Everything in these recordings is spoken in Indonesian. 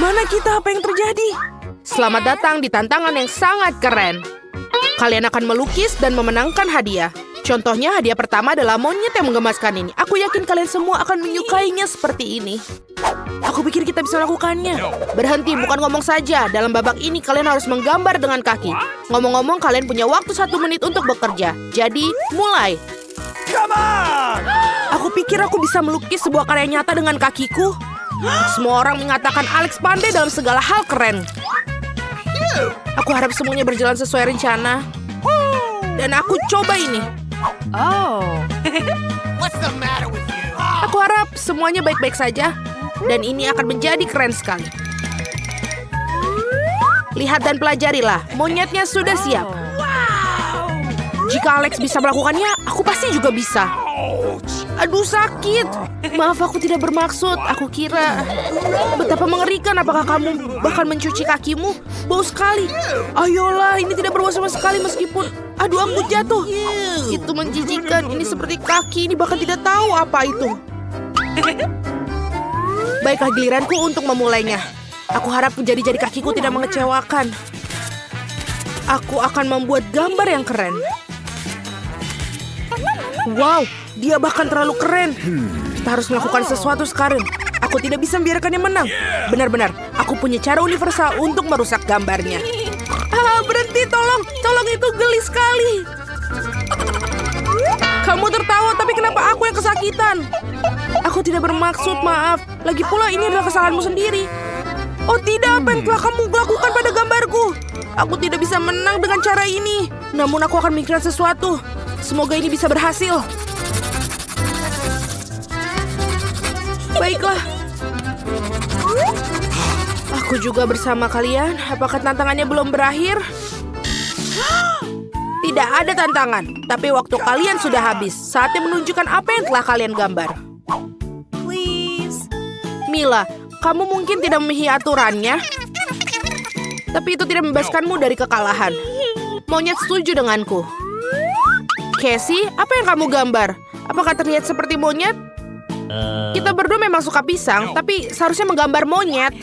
Gimana kita? Apa yang terjadi? Selamat datang di tantangan yang sangat keren. Kalian akan melukis dan memenangkan hadiah. Contohnya hadiah pertama adalah monyet yang menggemaskan ini. Aku yakin kalian semua akan menyukainya seperti ini. Aku pikir kita bisa melakukannya. Berhenti, bukan ngomong saja. Dalam babak ini kalian harus menggambar dengan kaki. Ngomong-ngomong, kalian punya waktu 1 menit untuk bekerja. Jadi, mulai. Come on! Aku pikir aku bisa melukis sebuah karya nyata dengan kakiku. Semua orang mengatakan Alex pandai dalam segala hal keren. Aku harap semuanya berjalan sesuai rencana. Dan aku coba ini. What's the matter with you? Aku harap semuanya baik-baik saja. Dan ini akan menjadi keren sekali. Lihat dan pelajarilah. Monyetnya sudah siap. Jika Alex bisa melakukannya, aku pasti juga bisa. Aduh, sakit. Maaf, aku tidak bermaksud. Aku kira... Betapa mengerikan, apakah kamu bahkan mencuci kakimu? Bau sekali. Ayolah, ini tidak berbau sama sekali meskipun... Aduh, aku jatuh. Itu menjijikan. Ini seperti kaki. Ini bahkan tidak tahu apa itu. Baiklah, giliranku untuk memulainya. Aku harap jari-jari kakiku tidak mengecewakan. Aku akan membuat gambar yang keren. Wow, dia bahkan terlalu keren. Kita harus melakukan sesuatu sekarang. Aku tidak bisa membiarkannya menang. Benar-benar, aku punya cara universal untuk merusak gambarnya. Berhenti, tolong. Tolong, itu geli sekali. Kamu tertawa, tapi kenapa aku yang kesakitan? Aku tidak bermaksud, maaf. Lagi pula ini adalah kesalahanmu sendiri. Oh tidak, apa yang telah kamu lakukan pada gambarku? Aku tidak bisa menang dengan cara ini. Namun aku akan memikirkan sesuatu. Semoga ini bisa berhasil. Baiklah. Aku juga bersama kalian. Apakah tantangannya belum berakhir? Tidak ada tantangan. Tapi waktu kalian sudah habis. Saatnya menunjukkan apa yang telah kalian gambar. Please. Mila, kamu mungkin tidak memahami aturannya. Tapi itu tidak membebaskanmu dari kekalahan. Monyet setuju denganku. Casey, apa yang kamu gambar? Apakah terlihat seperti monyet? Kita berdua memang suka pisang, tapi seharusnya menggambar monyet.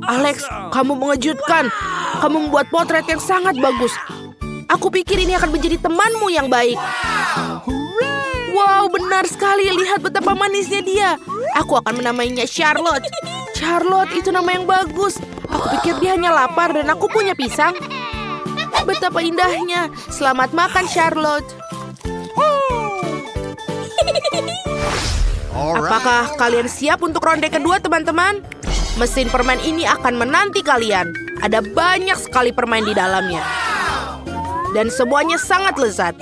Alex, kamu mengejutkan. Kamu membuat potret yang sangat bagus. Aku pikir ini akan menjadi temanmu yang baik. Wow, benar sekali. Lihat betapa manisnya dia. Aku akan menamainya Charlotte. Charlotte, itu nama yang bagus. Aku pikir dia hanya lapar dan aku punya pisang. Betapa indahnya. Selamat makan, Charlotte. Apakah kalian siap untuk ronde kedua, teman-teman? Mesin permen ini akan menanti kalian. Ada banyak sekali permen di dalamnya. Dan semuanya sangat lezat.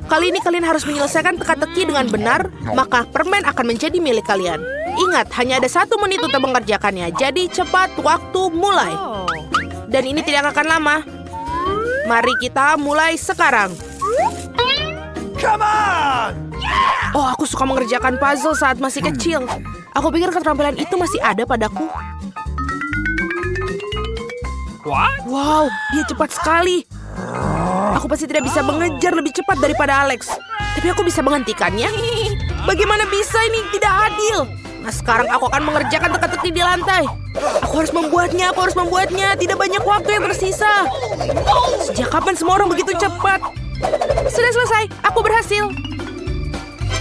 Kali ini kalian harus menyelesaikan teka-teki dengan benar, maka permen akan menjadi milik kalian. Ingat, hanya ada 1 menit untuk mengerjakannya. Jadi cepat, waktu mulai. Dan ini tidak akan lama. Mari kita mulai sekarang. Come on! Oh, aku suka mengerjakan puzzle saat masih kecil. Aku pikir keterampilan itu masih ada padaku. What? Wow, dia cepat sekali. Aku pasti tidak bisa mengejar lebih cepat daripada Alex. Tapi aku bisa menghentikannya. Bagaimana bisa, ini tidak adil. Nah, sekarang aku akan mengerjakan teka-teki di lantai. Aku harus membuatnya. Tidak banyak waktu yang tersisa. Sejak kapan semua orang begitu cepat? Sudah selesai, aku berhasil.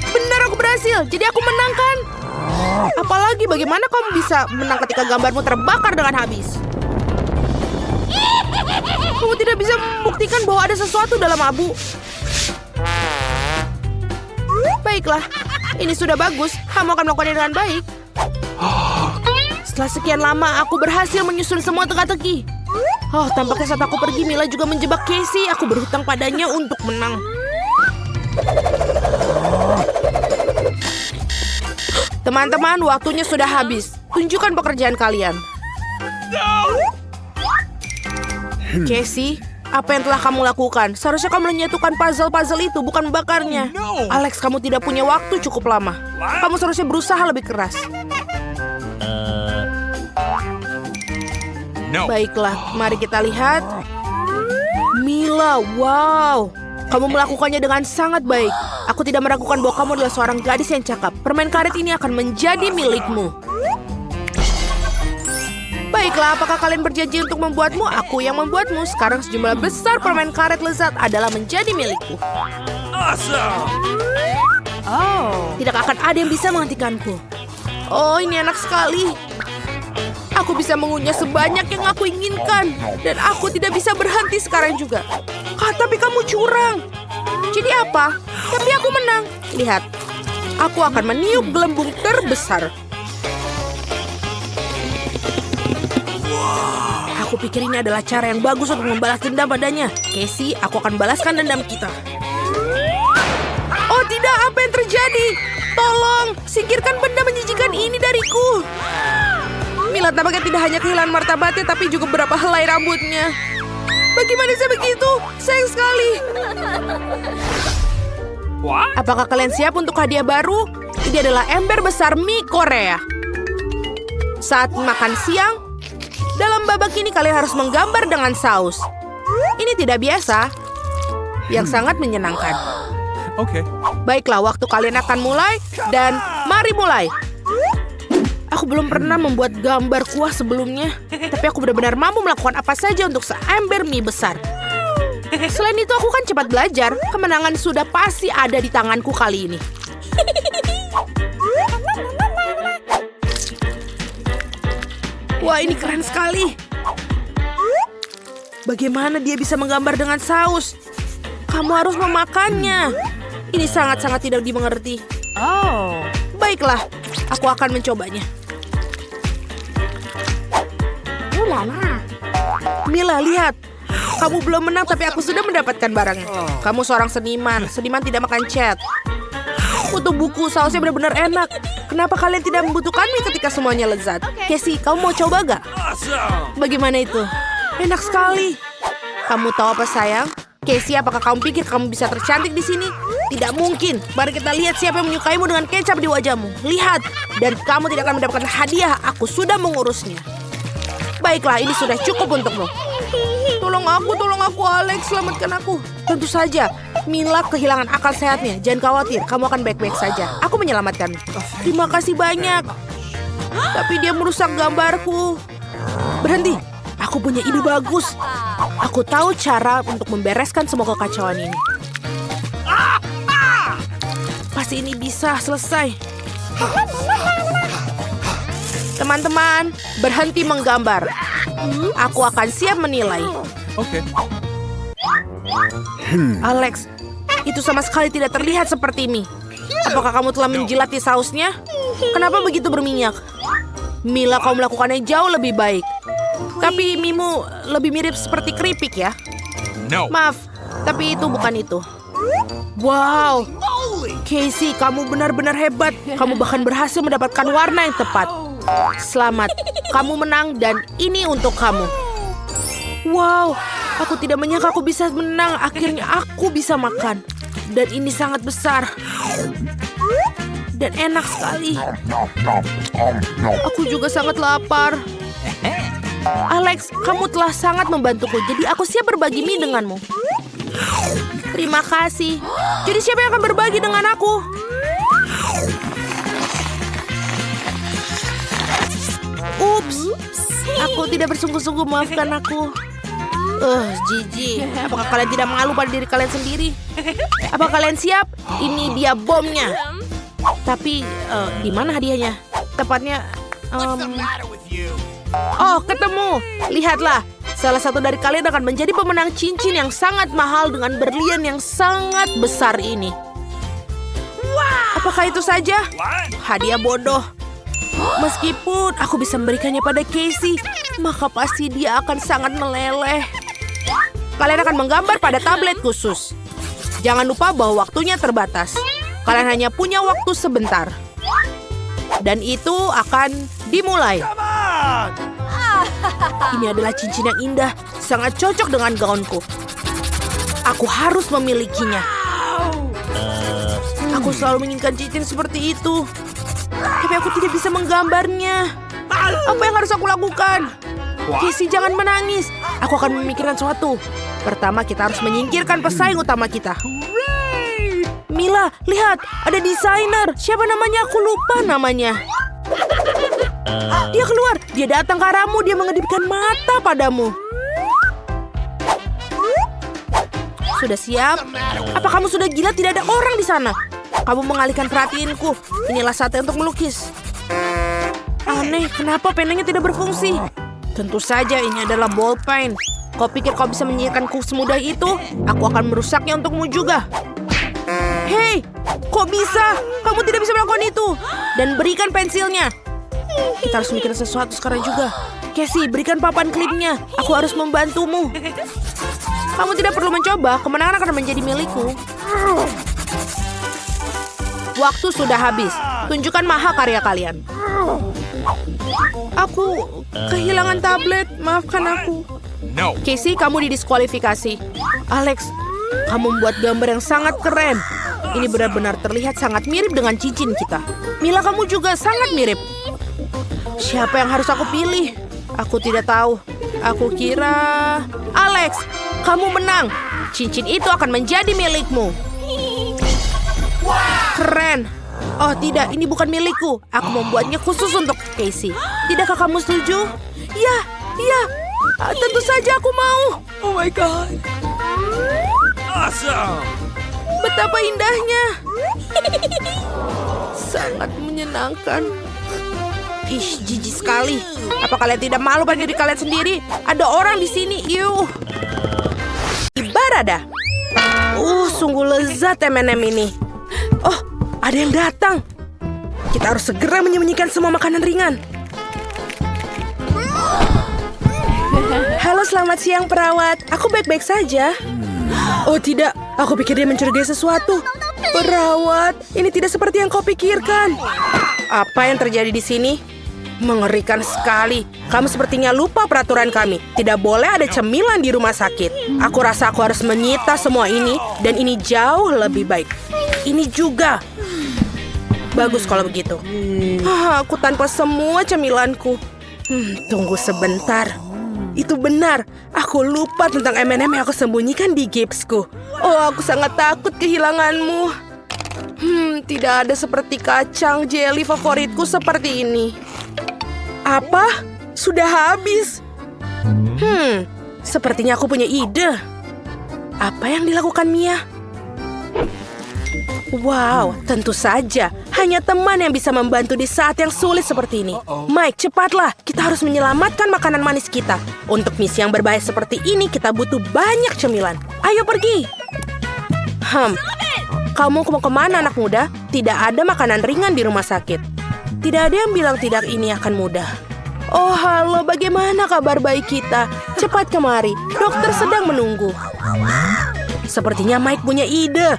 Benar, aku berhasil. Jadi aku menang kan? Apalagi bagaimana kamu bisa menang ketika gambarmu terbakar dengan habis? Kamu tidak bisa membuktikan bahwa ada sesuatu dalam abu. Baiklah, ini sudah bagus. Kamu akan melakukannya dengan baik. Setelah sekian lama, aku berhasil menyusun semua teka-teki. Oh, tampaknya saat aku pergi, Mila juga menjebak Casey. Aku berhutang padanya untuk menang. Teman-teman, waktunya sudah habis. Tunjukkan pekerjaan kalian. Casey, apa yang telah kamu lakukan? Seharusnya kamu menyatukan puzzle-puzzle itu, bukan membakarnya. Alex, kamu tidak punya waktu cukup lama. Kamu seharusnya berusaha lebih keras. Baiklah, mari kita lihat. Mila, wow. Kamu melakukannya dengan sangat baik. Aku tidak meragukan bahwa kamu adalah seorang gadis yang cakap. Permen karet ini akan menjadi milikmu. Baiklah, apakah kalian berjanji untuk membuatmu? Aku yang membuatmu. Sekarang sejumlah besar permen karet lezat adalah menjadi milikku. Awesome! Oh. Tidak akan ada yang bisa menghentikanku. Oh, ini enak sekali. Aku bisa mengunyah sebanyak yang aku inginkan. Dan aku tidak bisa berhenti sekarang juga. Tapi kamu curang. Jadi apa? Tapi aku menang. Lihat, aku akan meniup gelembung terbesar. Aku pikir ini adalah cara yang bagus untuk membalas dendam padanya. Casey, aku akan balaskan dendam kita. Oh tidak, apa yang terjadi? Tolong, singkirkan benda menjijikan ini dariku. Mila tampaknya tidak hanya kehilangan martabatnya, tapi juga beberapa helai rambutnya. Bagaimana bisa begitu? Sayang sekali. What? Apakah kalian siap untuk hadiah baru? Ini adalah ember besar mie Korea. Saat makan siang, dalam babak ini kalian harus menggambar dengan saus. Ini tidak biasa, yang sangat menyenangkan. Okay. Baiklah, waktu kalian akan mulai, dan mari mulai. Aku belum pernah membuat gambar kuah sebelumnya, tapi aku benar-benar mampu melakukan apa saja untuk seember mie besar. Selain itu, aku kan cepat belajar. Kemenangan sudah pasti ada di tanganku kali ini. Wah, ini keren sekali. Bagaimana dia bisa menggambar dengan saus? Kamu harus memakannya. Ini sangat-sangat tidak dimengerti. Oh. Baiklah, aku akan mencobanya. Mila, lihat. Kamu belum menang, tapi aku sudah mendapatkan barangnya. Kamu seorang seniman. Seniman tidak makan cat. Untuk buku, sausnya benar-benar enak. Kenapa kalian tidak membutuhkan mie ketika semuanya lezat? Casey, kamu mau coba gak? Awesome! Bagaimana itu? Enak sekali. Kamu tahu apa, sayang? Casey, apakah kamu pikir kamu bisa tercantik di sini? Tidak mungkin. Mari kita lihat siapa yang menyukaimu dengan kecap di wajahmu. Lihat. Dan kamu tidak akan mendapatkan hadiah. Aku sudah mengurusnya. Baiklah, ini sudah cukup untukmu. Tolong aku, Alex. Selamatkan aku. Tentu saja. Mila kehilangan akal sehatnya. Jangan khawatir, kamu akan baik-baik saja. Aku menyelamatkanmu. Terima kasih banyak. Tapi dia merusak gambarku. Berhenti. Aku punya ide bagus. Aku tahu cara untuk membereskan semua kekacauan ini. Pasti ini bisa selesai. Teman-teman, berhenti menggambar. Aku akan siap menilai. Okay. Alex, itu sama sekali tidak terlihat seperti mie. Apakah kamu telah menjilati sausnya? Kenapa begitu berminyak? Mila, kau melakukannya jauh lebih baik. Tapi mimu lebih mirip seperti keripik ya. No. Maaf, tapi itu bukan itu. Wow, Casey, kamu benar-benar hebat. Kamu bahkan berhasil mendapatkan warna yang tepat. Selamat, kamu menang dan ini untuk kamu. Wow, aku tidak menyangka aku bisa menang. Akhirnya aku bisa makan. Dan ini sangat besar. Dan enak sekali. Aku juga sangat lapar. Alex, kamu telah sangat membantuku. Jadi aku siap berbagi mie denganmu. Terima kasih. Jadi siapa yang akan berbagi dengan aku? Ups, aku tidak bersungguh-sungguh, maafkan aku. Jijik. Apakah kalian tidak malu pada diri kalian sendiri? Apa kalian siap? Ini dia bomnya. Tapi, di mana hadiahnya? Tepatnya, What's the matter with you? oh, ketemu. Lihatlah, salah satu dari kalian akan menjadi pemenang cincin yang sangat mahal dengan berlian yang sangat besar ini. Apakah itu saja? What? Hadiah bodoh. Meskipun aku bisa memberikannya pada Casey, maka pasti dia akan sangat meleleh. Kalian akan menggambar pada tablet khusus. Jangan lupa bahwa waktunya terbatas. Kalian hanya punya waktu sebentar. Dan itu akan dimulai. Come on! Ini adalah cincin yang indah, sangat cocok dengan gaunku. Aku harus memilikinya. Aku selalu menginginkan cincin seperti itu. Tapi aku tidak bisa menggambarnya. Apa yang harus aku lakukan? Casey, jangan menangis. Aku akan memikirkan sesuatu. Pertama, kita harus menyingkirkan pesaing utama kita. Mila, lihat, ada desainer. Siapa namanya? Aku lupa namanya. Dia keluar. Dia datang ke arahmu. Dia mengedipkan mata padamu. Sudah siap? Apa kamu sudah gila? Tidak ada orang di sana. Kamu mengalihkan perhatianku. Inilah saatnya untuk melukis. Aneh, kenapa penanya tidak berfungsi? Tentu saja ini adalah ballpen. Kau pikir kau bisa menyihirkanku semudah itu? Aku akan merusaknya untukmu juga. Hei, kok bisa? Kamu tidak bisa melakukan itu. Dan berikan pensilnya. Kita harus mikir sesuatu sekarang juga. Casey, berikan papan klipnya. Aku harus membantumu. Kamu tidak perlu mencoba. Kemenangan akan menjadi milikku. Waktu sudah habis. Tunjukkan mahakarya kalian. Aku kehilangan tablet. Maafkan aku. No. Casey, kamu didiskualifikasi. Alex, kamu membuat gambar yang sangat keren. Ini benar-benar terlihat sangat mirip dengan cincin kita. Mila, kamu juga sangat mirip. Siapa yang harus aku pilih? Aku tidak tahu. Aku kira... Alex, kamu menang. Cincin itu akan menjadi milikmu. Keren. Oh tidak, ini bukan milikku. Aku membuatnya khusus untuk Casey. Tidakkah kamu setuju? Ya, ya. Tentu saja aku mau. Oh my God. Awesome. Betapa indahnya. Sangat menyenangkan. Ih, jijik sekali. Apa kalian tidak malu pada diri kalian sendiri? Ada orang di sini. Yuh. Ibarada. Sungguh lezat M&M ini. Oh, ada yang datang. Kita harus segera menyembunyikan semua makanan ringan. Halo, selamat siang perawat. Aku baik-baik saja. Oh tidak, aku pikir dia mencurigai sesuatu. Perawat, ini tidak seperti yang kau pikirkan. Apa yang terjadi di sini? Mengerikan sekali. Kamu sepertinya lupa peraturan kami. Tidak boleh ada cemilan di rumah sakit. Aku rasa aku harus menyita semua ini. Dan ini jauh lebih baik. Ini juga. Bagus kalau begitu. Aku tanpa semua cemilanku. Tunggu sebentar. Itu benar. Aku lupa tentang M&M yang aku sembunyikan di gipsku. Oh, aku sangat takut kehilanganmu. Tidak ada seperti kacang jelly favoritku seperti ini. Apa? Sudah habis? Sepertinya aku punya ide. Apa yang dilakukan Mia? Wow, tentu saja. Hanya teman yang bisa membantu di saat yang sulit seperti ini. Mike, cepatlah. Kita harus menyelamatkan makanan manis kita. Untuk misi yang berbahaya seperti ini, kita butuh banyak cemilan. Ayo pergi. Kamu mau kemana, anak muda? Tidak ada makanan ringan di rumah sakit. Tidak ada yang bilang tidak ini akan mudah. Oh, halo, bagaimana kabar bayi kita? Cepat kemari, dokter sedang menunggu. Sepertinya Mike punya ide.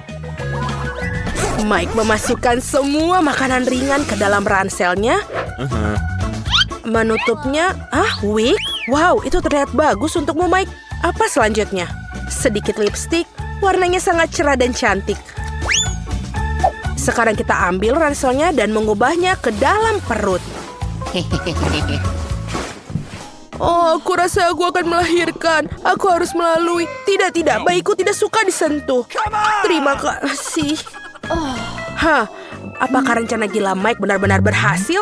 Mike memasukkan semua makanan ringan ke dalam ranselnya. Menutupnya. Wig? Wow, itu terlihat bagus untukmu, Mike. Apa selanjutnya? Sedikit lipstik, warnanya sangat cerah dan cantik. Sekarang kita ambil ranselnya dan mengubahnya ke dalam perut. Oh, aku rasa aku akan melahirkan. Aku harus melalui. Tidak, bayiku tidak suka disentuh. Terima kasih. Apakah rencana gila Mike benar-benar berhasil?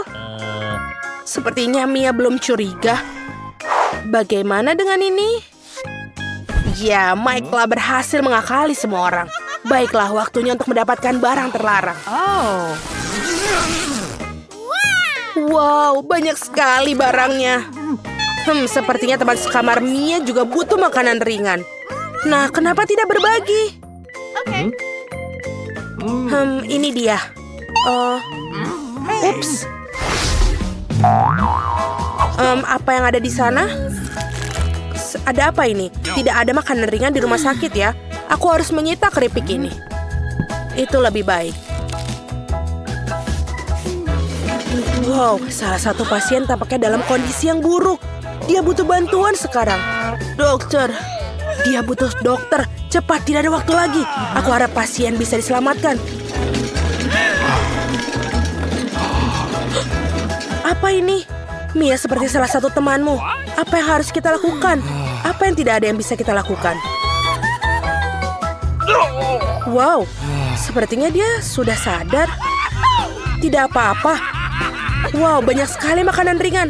Sepertinya Mia belum curiga. Bagaimana dengan ini? Ya, Mike telah berhasil mengakali semua orang. Baiklah, waktunya untuk mendapatkan barang terlarang. Oh. Wow, banyak sekali barangnya. Sepertinya teman sekamar Mia juga butuh makanan ringan. Nah, kenapa tidak berbagi? Ini dia. Ups. Apa yang ada di sana? Ada apa ini? Tidak ada makanan ringan di rumah sakit ya. Aku harus menyita keripik ini. Itu lebih baik. Wow, salah satu pasien tampaknya dalam kondisi yang buruk. Dia butuh bantuan sekarang. Dokter, dia butuh dokter. Cepat, tidak ada waktu lagi. Aku harap pasien bisa diselamatkan. Apa ini? Mia seperti salah satu temanmu. Apa yang harus kita lakukan? Apa yang tidak ada yang bisa kita lakukan? Wow, sepertinya dia sudah sadar. Tidak apa-apa. Wow, banyak sekali makanan ringan.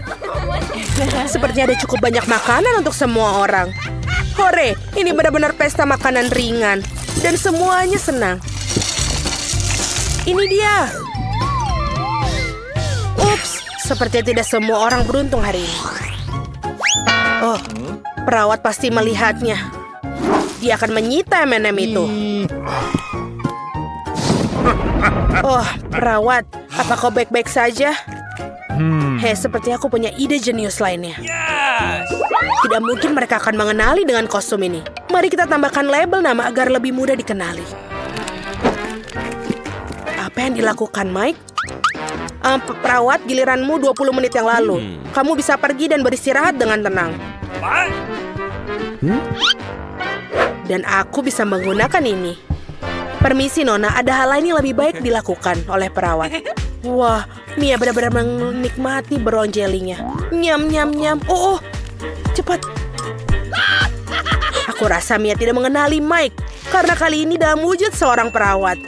Sepertinya ada cukup banyak makanan untuk semua orang. Hore, ini benar-benar pesta makanan ringan. Dan semuanya senang. Ini dia. Ups, sepertinya tidak semua orang beruntung hari ini. Oh, perawat pasti melihatnya. Dia akan menyita M&M itu. Oh, perawat, apa kau baik-baik saja? Hei, seperti aku punya ide jenius lainnya. Tidak mungkin mereka akan mengenali dengan kostum ini. Mari kita tambahkan label nama agar lebih mudah dikenali. Apa yang dilakukan, Mike? Perawat, giliranmu 20 menit yang lalu. Kamu bisa pergi dan beristirahat dengan tenang. Dan aku bisa menggunakan ini. Permisi, Nona, ada hal lain yang lebih baik dilakukan oleh perawat. Wah, Mia benar-benar menikmati beruang jelinya. Nyam, nyam, nyam. Oh, cepat. Aku rasa Mia tidak mengenali Mike. Karena kali ini dalam wujud seorang perawat.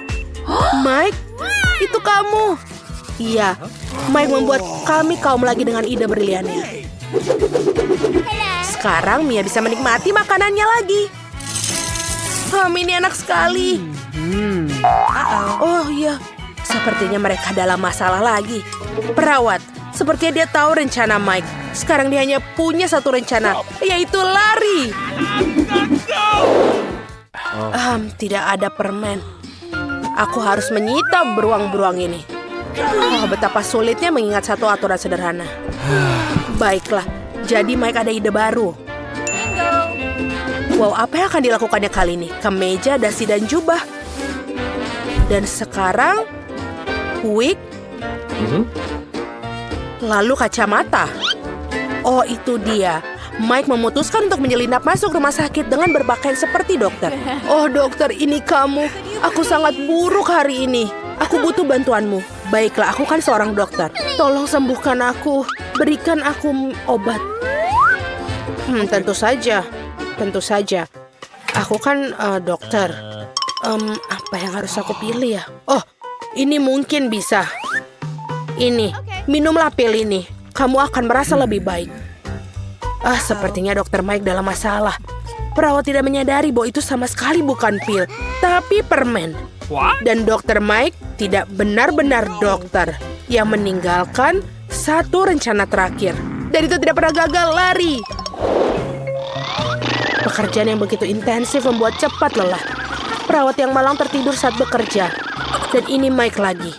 Mike, itu kamu. Iya, Mike membuat kami kaum lagi dengan ide briliannya. Sekarang Mia bisa menikmati makanannya lagi. Ini enak sekali. Oh iya, sepertinya mereka dalam masalah lagi. Perawat, sepertinya dia tahu rencana Mike. Sekarang dia hanya punya satu rencana, yaitu lari. Tidak ada permen. Aku harus menyita beruang-beruang ini. Oh, betapa sulitnya mengingat satu aturan sederhana. Baiklah, jadi Mike ada ide baru. Wow, apa yang akan dilakukannya kali ini? Kemeja, dasi, dan jubah. Dan sekarang, wig. Lalu kacamata. Oh, itu dia. Mike memutuskan untuk menyelinap masuk rumah sakit dengan berpakaian seperti dokter. Oh, dokter, ini kamu. Aku sangat buruk hari ini. Aku butuh bantuanmu. Baiklah, aku kan seorang dokter. Tolong sembuhkan aku. Berikan aku obat. Tentu saja. Tentu saja. Aku kan dokter. Apa yang harus aku pilih ya? Oh, ini mungkin bisa. Ini, minumlah pil ini. Kamu akan merasa lebih baik. Sepertinya dokter Mike dalam masalah. Perawat tidak menyadari bahwa itu sama sekali bukan pil, tapi permen. Dan dokter Mike tidak benar-benar dokter yang meninggalkan satu rencana terakhir. Dan itu tidak pernah gagal lari. Pekerjaan yang begitu intensif membuat cepat lelah. Perawat yang malang tertidur saat bekerja. Dan ini Mike lagi.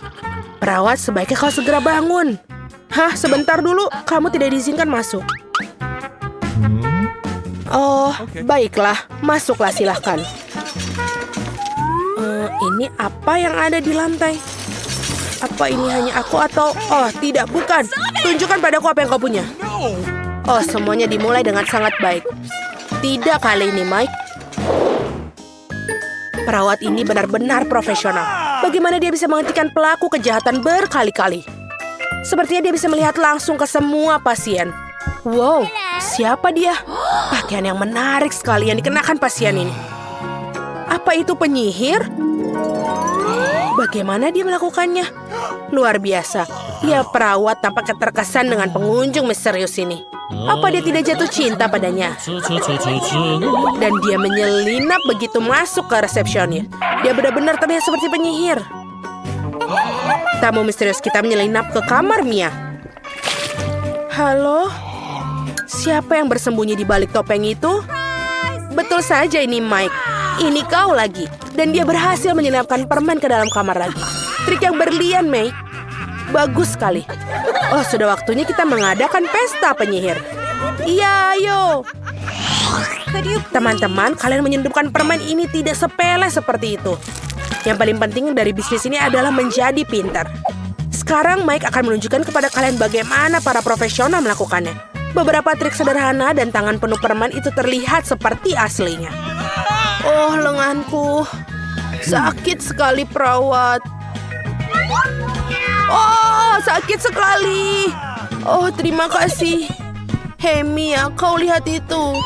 Perawat, sebaiknya kau segera bangun. Hah, sebentar dulu. Kamu tidak diizinkan masuk. Oh, baiklah. Masuklah, silahkan. Ini apa yang ada di lantai? Apa ini hanya aku atau... Oh, tidak, bukan. Tunjukkan padaku apa yang kau punya. Oh, semuanya dimulai dengan sangat baik. Tidak kali ini, Mike. Perawat ini benar-benar profesional. Bagaimana dia bisa menghentikan pelaku kejahatan berkali-kali? Sepertinya dia bisa melihat langsung ke semua pasien. Wow, siapa dia? Pakaian yang menarik sekali yang dikenakan pasien ini. Apa itu penyihir? Bagaimana dia melakukannya? Luar biasa. Ya, perawat tampaknya terkesan dengan pengunjung misterius ini. Apa dia tidak jatuh cinta padanya? Dan dia menyelinap begitu masuk ke resepsionnya. Dia benar-benar terlihat seperti penyihir. Tamu misterius kita menyelinap ke kamar Mia. Halo? Siapa yang bersembunyi di balik topeng itu? Betul saja, ini Mike. Ini kau lagi. Dan dia berhasil menyelinapkan permen ke dalam kamar lagi. Trik yang berlian, Mei. Bagus sekali. Oh, sudah waktunya kita mengadakan pesta penyihir. Iya, ayo. Teman-teman, kalian menyelundupkan permen ini tidak sepele seperti itu. Yang paling penting dari bisnis ini adalah menjadi pintar. Sekarang Mike akan menunjukkan kepada kalian bagaimana para profesional melakukannya. Beberapa trik sederhana dan tangan penuh permen itu terlihat seperti aslinya. Oh, lenganku. Sakit sekali, perawat. Oh, sakit sekali. Oh, terima kasih. Hei, Mia, kau lihat itu.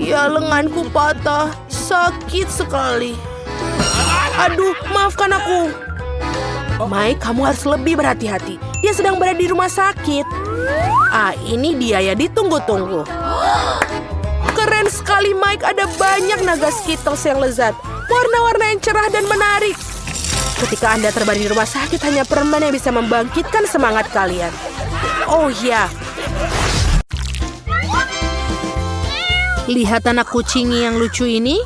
Ya, lenganku patah. Sakit sekali. Aduh, maafkan aku. Mike, kamu harus lebih berhati-hati. Dia sedang berada di rumah sakit. Ini dia ya, ditunggu-tunggu. Keren sekali, Mike. Ada banyak naga Skittles yang lezat. Warna-warna yang cerah dan menarik. Ketika Anda terbaring di rumah sakit, hanya permen yang bisa membangkitkan semangat kalian. Oh ya. Lihat anak kucing yang lucu ini.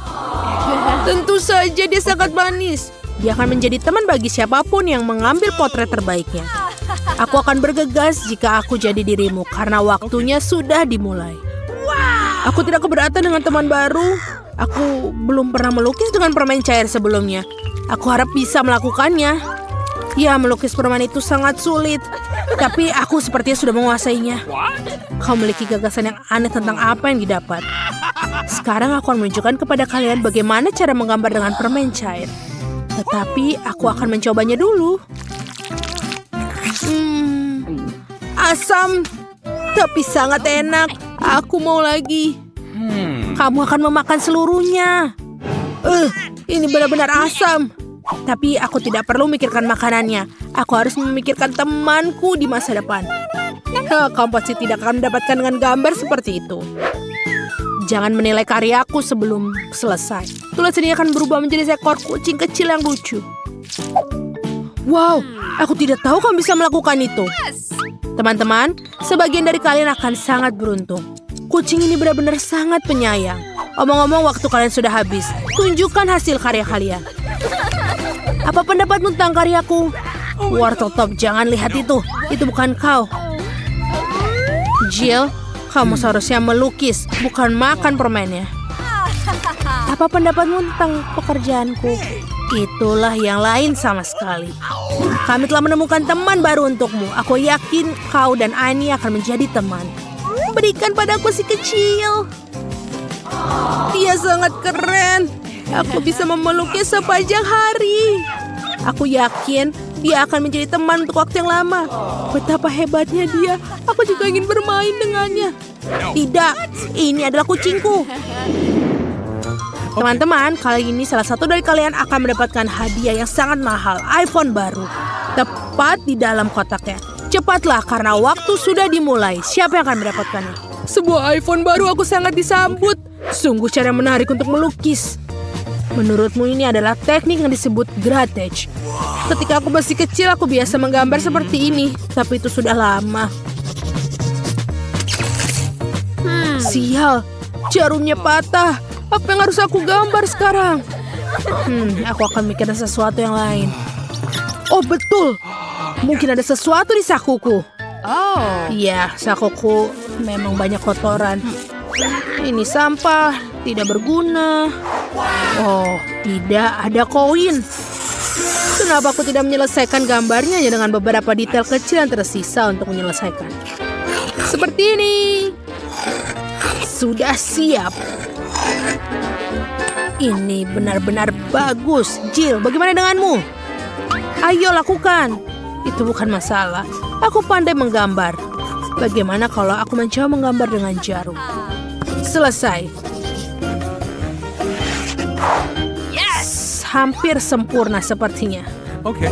Tentu saja dia sangat manis. Dia akan menjadi teman bagi siapapun yang mengambil potret terbaiknya. Aku akan bergegas jika aku jadi dirimu karena waktunya sudah dimulai. Aku tidak keberatan dengan teman baru. Aku belum pernah melukis dengan permen cair sebelumnya. Aku harap bisa melakukannya. Ya, melukis permen itu sangat sulit. Tapi aku sepertinya sudah menguasainya. Kau memiliki gagasan yang aneh tentang apa yang didapat. Sekarang aku akan menunjukkan kepada kalian bagaimana cara menggambar dengan permen cair. Tetapi aku akan mencobanya dulu. Asam, tapi sangat enak. Aku mau lagi. Kamu akan memakan seluruhnya. Ini benar-benar asam. Tapi aku tidak perlu memikirkan makanannya. Aku harus memikirkan temanku di masa depan. Kamu pasti tidak akan mendapatkan dengan gambar seperti itu. Jangan menilai karyaku sebelum selesai. Tulisan ini akan berubah menjadi seekor kucing kecil yang lucu. Wow, aku tidak tahu kamu bisa melakukan itu. Teman-teman, sebagian dari kalian akan sangat beruntung. Kucing ini benar-benar sangat penyayang. Omong-omong, waktu kalian sudah habis. Tunjukkan hasil karya kalian. Apa pendapatmu tentang karyaku? Wortel Top, jangan lihat itu. Itu bukan kau. Jill, kamu seharusnya melukis, bukan makan permennya. Apa pendapatmu tentang pekerjaanku? Itulah yang lain sama sekali. Kami telah menemukan teman baru untukmu. Aku yakin kau dan Annie akan menjadi teman. Berikan padaku si kecil. Dia sangat keren. Aku bisa memeluknya sepanjang hari. Aku yakin dia akan menjadi teman untuk waktu yang lama. Betapa hebatnya dia. Aku juga ingin bermain dengannya. Tidak, ini adalah kucingku. Teman-teman, kali ini salah satu dari kalian akan mendapatkan hadiah yang sangat mahal, iPhone baru. Tepat di dalam kotaknya. Cepatlah karena waktu sudah dimulai. Siapa yang akan mendapatkannya? Sebuah iPhone baru, aku sangat disambut. Sungguh cara menarik untuk melukis. Menurutmu ini adalah teknik yang disebut grattage. Ketika aku masih kecil, aku biasa menggambar seperti ini. Tapi itu sudah lama. Sial, jarumnya patah. Apa yang harus aku gambar sekarang? Aku akan mikirin sesuatu yang lain. Oh betul, mungkin ada sesuatu di sakuku. Oh. Iya, sakuku memang banyak kotoran. Ini sampah, tidak berguna. Oh, tidak ada koin. Kenapa aku tidak menyelesaikan gambarnya hanya dengan beberapa detail kecil yang tersisa untuk menyelesaikan? Seperti ini. Sudah siap. Ini benar-benar bagus. Jill, bagaimana denganmu? Ayo lakukan. Itu bukan masalah. Aku pandai menggambar. Bagaimana kalau aku mencoba menggambar dengan jarum? Selesai. Yes, hampir sempurna sepertinya. Okay.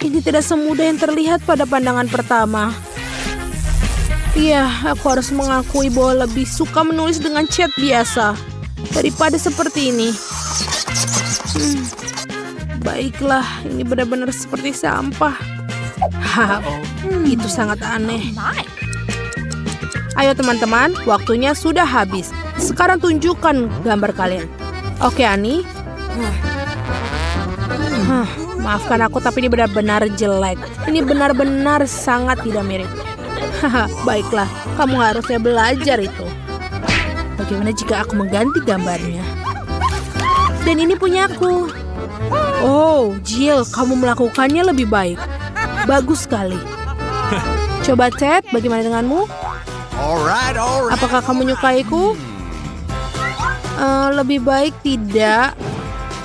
Ini tidak semudah yang terlihat pada pandangan pertama. Iya, aku harus mengakui bahwa lebih suka menulis dengan cat biasa daripada seperti ini. Baiklah, ini benar-benar seperti sampah. Itu sangat aneh. Ayo teman-teman, waktunya sudah habis. Sekarang tunjukkan gambar kalian. Oke, Annie. Maafkan aku, tapi ini benar-benar jelek. Ini benar-benar sangat tidak mirip. Baiklah, kamu harusnya belajar itu. Bagaimana jika aku mengganti gambarnya? Dan ini punyaku. Oh, Jill, kamu melakukannya lebih baik. Bagus sekali. Coba Ted, bagaimana denganmu? Alright. Apakah kamu menyukaiku? Lebih baik tidak.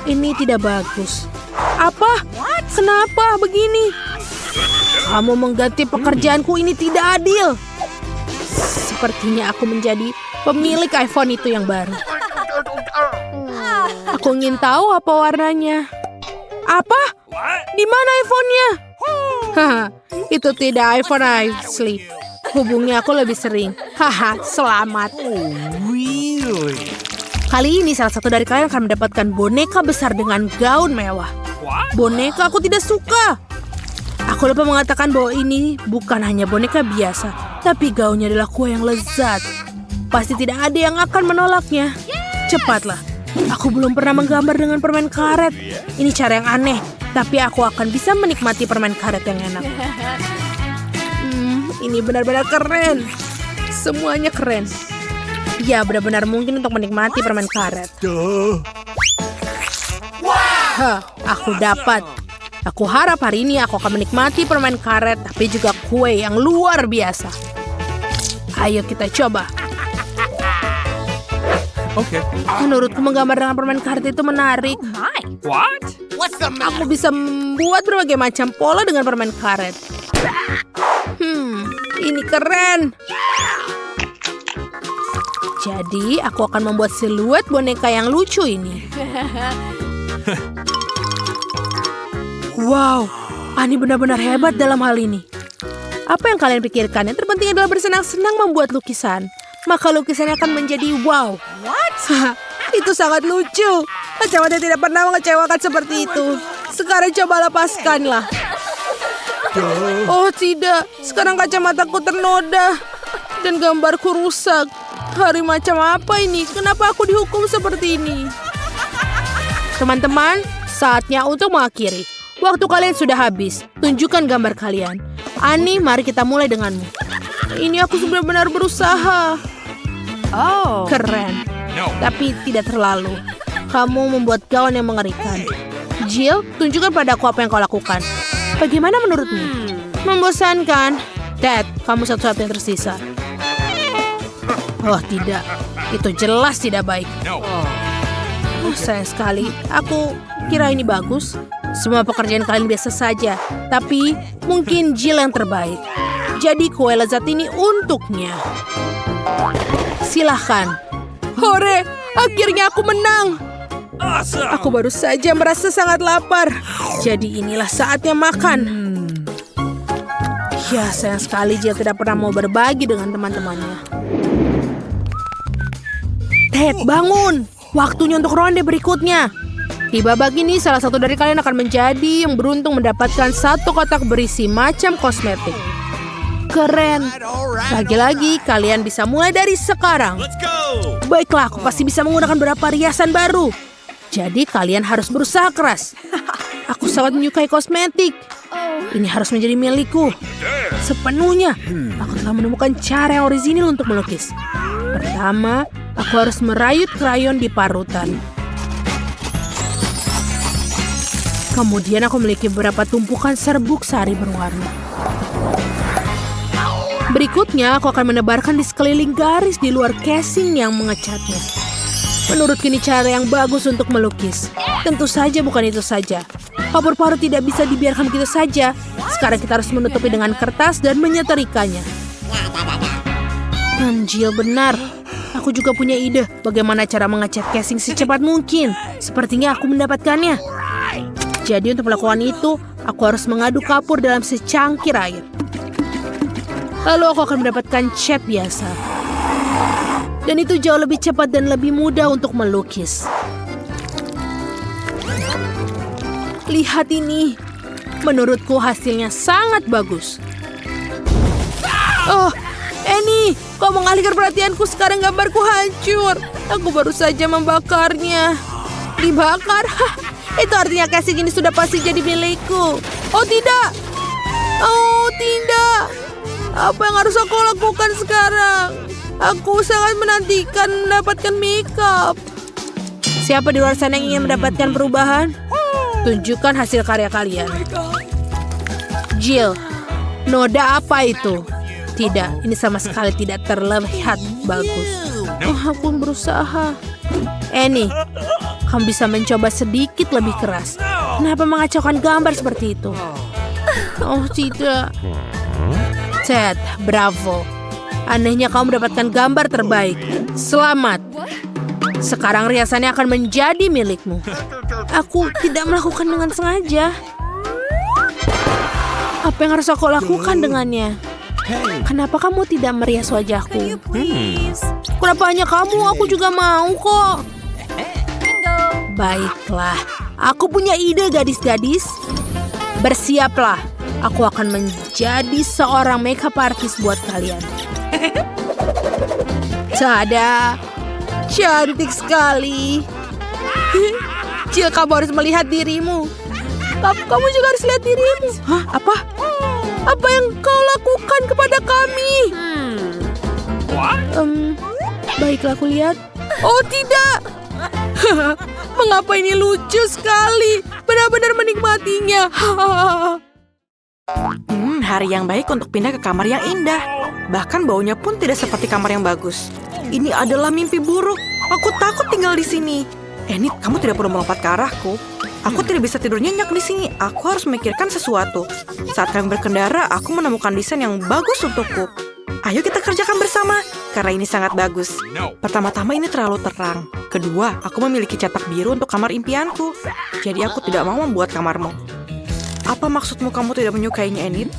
Ini tidak bagus. Apa? Kenapa begini? Kamu mengganti pekerjaanku, ini tidak adil. Sepertinya aku menjadi pemilik iPhone itu yang baru. Aku ingin tahu apa warnanya. Apa? What? Di mana iPhone-nya? Haha, itu tidak iPhone asli. Hubungi aku lebih sering. Haha, selamat. Really? Kali ini salah satu dari kalian akan mendapatkan boneka besar dengan gaun mewah. What? Boneka aku tidak suka. Aku lupa mengatakan bahwa ini bukan hanya boneka biasa, tapi gaunnya adalah kue yang lezat. Pasti tidak ada yang akan menolaknya. Cepatlah. Aku belum pernah menggambar dengan permen karet. Ini cara yang aneh, tapi aku akan bisa menikmati permen karet yang enak. Ini benar-benar keren. Semuanya keren. Ya, benar-benar mungkin untuk menikmati permen karet. Duh. Hah, aku dapat. Aku harap hari ini aku akan menikmati permen karet, tapi juga kue yang luar biasa. Ayo kita coba. Okay. Menurutku menggambar dengan permen karet itu menarik. My. What? Aku bisa membuat berbagai macam pola dengan permen karet. Ini keren. Jadi, aku akan membuat siluet boneka yang lucu ini. Wow, Ani benar-benar hebat dalam hal ini. Apa yang kalian pikirkan? Yang terpenting adalah bersenang-senang membuat lukisan. Maka lukisannya akan menjadi wow. What? Itu sangat lucu. Kacamata tidak pernah mengecewakan seperti itu. Sekarang coba lepaskanlah. Oh tidak, sekarang kacamataku ternoda. Dan gambarku rusak. Hari macam apa ini? Kenapa aku dihukum seperti ini? Teman-teman, saatnya untuk mengakhiri. Waktu kalian sudah habis. Tunjukkan gambar kalian. Ani, mari kita mulai denganmu. Ini aku benar-benar berusaha. Oh. Keren. No. Tapi tidak terlalu. Kamu membuat gaun yang mengerikan. Jill, tunjukkan padaku apa yang kau lakukan. Bagaimana menurutmu? Membosankan. Ted, kamu satu-satunya yang tersisa. Oh tidak, itu jelas tidak baik. No. Sayang sekali, aku kira ini bagus. Semua pekerjaan kalian biasa saja, tapi mungkin Jill yang terbaik. Jadi kue lezat ini untuknya. Silahkan. Hore, akhirnya aku menang. Awesome. Aku baru saja merasa sangat lapar. Jadi inilah saatnya makan. Ya, sayang sekali Jill tidak pernah mau berbagi dengan teman-temannya. Ted, bangun. Waktunya untuk ronde berikutnya. Di babak ini, salah satu dari kalian akan menjadi yang beruntung mendapatkan satu kotak berisi macam kosmetik. Keren. Lagi-lagi, kalian bisa mulai dari sekarang. Let's go. Baiklah, aku pasti bisa menggunakan beberapa riasan baru. Jadi kalian harus berusaha keras. Aku sangat menyukai kosmetik. Ini harus menjadi milikku. Sepenuhnya, aku telah menemukan cara yang orisinil untuk melukis. Pertama, aku harus merayut krayon di parutan. Kemudian aku memiliki beberapa tumpukan serbuk sari berwarna. Berikutnya, aku akan menebarkan di sekeliling garis di luar casing yang mengecatnya. Menurutku ini cara yang bagus untuk melukis. Tentu saja bukan itu saja. Kapur parut tidak bisa dibiarkan begitu saja. Sekarang kita harus menutupi dengan kertas dan menyetrikanya. Jill benar. Aku juga punya ide bagaimana cara mengecat casing secepat mungkin. Sepertinya aku mendapatkannya. Jadi untuk melakukan itu, aku harus mengaduk kapur dalam secangkir air. Lalu aku akan mendapatkan cat biasa. Dan itu jauh lebih cepat dan lebih mudah untuk melukis. Lihat ini. Menurutku hasilnya sangat bagus. Oh, Annie, kau mengalihkan perhatianku, sekarang gambarku hancur. Aku baru saja membakarnya. Dibakar? Hah, itu artinya casing ini sudah pasti jadi milikku. Oh tidak. Oh tidak. Apa yang harus aku lakukan sekarang? Aku sangat menantikan mendapatkan makeup. Siapa di luar sana yang ingin mendapatkan perubahan? Tunjukkan hasil karya kalian. Jill, noda apa itu? Tidak, ini sama sekali tidak terlihat bagus. Oh, aku berusaha. Annie, kamu bisa mencoba sedikit lebih keras. Kenapa mengacaukan gambar seperti itu? Oh, tidak. Ted, bravo. Anehnya kamu mendapatkan gambar terbaik. Selamat. Sekarang riasannya akan menjadi milikmu. Aku tidak melakukan dengan sengaja. Apa yang harus aku lakukan dengannya? Kenapa kamu tidak merias wajahku? Kenapa hanya kamu? Aku juga mau kok. Baiklah, aku punya ide gadis-gadis. Bersiaplah, aku akan menjadi seorang makeup artist buat kalian. Tada, cantik sekali. Cil, kamu harus melihat dirimu. Kamu juga harus lihat dirimu. Hah? Apa? Apa yang kau lakukan kepada kami? Baiklah, aku lihat. Oh, tidak. Mengapa ini lucu sekali? Benar-benar menikmatinya. Hari yang baik untuk pindah ke kamar yang indah. Bahkan baunya pun tidak seperti kamar yang bagus. Ini adalah mimpi buruk. Aku takut tinggal di sini. Enid, kamu tidak perlu melompat ke arahku. Aku tidak bisa tidur nyenyak di sini. Aku harus memikirkan sesuatu. Saat kami berkendara, aku menemukan desain yang bagus untukku. Ayo kita kerjakan bersama, karena ini sangat bagus. Pertama-tama ini terlalu terang. Kedua, aku memiliki cetak biru untuk kamar impianku. Jadi aku tidak mau membuat kamarmu. Apa maksudmu kamu tidak menyukainya, Enid?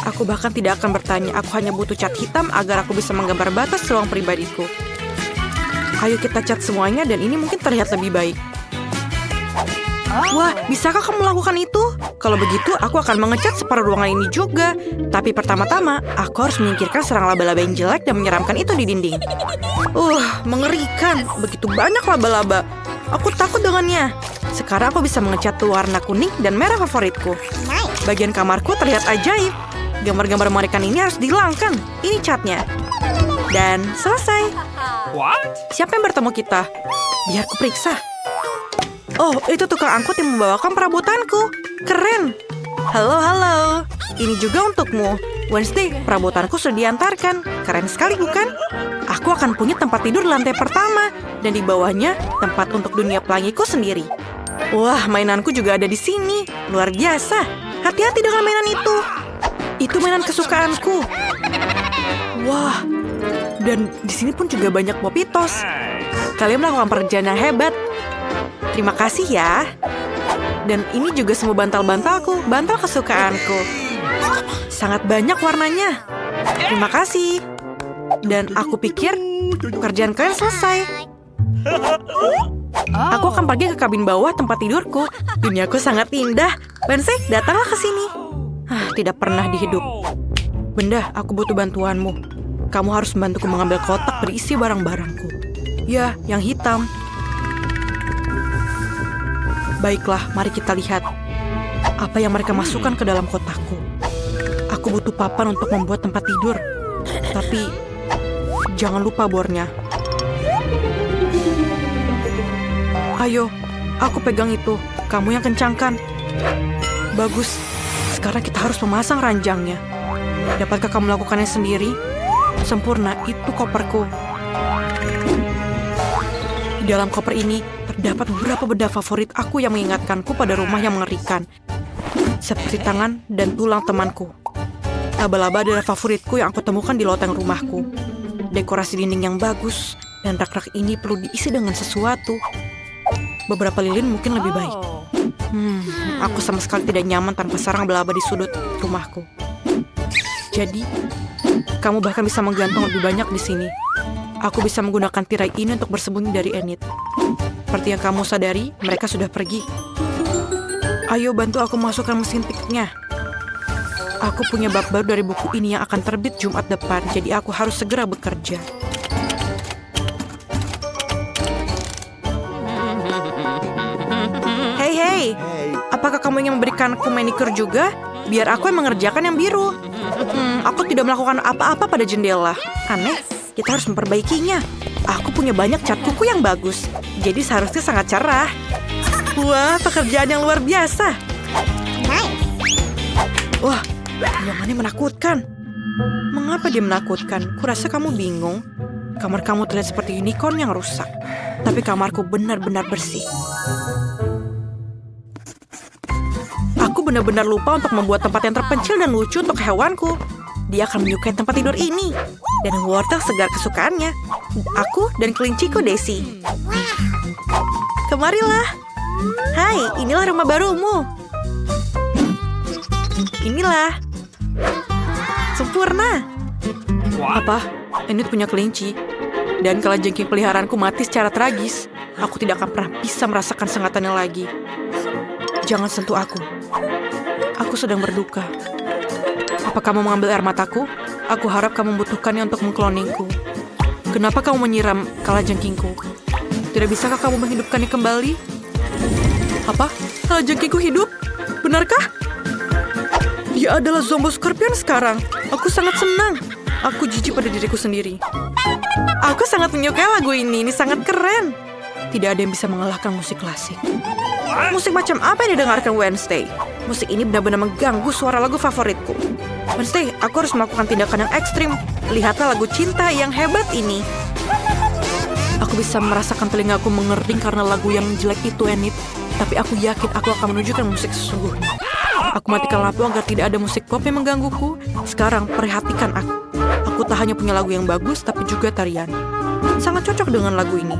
Aku bahkan tidak akan bertanya. Aku hanya butuh cat hitam agar aku bisa menggambar batas ruang pribadiku. Ayo kita cat semuanya dan ini mungkin terlihat lebih baik. Wah, bisakah kamu melakukan itu? Kalau begitu, aku akan mengecat separuh ruangan ini juga. Tapi pertama-tama, aku harus menyingkirkan serang laba-laba yang jelek dan menyeramkan itu di dinding. Mengerikan. Begitu banyak laba-laba. Aku takut dengannya. Sekarang aku bisa mengecat warna kuning dan merah favoritku. Bagian kamarku terlihat ajaib. Gambar-gambar mengerikan ini harus dihilangkan. Ini catnya. Dan selesai. Siapa yang bertemu kita? Biar ku periksa. Oh, itu tukang angkut yang membawakan perabotanku. Keren. Halo. Ini juga untukmu. Wednesday, perabotanku sudah diantarkan. Keren sekali, bukan? Aku akan punya tempat tidur di lantai pertama. Dan di bawahnya, tempat untuk dunia pelangiku sendiri. Wah, mainanku juga ada di sini. Luar biasa. Hati-hati dengan mainan itu. Itu mainan kesukaanku. Wah. Dan di sini pun juga banyak Popitos. Kalian melakukan pekerjaan yang hebat. Terima kasih ya. Dan ini juga semua bantal-bantalku, bantal kesukaanku. Sangat banyak warnanya. Terima kasih. Dan aku pikir pekerjaan kalian selesai. Aku akan pergi ke kabin bawah tempat tidurku. Duniaku sangat indah. Wednesday, datanglah ke sini. Tidak pernah dihidup. Benda, aku butuh bantuanmu. Kamu harus membantuku mengambil kotak berisi barang-barangku. Ya, yang hitam. Baiklah, mari kita lihat apa yang mereka masukkan ke dalam kotakku. Aku butuh papan untuk membuat tempat tidur. Tapi, jangan lupa bornya. Ayo, aku pegang itu. Kamu yang kencangkan. Bagus. Sekarang kita harus memasang ranjangnya. Dapatkah kamu melakukannya sendiri? Sempurna, itu koperku. Di dalam koper ini terdapat beberapa benda favorit aku yang mengingatkanku pada rumah yang mengerikan. Seperti tangan dan tulang temanku. Laba-laba adalah favoritku yang aku temukan di loteng rumahku. Dekorasi dinding yang bagus dan rak-rak ini perlu diisi dengan sesuatu. Beberapa lilin mungkin lebih baik. Aku sama sekali tidak nyaman tanpa sarang laba-laba di sudut rumahku. Jadi, kamu bahkan bisa menggantung lebih banyak di sini. Aku bisa menggunakan tirai ini untuk bersembunyi dari Enid. Seperti yang kamu sadari, mereka sudah pergi. Ayo bantu aku masukkan mesin tiknya. Aku punya bab baru dari buku ini yang akan terbit Jumat depan, jadi aku harus segera bekerja. Hei, apakah kamu ingin memberikanku manicure juga? Biar aku yang mengerjakan yang biru. Aku tidak melakukan apa-apa pada jendela. Aneh, kita harus memperbaikinya. Aku punya banyak cat kuku yang bagus, jadi seharusnya sangat cerah. Wah, pekerjaan yang luar biasa. Wah, ruangannya menakutkan. Mengapa dia menakutkan? Kurasa kamu bingung. Kamar kamu terlihat seperti unicorn yang rusak. Tapi kamarku benar-benar bersih. Aku benar-benar lupa untuk membuat tempat yang terpencil dan lucu untuk hewanku. Dia akan menyukai tempat tidur ini. Dan wortel segar kesukaannya. Aku dan kelinciku Daisy. Kemarilah. Hai, inilah rumah barumu. Inilah. Sempurna. Apa? Enid punya kelinci. Dan kalajengking peliharaanku mati secara tragis. Aku tidak akan pernah bisa merasakan sengatannya lagi. Jangan sentuh aku. Aku sedang berduka. Apa kamu mengambil air mataku? Aku harap kamu membutuhkannya untuk mengkloningku. Kenapa kamu menyiram kalajengkingku? Tidak bisakah kamu menghidupkannya kembali? Apa? Kalajengkingku hidup? Benarkah? Dia adalah Zombo Scorpion sekarang. Aku sangat senang. Aku jijik pada diriku sendiri. Aku sangat menyukai lagu ini. Ini sangat keren. Tidak ada yang bisa mengalahkan musik klasik. Musik macam apa yang didengarkan Wednesday? Musik ini benar-benar mengganggu suara lagu favoritku. Wednesday, aku harus melakukan tindakan yang ekstrim. Lihatlah lagu cinta yang hebat ini. Aku bisa merasakan telingaku mengering karena lagu yang jelek itu, Enid. Tapi aku yakin aku akan menunjukkan musik sesungguhnya. Aku matikan lampu agar tidak ada musik pop yang menggangguku. Sekarang, perhatikan aku. Aku tak hanya punya lagu yang bagus, tapi juga tarian. Sangat cocok dengan lagu ini.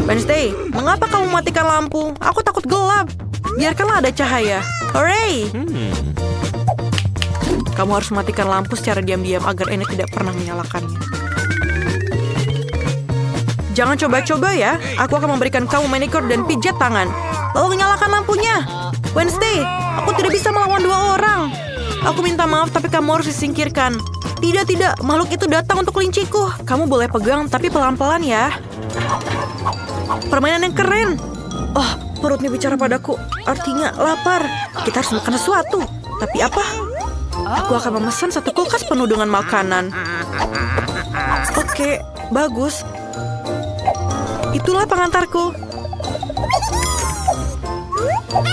Wednesday, mengapa kamu matikan lampu? Aku takut gelap. Biarkanlah ada cahaya. Hooray! Kamu harus mematikan lampu secara diam-diam agar Enid tidak pernah menyalakannya. Jangan coba-coba ya. Aku akan memberikan kamu manicure dan pijat tangan. Lalu nyalakan lampunya. Wednesday, aku tidak bisa melawan dua orang. Aku minta maaf, tapi kamu harus disingkirkan. Tidak. Makhluk itu datang untuk kelinciku. Kamu boleh pegang, tapi pelan-pelan ya. Permainan yang keren. Oh, perutnya bicara padaku. Artinya lapar. Kita harus makan sesuatu. Tapi apa? Aku akan memesan satu kulkas penuh dengan makanan. Oke, bagus. Itulah pengantarku.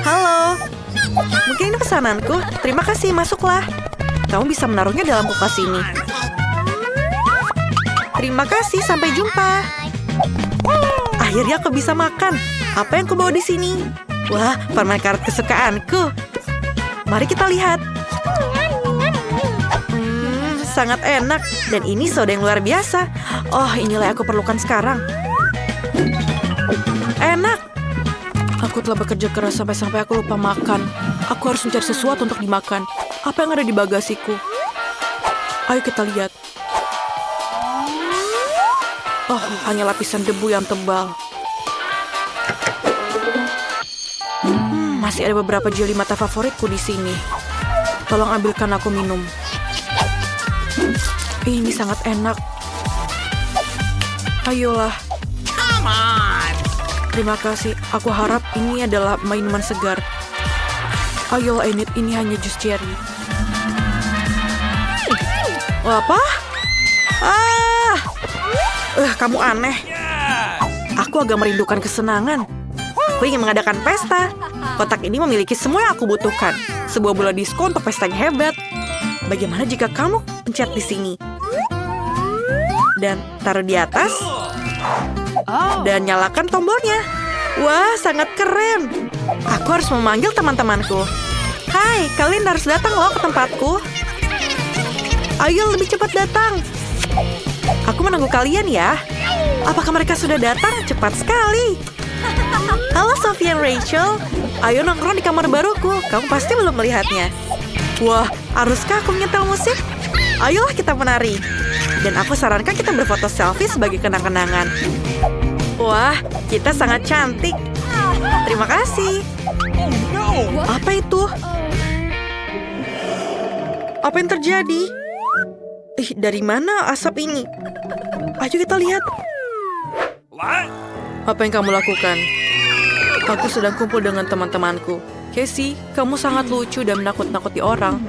Halo. Mungkin ini pesananku. Terima kasih, masuklah. Kamu bisa menaruhnya dalam kulkas ini. Terima kasih, sampai jumpa. Akhirnya aku bisa makan. Apa yang aku bawa di sini? Wah, permen karet kesukaanku. Mari kita lihat. Sangat enak. Dan ini soda yang luar biasa. Oh, inilah yang aku perlukan sekarang. Enak. Aku telah bekerja keras sampai aku lupa makan. Aku harus mencari sesuatu untuk dimakan. Apa yang ada di bagasiku? Ayo kita lihat. Oh, hanya lapisan debu yang tebal. Masih ada beberapa jeli mata favoritku di sini. Tolong ambilkan aku minum. Ini sangat enak. Ayolah. Come on. Terima kasih. Aku harap ini adalah minuman segar. Ayolah, Enid. Ini hanya jus cherry. Apa? Kamu aneh. Aku agak merindukan kesenangan. Aku ingin mengadakan pesta. Kotak ini memiliki semua yang aku butuhkan. Sebuah bola disko untuk pesta yang hebat. Bagaimana jika kamu pencet di sini? Dan taruh di atas. Dan nyalakan tombolnya. Wah, sangat keren. Aku harus memanggil teman-temanku. Hai, kalian harus datang loh ke tempatku. Ayo lebih cepat datang. Aku menunggu kalian ya. Apakah mereka sudah datang? Cepat sekali. Halo Sophie dan Rachel. Ayo nongkrong di kamar baruku. Kamu pasti belum melihatnya. Wah, haruskah aku menyetel musik? Ayolah kita menari. Dan aku sarankan kita berfoto selfie sebagai kenang-kenangan. Wah, kita sangat cantik. Terima kasih. Apa itu? Apa yang terjadi? Dari mana asap ini? Ayo kita lihat. What? Apa yang kamu lakukan? Aku sedang kumpul dengan teman-temanku. Casey, kamu sangat lucu dan menakut-nakuti orang.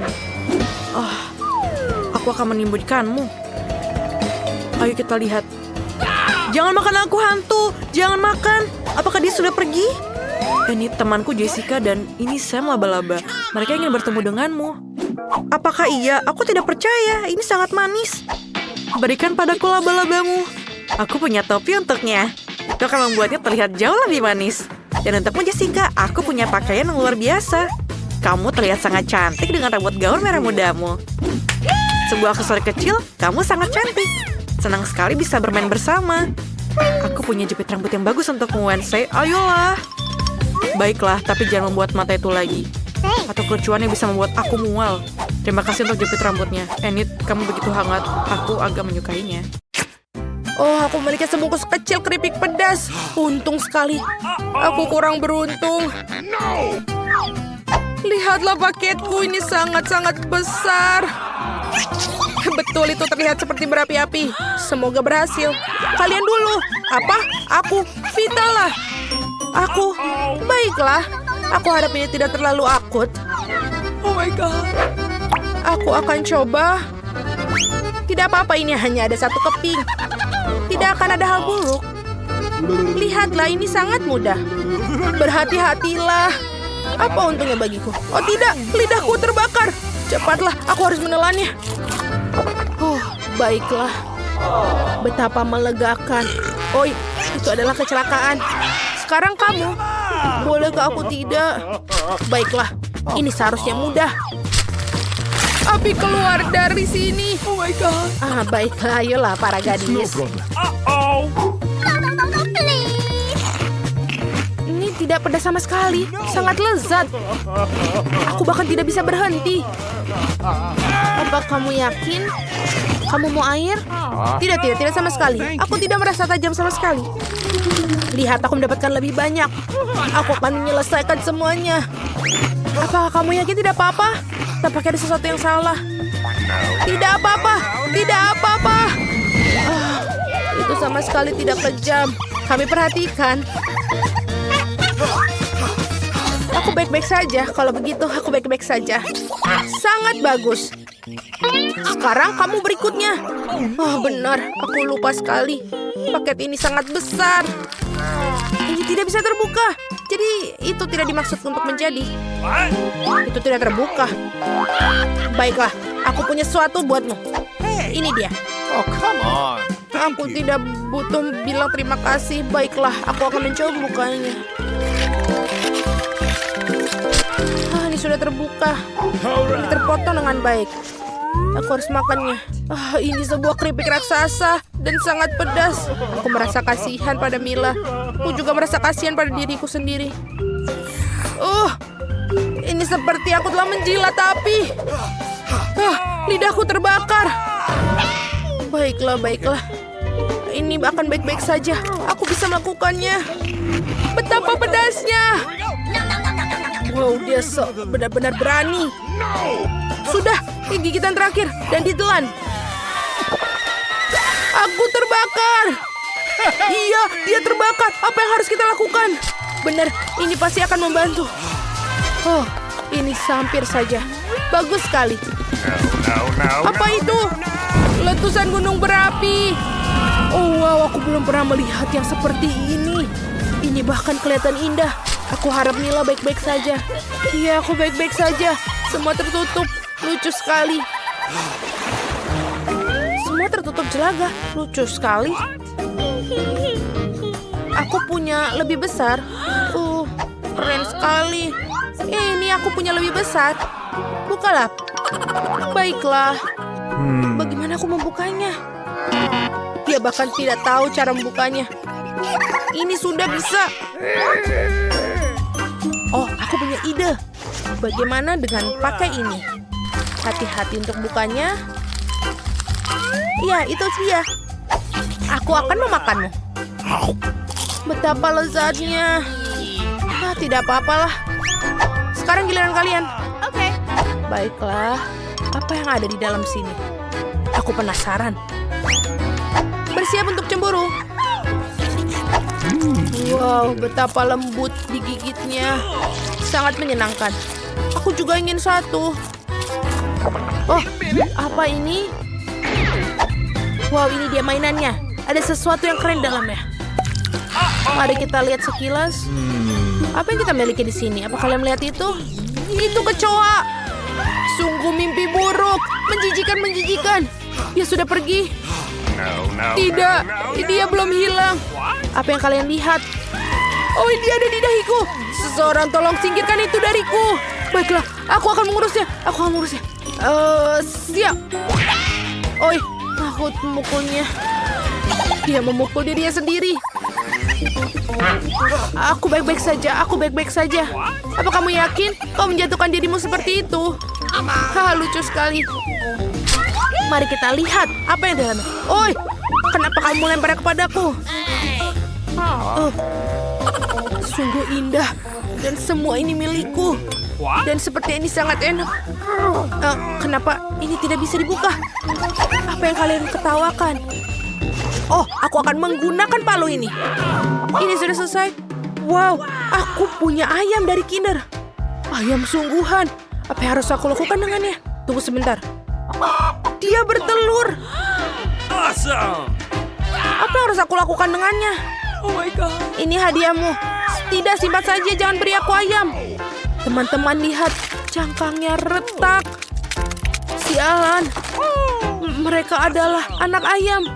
Aku akan menimbulkanmu. Ayo kita lihat. Jangan makan aku, hantu. Jangan makan. Apakah dia sudah pergi? Ini temanku Jessica dan ini Sam laba-laba. Mereka ingin bertemu denganmu. Apakah iya? Aku tidak percaya. Ini sangat manis. Berikan padaku laba-labamu. Aku punya topi untuknya. Itu akan membuatnya terlihat jauh lebih manis. Dan untukmu Jessica, aku punya pakaian yang luar biasa. Kamu terlihat sangat cantik dengan rambut gaun merah mudamu. Sebuah aksesoris kecil, kamu sangat cantik. Senang sekali bisa bermain bersama. Aku punya jepit rambut yang bagus untukmu, Wednesday. Ayolah. Baiklah, tapi jangan membuat mata itu lagi. Atau kelucuan yang bisa membuat aku mual. Terima kasih untuk jepit rambutnya. Enid, kamu begitu hangat. Aku agak menyukainya. Oh, aku memiliki sebungkus kecil keripik pedas. Untung sekali. Aku kurang beruntung. Lihatlah paketku, ini sangat-sangat besar. Betul, itu terlihat seperti berapi-api. Semoga berhasil. Kalian dulu. Apa? Aku. Vita lah. Aku. Baiklah. Aku harap ini tidak terlalu akut. Oh my God. Aku akan coba. Tidak apa-apa, ini hanya ada satu keping. Tidak akan ada hal buruk. Lihatlah, ini sangat mudah. Berhati-hatilah. Apa untungnya bagiku? Oh tidak, lidahku terbakar. Cepatlah, aku harus menelannya. Baiklah. Betapa melegakan. Oh, itu adalah kecelakaan. Sekarang kamu. Bolehkah aku tidak? Baiklah, ini seharusnya mudah. Api keluar dari sini. Oh my God. Baiklah, ayolah para gadis. Ini tidak pedas sama sekali. Sangat lezat. Aku bahkan tidak bisa berhenti. Apa kamu yakin? Kamu mau air? Tidak sama sekali. Aku tidak merasa tajam sama sekali. Lihat, aku mendapatkan lebih banyak. Aku akan menyelesaikan semuanya. Apakah kamu yakin tidak apa-apa? Tampaknya ada sesuatu yang salah. Tidak apa-apa. Tidak apa-apa. Itu sama sekali tidak kejam. Kami perhatikan. Aku baik-baik saja. Kalau begitu, aku baik-baik saja. Sangat bagus. Sekarang kamu berikutnya. Benar. Aku lupa sekali. Paket ini sangat besar. Ini tidak bisa terbuka. Jadi itu tidak dimaksud untuk menjadi. Itu tidak terbuka. Baiklah, aku punya sesuatu buatmu. Ini dia. Oh, come on. Aku tidak butuh bilang terima kasih. Baiklah, aku akan mencoba bukanya. Ini sudah terbuka. Ini terpotong dengan baik. Aku harus makannya. Ini sebuah keripik raksasa dan sangat pedas. Aku merasa kasihan pada Mila. Aku juga merasa kasihan pada diriku sendiri. Ini seperti aku telah menjilat api. Lidahku terbakar. Baiklah. Ini akan baik-baik saja. Aku bisa melakukannya. Betapa pedasnya. Wow, dia benar-benar berani. Sudah, ini gigitan terakhir dan ditelan. Aku terbakar. Iya, dia terbakar. Apa yang harus kita lakukan? Benar, ini pasti akan membantu. Ini hampir saja. Bagus sekali. Apa itu? Letusan gunung berapi. Wow, aku belum pernah melihat yang seperti ini. Ini bahkan kelihatan indah. Aku harap Mila baik-baik saja. Iya, aku baik-baik saja. Semua tertutup. Lucu sekali. Semua tertutup jelaga. Lucu sekali. Aku punya lebih besar. Keren sekali. Ini aku punya lebih besar. Bukalah. Baiklah. Bagaimana aku membukanya? Dia bahkan tidak tahu cara membukanya. Ini sudah bisa. Aku punya ide. Bagaimana dengan pakai ini? Hati-hati untuk bukanya. Ya, itu dia. Aku akan memakanmu. Betapa lezatnya. Tidak apa-apalah. Sekarang giliran kalian. Oke. Baiklah. Apa yang ada di dalam sini? Aku penasaran. Bersiap untuk cemburu. Wow, betapa lembut digigitnya. Sangat menyenangkan. Aku juga ingin satu. Apa ini? Wow, ini dia mainannya. Ada sesuatu yang keren dalamnya. Mari kita lihat sekilas. Apa yang kita miliki di sini? Apa kalian melihat itu? Itu kecoa. Sungguh mimpi buruk. Menjijikan. Dia sudah pergi. Tidak, dia belum hilang. Apa yang kalian lihat? Dia ada di dahiku. Seseorang tolong singkirkan itu dariku. Baiklah, aku akan mengurusnya. Siap. Aku memukulnya. Dia memukul dirinya sendiri. Aku baik-baik saja, aku baik-baik saja. Apa kamu yakin kau menjatuhkan dirimu seperti itu? Haha, lucu sekali. Mari kita lihat apa yang dalam. Oi, kenapa kamu lempar kepadaku? Sungguh indah dan semua ini milikku. Dan seperti ini sangat enak. Kenapa ini tidak bisa dibuka? Apa yang kalian ketawakan? Oh, aku akan menggunakan palu ini. Ini sudah selesai. Wow, aku punya ayam dari Kinder. Ayam sungguhan. Apa yang harus aku lakukan dengannya? Tunggu sebentar. Dia bertelur. Awesome! Apa yang harus aku lakukan dengannya? Oh my god! Ini hadiahmu. Tidak, simpan saja. Jangan beri aku ayam. Teman-teman lihat, cangkangnya retak. Sialan. Mereka adalah anak ayam.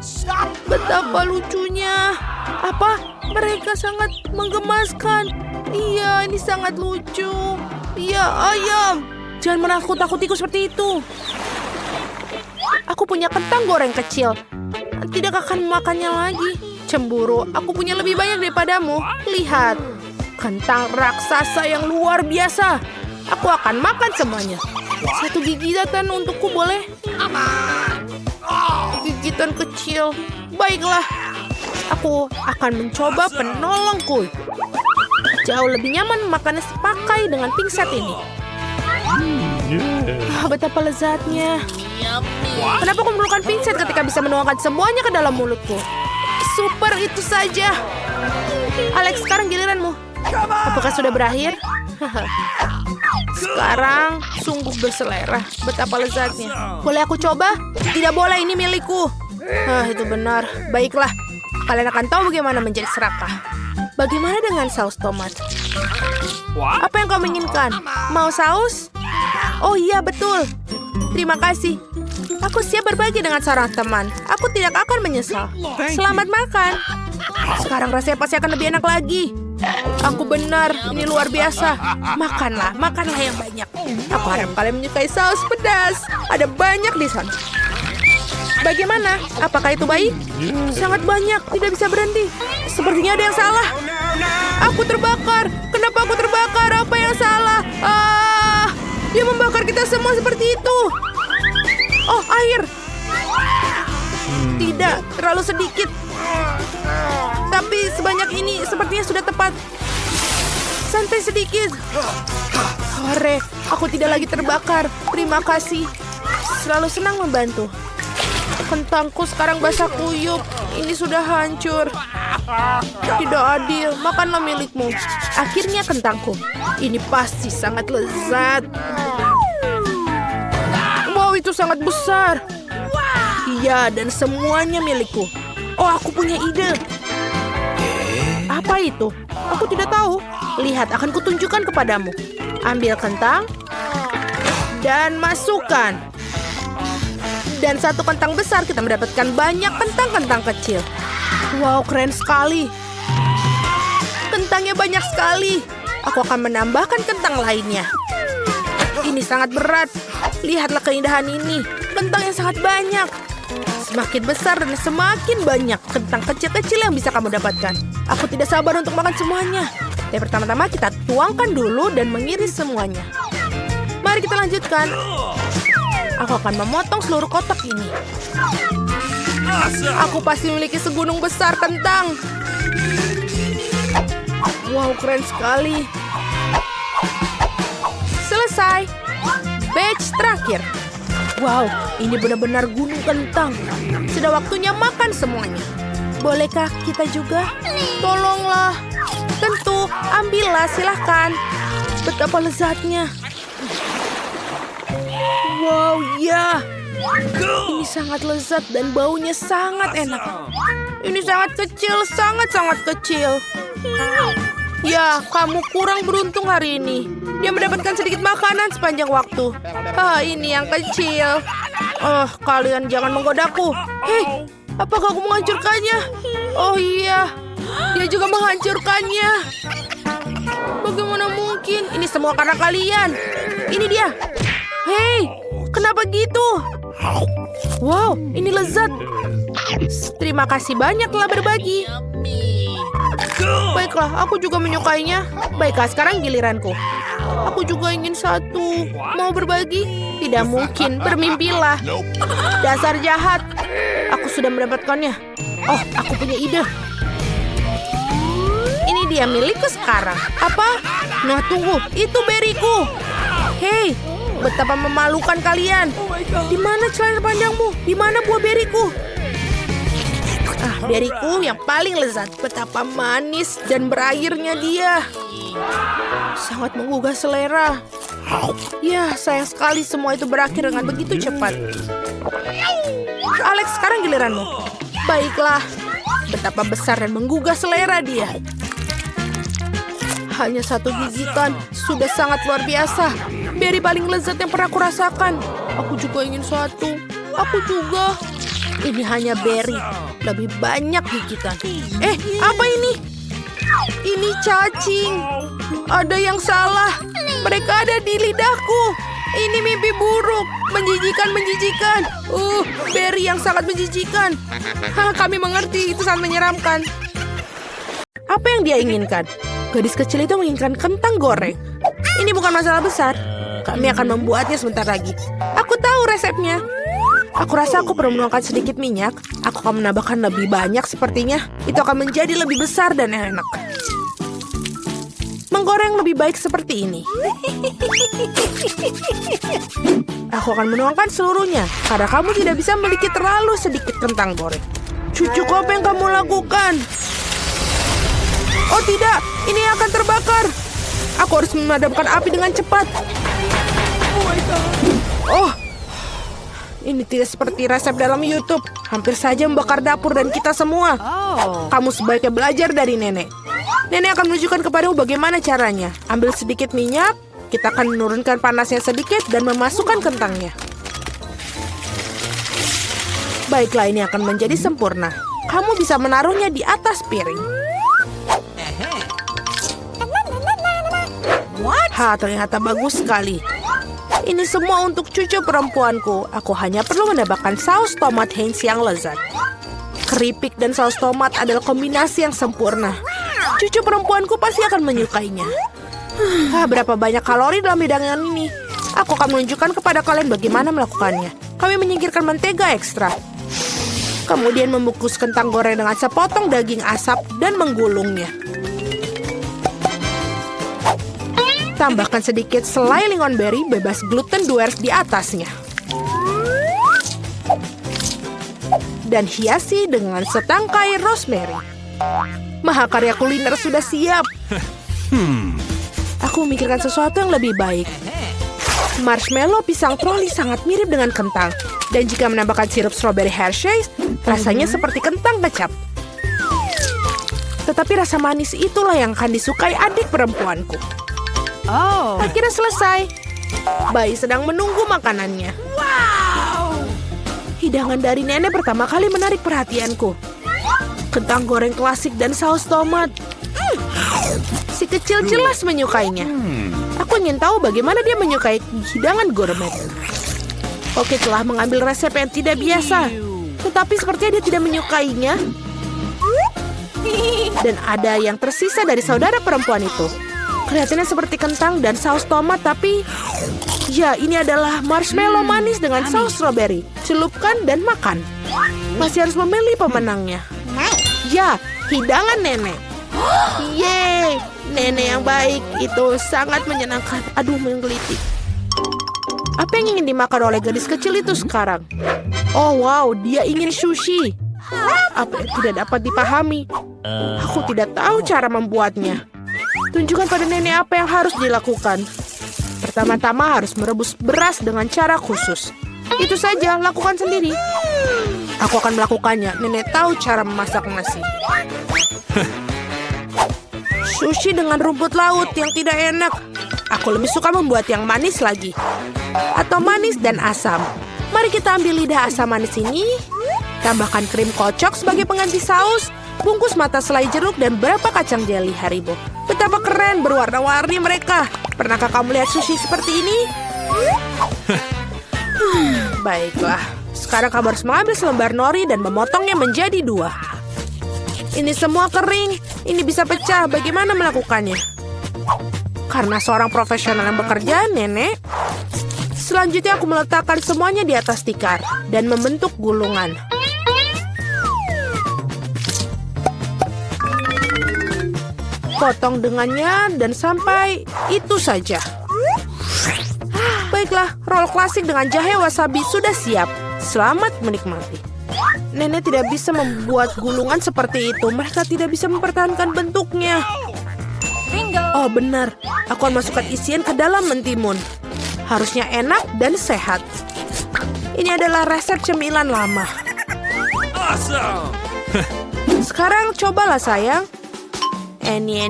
Betapa lucunya. Apa? Mereka sangat menggemaskan. Iya, ini sangat lucu. Iya, ayam. Jangan menakut-nakutiku seperti itu. Aku punya kentang goreng kecil. Tidak akan memakannya lagi. Cemburu, aku punya lebih banyak daripadamu. Lihat, kentang raksasa yang luar biasa. Aku akan makan semuanya. Satu gigitan untukku boleh? Gigitan kecil. Baiklah. Aku akan mencoba penolongku. Jauh lebih nyaman makannya sepakai dengan pingset ini. Betapa lezatnya. Kenapa aku memerlukan pingset ketika bisa menuangkan semuanya ke dalam mulutku? Super, itu saja. Alex, sekarang giliranmu. Apakah sudah berakhir? Sekarang sungguh berselera. Betapa lezatnya. Boleh aku coba? Tidak boleh, ini milikku. Itu benar. Baiklah. Kalian akan tahu bagaimana menjadi serakah. Bagaimana dengan saus tomat? Apa yang kau inginkan? Mau saus? Oh iya, betul. Terima kasih. Aku siap berbagi dengan seorang teman. Aku tidak akan menyesal. Selamat makan. Sekarang rasanya pasti akan lebih enak lagi. Aku benar, ini luar biasa. Makanlah yang banyak. Aku harap kalian menyukai saus pedas. Ada banyak di sana. Bagaimana? Apakah itu baik? Sangat banyak, tidak bisa berhenti. Sepertinya ada yang salah. Aku terbakar. Kenapa aku terbakar? Apa yang salah? Dia membakar kita semua seperti itu. Oh, air. Tidak, terlalu sedikit. Tapi sebanyak ini sepertinya sudah tepat. Santai sedikit. Hore, aku tidak lagi terbakar. Terima kasih. Selalu senang membantu. Kentangku sekarang basah kuyup. Ini sudah hancur. Tidak adil. Makanlah milikmu. Akhirnya kentangku. Ini pasti sangat lezat. Wow, itu sangat besar. Iya, dan semuanya milikku. Oh, aku punya ide. Apa itu? Aku tidak tahu. Lihat, akan kutunjukkan kepadamu. Ambil kentang dan masukkan. Dan satu kentang besar kita mendapatkan banyak kentang-kentang kecil. Wow, keren sekali. Kentangnya banyak sekali. Aku akan menambahkan kentang lainnya. Ini sangat berat. Lihatlah keindahan ini. Kentang yang sangat banyak. Semakin besar dan semakin banyak kentang kecil-kecil yang bisa kamu dapatkan. Aku tidak sabar untuk makan semuanya. Tapi pertama-tama kita tuangkan dulu dan mengiris semuanya. Mari kita lanjutkan. Aku akan memotong seluruh kotak ini. Aku pasti memiliki segunung besar kentang. Wow, keren sekali. Selesai. Batch terakhir. Wow, ini benar-benar gunung kentang. Sudah waktunya makan semuanya. Bolehkah kita juga? Tolonglah. Tentu, ambillah, silahkan. Betapa lezatnya. Wow, ya. Ini sangat lezat dan baunya sangat enak. Ini sangat kecil, sangat-sangat kecil. Ya, kamu kurang beruntung hari ini. Dia mendapatkan sedikit makanan sepanjang waktu. Ini yang kecil. Kalian jangan menggodaku. Hei, apakah aku menghancurkannya? Oh iya, dia juga menghancurkannya. Bagaimana mungkin? Ini semua karena kalian. Ini dia. Hei, kenapa gitu? Wow, ini lezat. Terima kasih banyak telah berbagi. Baiklah, aku juga menyukainya. Baiklah, sekarang giliranku. Aku juga ingin satu. Mau berbagi? Tidak mungkin, bermimpilah. Dasar jahat. Aku sudah mendapatkannya. Oh, aku punya ide. Ini dia milikku sekarang. Apa? Nah, tunggu. Itu beriku. Hei, betapa memalukan kalian. Di mana celana panjangmu? Di mana buah beriku? Beriku yang paling lezat. Betapa manis dan berairnya dia. Sangat menggugah selera. Ya, sayang sekali semua itu berakhir dengan begitu cepat. Alex, sekarang giliranmu. Baiklah. Betapa besar dan menggugah selera dia. Hanya satu gigitan sudah sangat luar biasa. Beri paling lezat yang pernah aku rasakan. Aku juga ingin satu. Aku juga. Ini hanya beri. Lebih banyak gigitan. Apa ini? Ini cacing. Ada yang salah. Mereka ada di lidahku. Ini mimpi buruk. Menjijikan. Beri yang sangat menjijikan. Kami mengerti, itu sangat menyeramkan. Apa yang dia inginkan? Gadis kecil itu menginginkan kentang goreng. Ini bukan masalah besar. Kami akan membuatnya sebentar lagi. Aku tahu resepnya. Aku rasa aku perlu menuangkan sedikit minyak. Aku akan menambahkan lebih banyak sepertinya. Itu akan menjadi lebih besar dan enak. Menggoreng lebih baik seperti ini. Aku akan menuangkan seluruhnya. Karena kamu tidak bisa memiliki terlalu sedikit kentang goreng. Cucuku, apa yang kamu lakukan? Oh tidak, ini akan terbakar. Aku harus memadamkan api dengan cepat. Oh, ini tidak seperti resep dalam YouTube. Hampir saja membakar dapur dan kita semua. Kamu sebaiknya belajar dari nenek. Nenek akan menunjukkan kepadamu bagaimana caranya. Ambil sedikit minyak, kita akan menurunkan panasnya sedikit dan memasukkan kentangnya. Baiklah, ini akan menjadi sempurna. Kamu bisa menaruhnya di atas piring. Ternyata bagus sekali. Ini semua untuk cucu perempuanku. Aku hanya perlu menambahkan saus tomat Heinz yang lezat. Keripik dan saus tomat adalah kombinasi yang sempurna. Cucu perempuanku pasti akan menyukainya. Berapa banyak kalori dalam hidangan ini? Aku akan menunjukkan kepada kalian bagaimana melakukannya. Kami menyingkirkan mentega ekstra. Kemudian membungkus kentang goreng dengan sepotong daging asap dan menggulungnya. Tambahkan sedikit selai lingonberry bebas gluten Duers di atasnya. Dan hiasi dengan setangkai rosemary. Mahakarya kuliner sudah siap. Aku memikirkan sesuatu yang lebih baik. Marshmallow pisang troli sangat mirip dengan kentang. Dan jika menambahkan sirup strawberry Hershey's, rasanya seperti kentang kecap. Tetapi rasa manis itulah yang akan disukai adik perempuanku. Akhirnya selesai. Bayi sedang menunggu makanannya. Hidangan dari nenek pertama kali menarik perhatianku. Kentang goreng klasik dan saus tomat. Si kecil jelas menyukainya. Aku ingin tahu bagaimana dia menyukai hidangan gourmet. Oke, telah mengambil resep yang tidak biasa. Tetapi sepertinya dia tidak menyukainya. Dan ada yang tersisa dari saudara perempuan itu. Kelihatannya seperti kentang dan saus tomat, tapi ya, ini adalah marshmallow manis dengan saus strawberry. Celupkan dan makan. Masih harus memilih pemenangnya. Ya, hidangan nenek. Yeay, nenek yang baik. Itu sangat menyenangkan. Aduh, menggelitik. Apa yang ingin dimakan oleh gadis kecil itu sekarang? Oh wow, dia ingin sushi. Apa yang tidak dapat dipahami? Aku tidak tahu cara membuatnya. Tunjukkan pada nenek apa yang harus dilakukan. Pertama-tama harus merebus beras dengan cara khusus. Itu saja, lakukan sendiri. Aku akan melakukannya. Nenek tahu cara memasak nasi. Sushi dengan rumput laut yang tidak enak. Aku lebih suka membuat yang manis lagi. Atau manis dan asam. Mari kita ambil lidah asam manis ini. Tambahkan krim kocok sebagai pengganti saus. Bungkus mata selai jeruk dan beberapa kacang jeli Haribo. Betapa keren berwarna-warni mereka. Pernahkah kamu lihat sushi seperti ini? Baiklah, sekarang kamu harus mengambil selembar nori dan memotongnya menjadi 2. Ini semua kering, ini bisa pecah. Bagaimana melakukannya? Karena seorang profesional yang bekerja, Nenek. Selanjutnya aku meletakkan semuanya di atas tikar dan membentuk gulungan. Potong dengannya dan sampai itu saja. Baiklah, roll klasik dengan jahe wasabi sudah siap. Selamat menikmati. Nenek tidak bisa membuat gulungan seperti itu. Mereka tidak bisa mempertahankan bentuknya. Oh benar, aku akan masukkan isian ke dalam mentimun. Harusnya enak dan sehat. Ini adalah resep cemilan lama. Awesome! Sekarang cobalah sayang. Eni.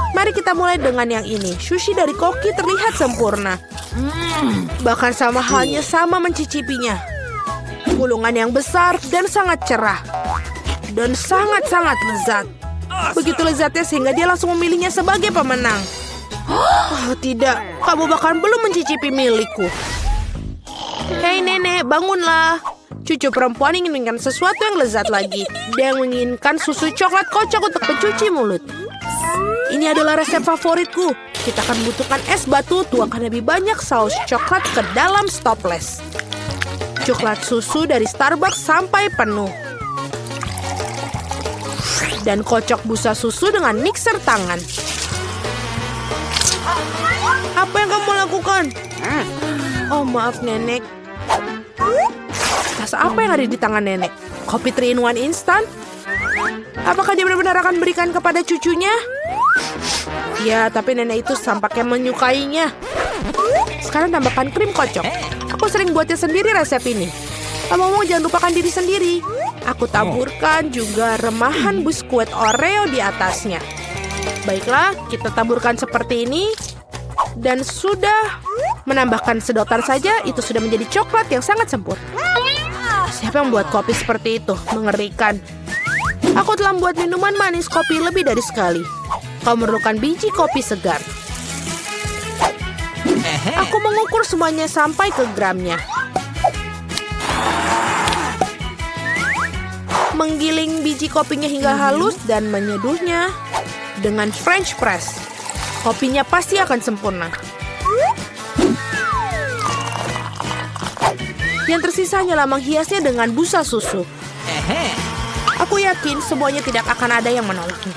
Mari kita mulai dengan yang ini. Sushi dari Koki terlihat sempurna. Bahkan sama halnya sama mencicipinya. Gulungan yang besar dan sangat cerah. Dan sangat-sangat lezat. Begitu lezatnya sehingga dia langsung memilihnya sebagai pemenang. Oh tidak, kamu bahkan belum mencicipi milikku. Hei nenek, bangunlah. Cucu perempuan ingin menginginkan sesuatu yang lezat lagi. Dia menginginkan susu coklat kocok untuk pencuci mulut. Ini adalah resep favoritku. Kita akan membutuhkan es batu, tuangkan lebih banyak saus coklat ke dalam stopless. Coklat susu dari Starbucks sampai penuh. Dan kocok busa susu dengan mixer tangan. Apa yang kamu lakukan? Oh maaf nenek. Tas apa yang ada di tangan nenek? Kopi 3-in-1 instan? Apakah dia benar-benar akan berikan kepada cucunya? Ya, tapi nenek itu tampaknya menyukainya. Sekarang tambahkan krim kocok. Aku sering buatnya sendiri resep ini. Ngomong-ngomong jangan lupakan diri sendiri. Aku taburkan juga remahan biskuit Oreo di atasnya. Baiklah, kita taburkan seperti ini. Dan sudah menambahkan sedotan saja, itu sudah menjadi coklat yang sangat sempurna. Siapa yang membuat kopi seperti itu? Mengerikan. Aku telah membuat minuman manis kopi lebih dari sekali. Kau memerlukan biji kopi segar. Aku mengukur semuanya sampai ke gramnya. Menggiling biji kopinya hingga halus dan menyeduhnya dengan French press. Kopinya pasti akan sempurna. Yang tersisa hanyalah menghiasnya dengan busa susu. Aku yakin semuanya tidak akan ada yang menolaknya.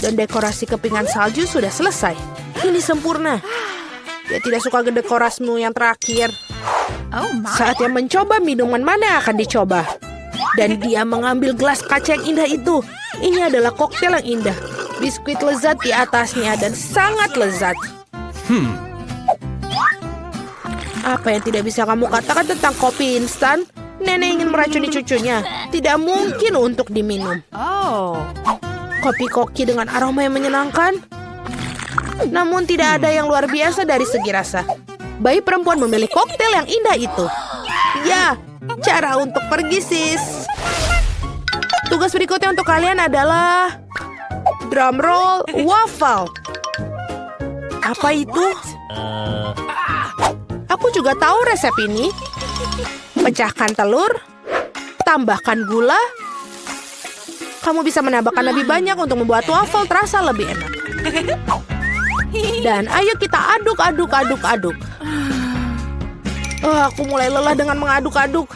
Dan dekorasi kepingan salju sudah selesai. Ini sempurna. Dia tidak suka dekorasimu yang terakhir. Saatnya mencoba minuman mana yang akan dicoba. Dan dia mengambil gelas kaca yang indah itu. Ini adalah koktail yang indah. Biskuit lezat di atasnya dan sangat lezat. Apa yang tidak bisa kamu katakan tentang kopi instan? Nenek ingin meracuni cucunya. Tidak mungkin untuk diminum. Kopi koki dengan aroma yang menyenangkan. Namun tidak ada yang luar biasa dari segi rasa. Bayi perempuan memilih koktail yang indah itu. Ya, cara untuk pergi sis. Tugas berikutnya untuk kalian adalah drum roll waffle. Apa itu? Aku juga tahu resep ini. Pecahkan telur, tambahkan gula. Kamu bisa menambahkan lebih banyak untuk membuat waffle terasa lebih enak. Dan ayo kita aduk. Aku mulai lelah dengan mengaduk-aduk.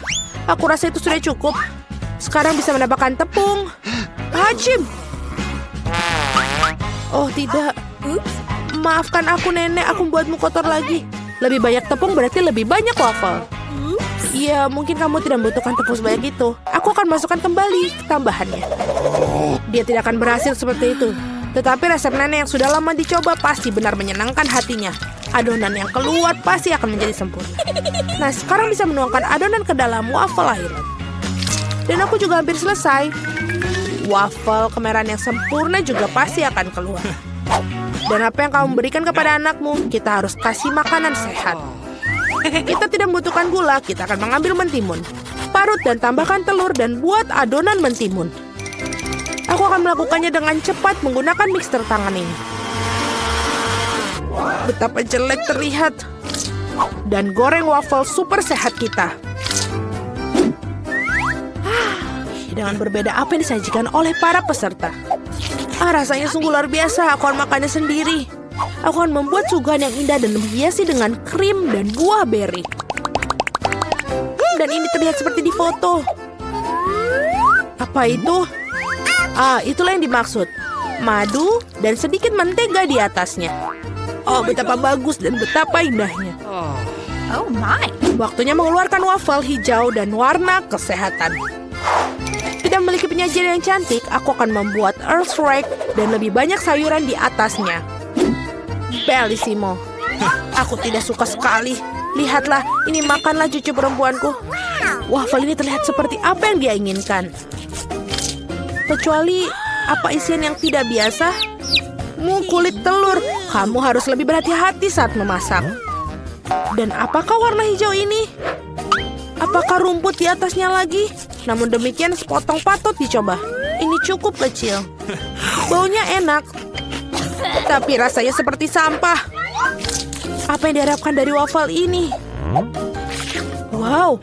Aku rasa itu sudah cukup. Sekarang bisa menambahkan tepung. Hajim. Oh tidak. Maafkan aku nenek, aku membuatmu kotor lagi. Lebih banyak tepung berarti lebih banyak waffle. Iya, mungkin kamu tidak membutuhkan tepung sebanyak itu. Aku akan masukkan kembali tambahannya. Dia tidak akan berhasil seperti itu. Tetapi resep nenek yang sudah lama dicoba pasti benar menyenangkan hatinya. Adonan yang keluar pasti akan menjadi sempurna. Nah, sekarang bisa menuangkan adonan ke dalam waffle airan. Dan aku juga hampir selesai. Waffle kemerahan yang sempurna juga pasti akan keluar. Dan apa yang kamu berikan kepada anakmu, kita harus kasih makanan sehat. Kita tidak membutuhkan gula, kita akan mengambil mentimun. Parut dan tambahkan telur dan buat adonan mentimun. Aku akan melakukannya dengan cepat menggunakan mixer tangan ini. Betapa jelek terlihat. dan goreng waffle super sehat kita. Dengan berbeda apa yang disajikan oleh para peserta. Rasanya sungguh luar biasa. Aku akan makannya sendiri. Aku akan membuat suguhan yang indah dan menghiasi dengan krim dan buah beri. Dan ini terlihat seperti di foto. Apa itu? Itulah yang dimaksud. Madu dan sedikit mentega di atasnya. Oh, betapa bagus dan betapa indahnya. Oh my. Waktunya mengeluarkan waffle hijau dan warna kesehatan. Tidak memiliki penyajian yang cantik, aku akan membuat earth rake dan lebih banyak sayuran di atasnya. Bellissimo. Aku tidak suka sekali. Lihatlah, ini makanlah cucu perempuanku. Waffle ini terlihat seperti apa yang dia inginkan. Kecuali, apa isian yang tidak biasa? Kulit telur. Kamu harus lebih berhati-hati saat memasak. Dan apakah warna hijau ini? Apakah rumput di atasnya lagi? Namun demikian sepotong patut dicoba. Ini cukup kecil. Baunya enak. Tapi rasanya seperti sampah. Apa yang diharapkan dari waffle ini? Wow,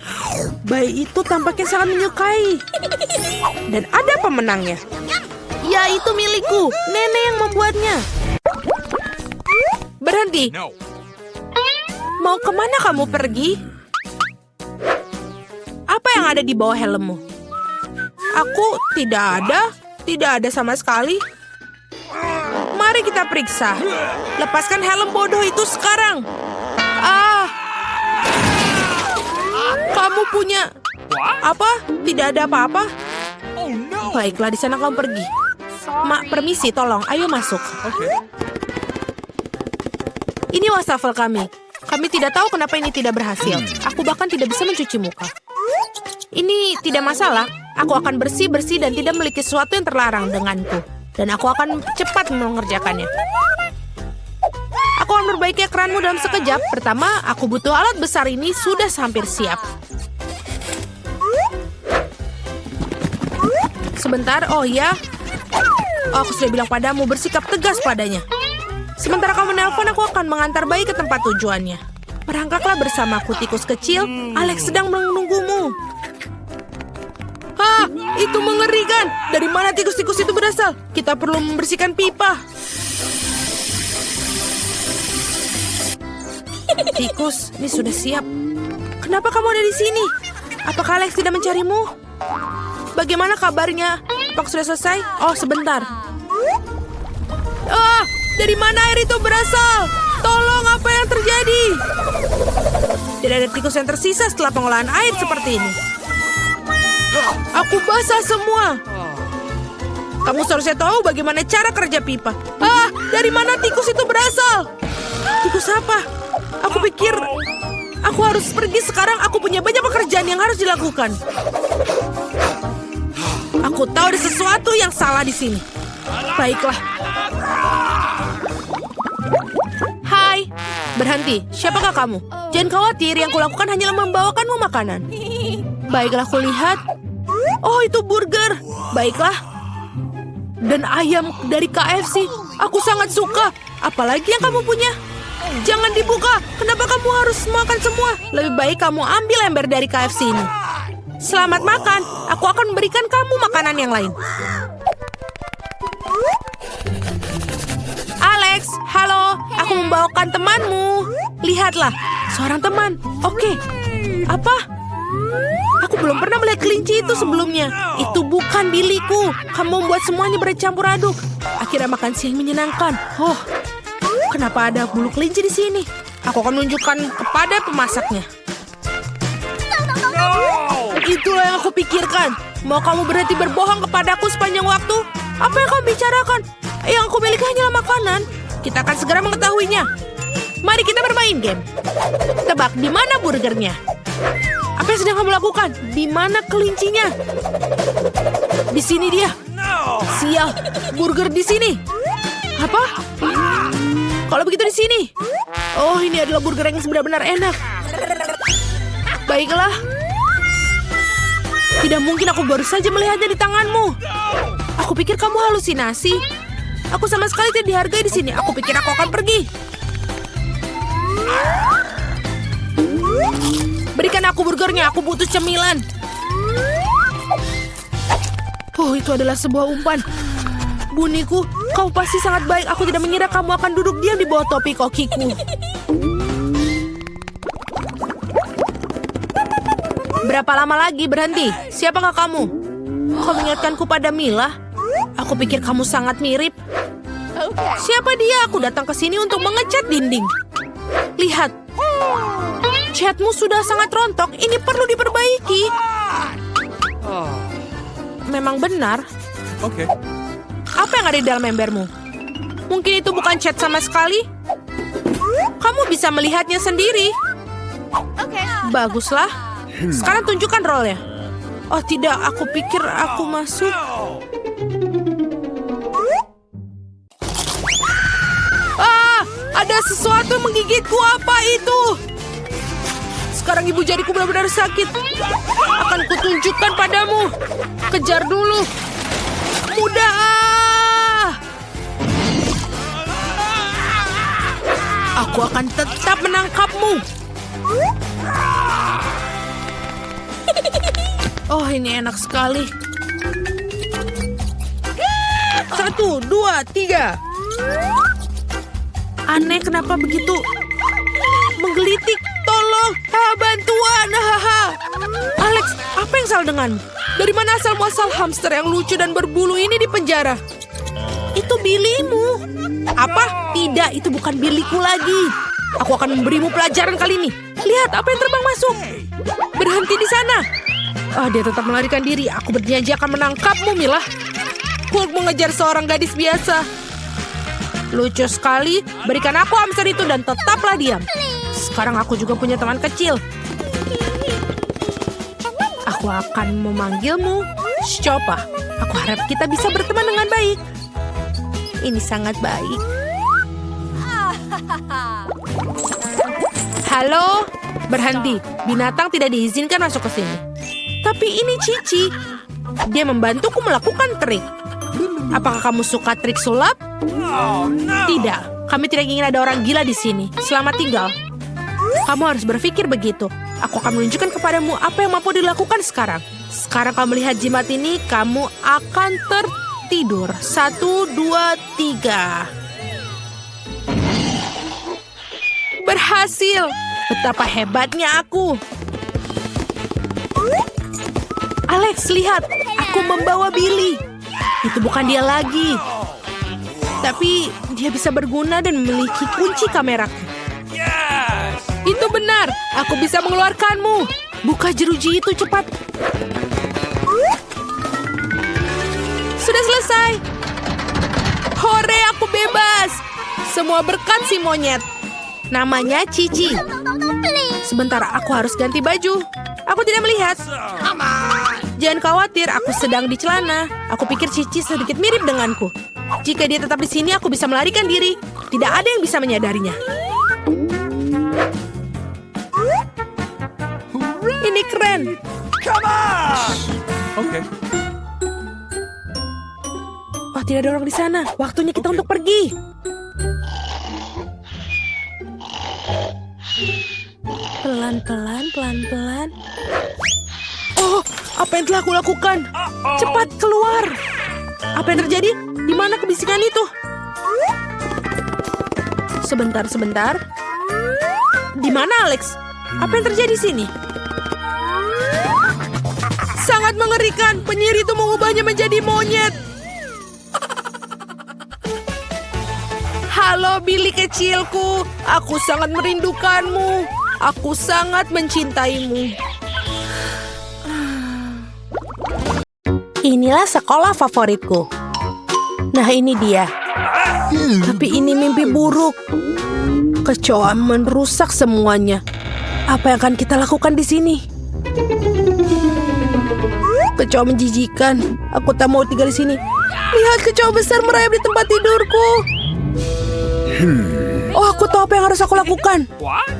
bayi itu tampaknya sangat menyukai. Dan ada pemenangnya. Ya, itu milikku. Nenek yang membuatnya. Berhenti. Mau kemana kamu pergi? Apa yang ada di bawah helmmu? Aku tidak ada sama sekali. Mari kita periksa. Lepaskan helm bodoh itu sekarang. Kamu punya apa? Tidak ada apa-apa. Baiklah, di sana kamu pergi. Mak, permisi, tolong, ayo masuk. Ini wastafel kami. Kami tidak tahu kenapa ini tidak berhasil. Aku bahkan tidak bisa mencuci muka. Ini tidak masalah. Aku akan bersih-bersih dan tidak memiliki sesuatu yang terlarang denganku. Dan aku akan cepat mengerjakannya. Aku akan memperbaiki ekranmu dalam sekejap. Pertama, aku butuh alat besar ini sudah hampir siap. Sebentar, oh ya. Aku sudah bilang padamu, bersikap tegas padanya. Sementara kamu menelpon, aku akan mengantar bayi ke tempat tujuannya. Merangkaklah bersamaku, tikus kecil. Alex sedang menunggumu. Itu mengerikan. Dari mana tikus-tikus itu berasal? Kita perlu membersihkan pipa. Tikus, ini sudah siap. Kenapa kamu ada di sini? Apakah Alex tidak mencarimu? Bagaimana kabarnya? Apakah sudah selesai? Oh, sebentar. Dari mana air itu berasal? Tolong, apa yang terjadi? Tidak ada tikus yang tersisa setelah pengolahan air seperti ini. Aku basah semua. Kamu seharusnya tahu bagaimana cara kerja pipa. Dari mana tikus itu berasal? Tikus apa? Aku pikir aku harus pergi sekarang. Aku punya banyak pekerjaan yang harus dilakukan. Aku tahu ada sesuatu yang salah di sini. Baiklah. Hai, berhenti. Siapakah kamu? Jangan khawatir, yang kulakukan hanyalah membawakanmu makanan. Baiklah, kulihat. Oh, itu burger. Baiklah. Dan ayam dari KFC. Aku sangat suka. Apalagi yang kamu punya? Jangan dibuka. Kenapa kamu harus makan semua? Lebih baik kamu ambil ember dari KFC ini. Selamat makan. Aku akan memberikan kamu makanan yang lain. Alex, halo. Aku membawakan temanmu. Lihatlah, seorang teman. Oke. Apa? Aku belum pernah melihat kelinci itu sebelumnya. Itu bukan Billyku. Kamu membuat semuanya bercampur aduk. Akhirnya makan siang menyenangkan. Oh, kenapa ada bulu kelinci di sini? Aku akan menunjukkan kepada pemasaknya. Itulah yang aku pikirkan. Mau kamu berhenti berbohong kepadaku sepanjang waktu? Apa yang kamu bicarakan? Yang aku miliki hanyalah makanan. Kita akan segera mengetahuinya. Mari kita bermain game. Tebak, di mana burgernya? Apa yang sedang kamu lakukan? Di mana kelincinya? Di sini dia. Sial, burger di sini. Apa? Kalau begitu di sini. Oh, ini adalah burger yang benar-benar enak. Baiklah. Tidak mungkin aku baru saja melihatnya di tanganmu. Aku pikir kamu halusinasi. Aku sama sekali tidak dihargai di sini. Aku pikir aku akan pergi. Berikan aku burgernya, aku butuh cemilan. Oh, itu adalah sebuah umpan. Buniku, kau pasti sangat baik. Aku tidak mengira kamu akan duduk diam di bawah topi kokiku. Berapa lama lagi berhenti? Siapakah kamu? Kau mengingatkanku pada Mila? Aku pikir kamu sangat mirip. Siapa dia? Aku datang ke sini untuk mengecat dinding. Lihat. Catmu sudah sangat rontok. Ini perlu diperbaiki. Memang benar. Okay. Apa yang ada di dalam embermu? Mungkin itu bukan cat sama sekali. Kamu bisa melihatnya sendiri. Baguslah. Sekarang tunjukkan rollnya. Oh tidak, aku pikir aku masuk. Ada sesuatu yang menggigitku. Apa itu? Sekarang ibu jariku benar-benar sakit. Akan kutunjukkan padamu. Kejar dulu. Mudah. Aku akan tetap menangkapmu. Oh, ini enak sekali. 1, 2, 3. Aneh, kenapa begitu menggelitik? Tolong, bantuan. Alex, apa yang salah denganmu? Dari mana asal muasal hamster yang lucu dan berbulu ini di penjara? Itu Billymu. Apa? Tidak, itu bukan Billyku lagi. Aku akan memberimu pelajaran kali ini. Lihat apa yang terbang masuk. Berhenti di sana. Dia tetap melarikan diri. Aku berjanji akan menangkapmu, Mila. Hulk mengejar seorang gadis biasa. Lucu sekali. Berikan aku hamster itu dan tetaplah diam. Sekarang aku juga punya teman kecil. Aku akan memanggilmu Shopa. Aku harap kita bisa berteman dengan baik. Ini sangat baik. Halo? Berhenti. Binatang tidak diizinkan masuk ke sini. Tapi ini Cici. Dia membantuku melakukan trik. Apakah kamu suka trik sulap? Tidak. Kami tidak ingin ada orang gila di sini. Selamat tinggal. Kamu harus berpikir begitu. Aku akan menunjukkan kepadamu apa yang mampu dilakukan sekarang. Sekarang kamu lihat jimat ini, kamu akan tertidur. 1, 2, 3. Berhasil. Betapa hebatnya aku. Alex, lihat. Aku membawa Billy. Itu bukan dia lagi. Tapi dia bisa berguna dan memiliki kunci kameraku. Yes! Itu benar. Aku bisa mengeluarkanmu. Buka jeruji itu cepat. Sudah selesai. Hore, aku bebas. Semua berkat si monyet. Namanya Cici. Sebentar, aku harus ganti baju. Aku tidak melihat. Jangan khawatir, aku sedang di celana. Aku pikir Cici sedikit mirip denganku. Jika dia tetap di sini, aku bisa melarikan diri. Tidak ada yang bisa menyadarinya. Ini keren. Come on! Okay. Oh, tidak ada orang di sana. Waktunya kita untuk pergi. Pelan-pelan, pelan-pelan. Oh, apa yang telah aku lakukan? Cepat keluar. Apa yang terjadi? Di mana kebisikan itu? Sebentar, sebentar. Di mana Alex? Apa yang terjadi sini? Sangat mengerikan. Penyihir itu mengubahnya menjadi monyet. Halo Billy kecilku. Aku sangat merindukanmu. Aku sangat mencintaimu. Inilah sekolah favoritku. Nah, ini dia. Tapi ini mimpi buruk. Kecoa merusak semuanya. Apa yang akan kita lakukan di sini? Kecoa menjijikan. Aku tak mau tinggal di sini. Lihat, kecoa besar merayap di tempat tidurku. Oh, aku tahu apa yang harus aku lakukan.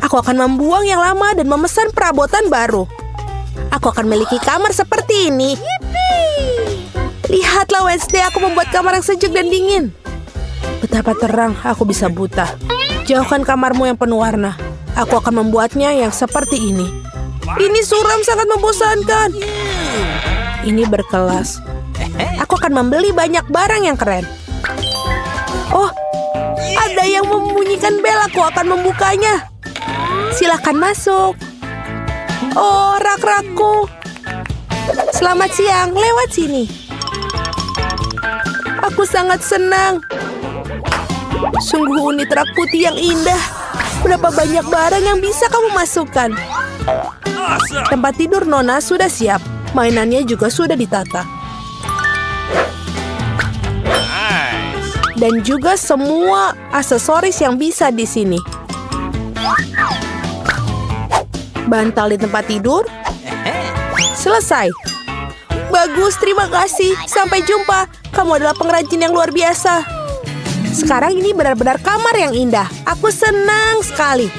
Aku akan membuang yang lama dan memesan perabotan baru. Aku akan memiliki kamar seperti ini. Lihatlah Wednesday, aku membuat kamar yang sejuk dan dingin. Betapa terang aku bisa buta. Jauhkan kamarmu yang penuh warna. Aku akan membuatnya yang seperti ini. Ini suram sangat membosankan. Ini berkelas. Aku akan membeli banyak barang yang keren. Oh, ada yang membunyikan bel. Aku akan membukanya. Silakan masuk. Oh, rak-rakku. Selamat siang, lewat sini. Aku sangat senang. Sungguh unit rak putih yang indah. Berapa banyak barang yang bisa kamu masukkan. Awesome. Tempat tidur Nona sudah siap. Mainannya juga sudah ditata. Nice. Dan juga semua aksesoris yang bisa di sini. Bantal di tempat tidur. Selesai. Bagus, terima kasih. Sampai jumpa. Kamu adalah pengrajin yang luar biasa. Sekarang ini benar-benar kamar yang indah. Aku senang sekali.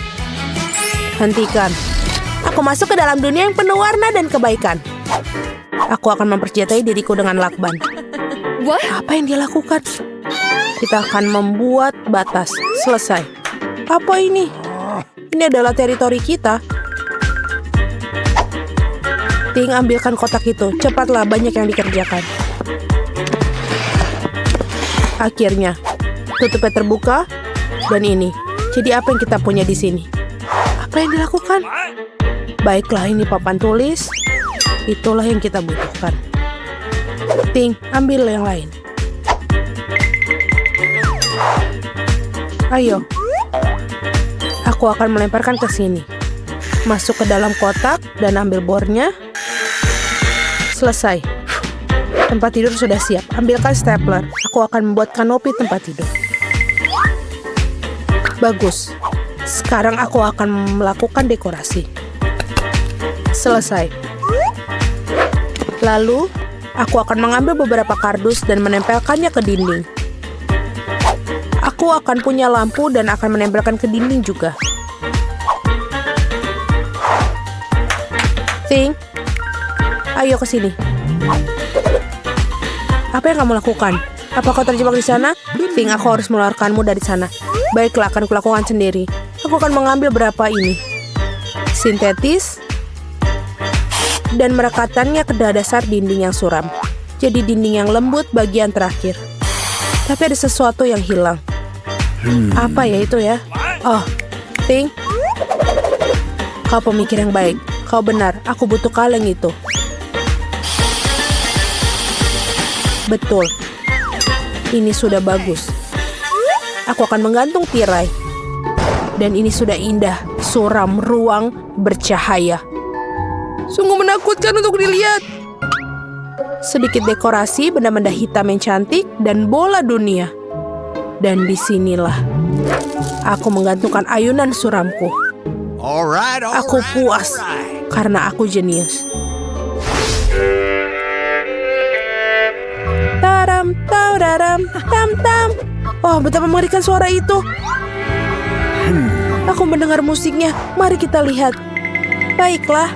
Hentikan. Aku masuk ke dalam dunia yang penuh warna dan kebaikan. Aku akan mempercayai diriku dengan lakban. Apa yang dia lakukan? Kita akan membuat batas. Selesai. Apa ini? Ini adalah teritori kita. Ting, ambilkan kotak itu. Cepatlah, banyak yang dikerjakan. Akhirnya, tutupnya terbuka. Dan ini. Jadi apa yang kita punya di sini? Apa yang dilakukan? Baiklah, ini papan tulis. Itulah yang kita butuhkan. Ting, ambil yang lain. Ayo. Aku akan melemparkan ke sini. Masuk ke dalam kotak dan ambil bornya. Selesai. Tempat tidur sudah siap. Ambilkan stapler. Aku akan membuat kanopi tempat tidur. Bagus. Sekarang aku akan melakukan dekorasi. Selesai. Lalu, aku akan mengambil beberapa kardus dan menempelkannya ke dinding. Aku akan punya lampu dan akan menempelkan ke dinding juga. Ting, ayo ke sini. Apa yang kamu lakukan? Apa kau terjebak di sana? Ting, aku harus mengeluarkanmu dari sana. Baiklah, akan kulakukan sendiri. Aku akan mengambil berapa ini. Sintetis. Dan merekatkannya ke dasar dinding yang suram. Jadi dinding yang lembut bagian terakhir. Tapi ada sesuatu yang hilang. Apa ya itu ya? Oh, Ting. Kau pemikir yang baik. Kau benar, aku butuh kaleng itu. Betul. Ini sudah bagus. Aku akan menggantung tirai. Dan ini sudah indah, suram, ruang, bercahaya. Sungguh menakutkan untuk dilihat. Sedikit dekorasi, benda-benda hitam yang cantik, dan bola dunia. Dan disinilah aku menggantungkan ayunan suramku. Aku puas karena aku jenius. Taram, taudaram, tam-tam. Oh, betapa mengerikan suara itu. Aku mendengar musiknya. Mari kita lihat. Baiklah.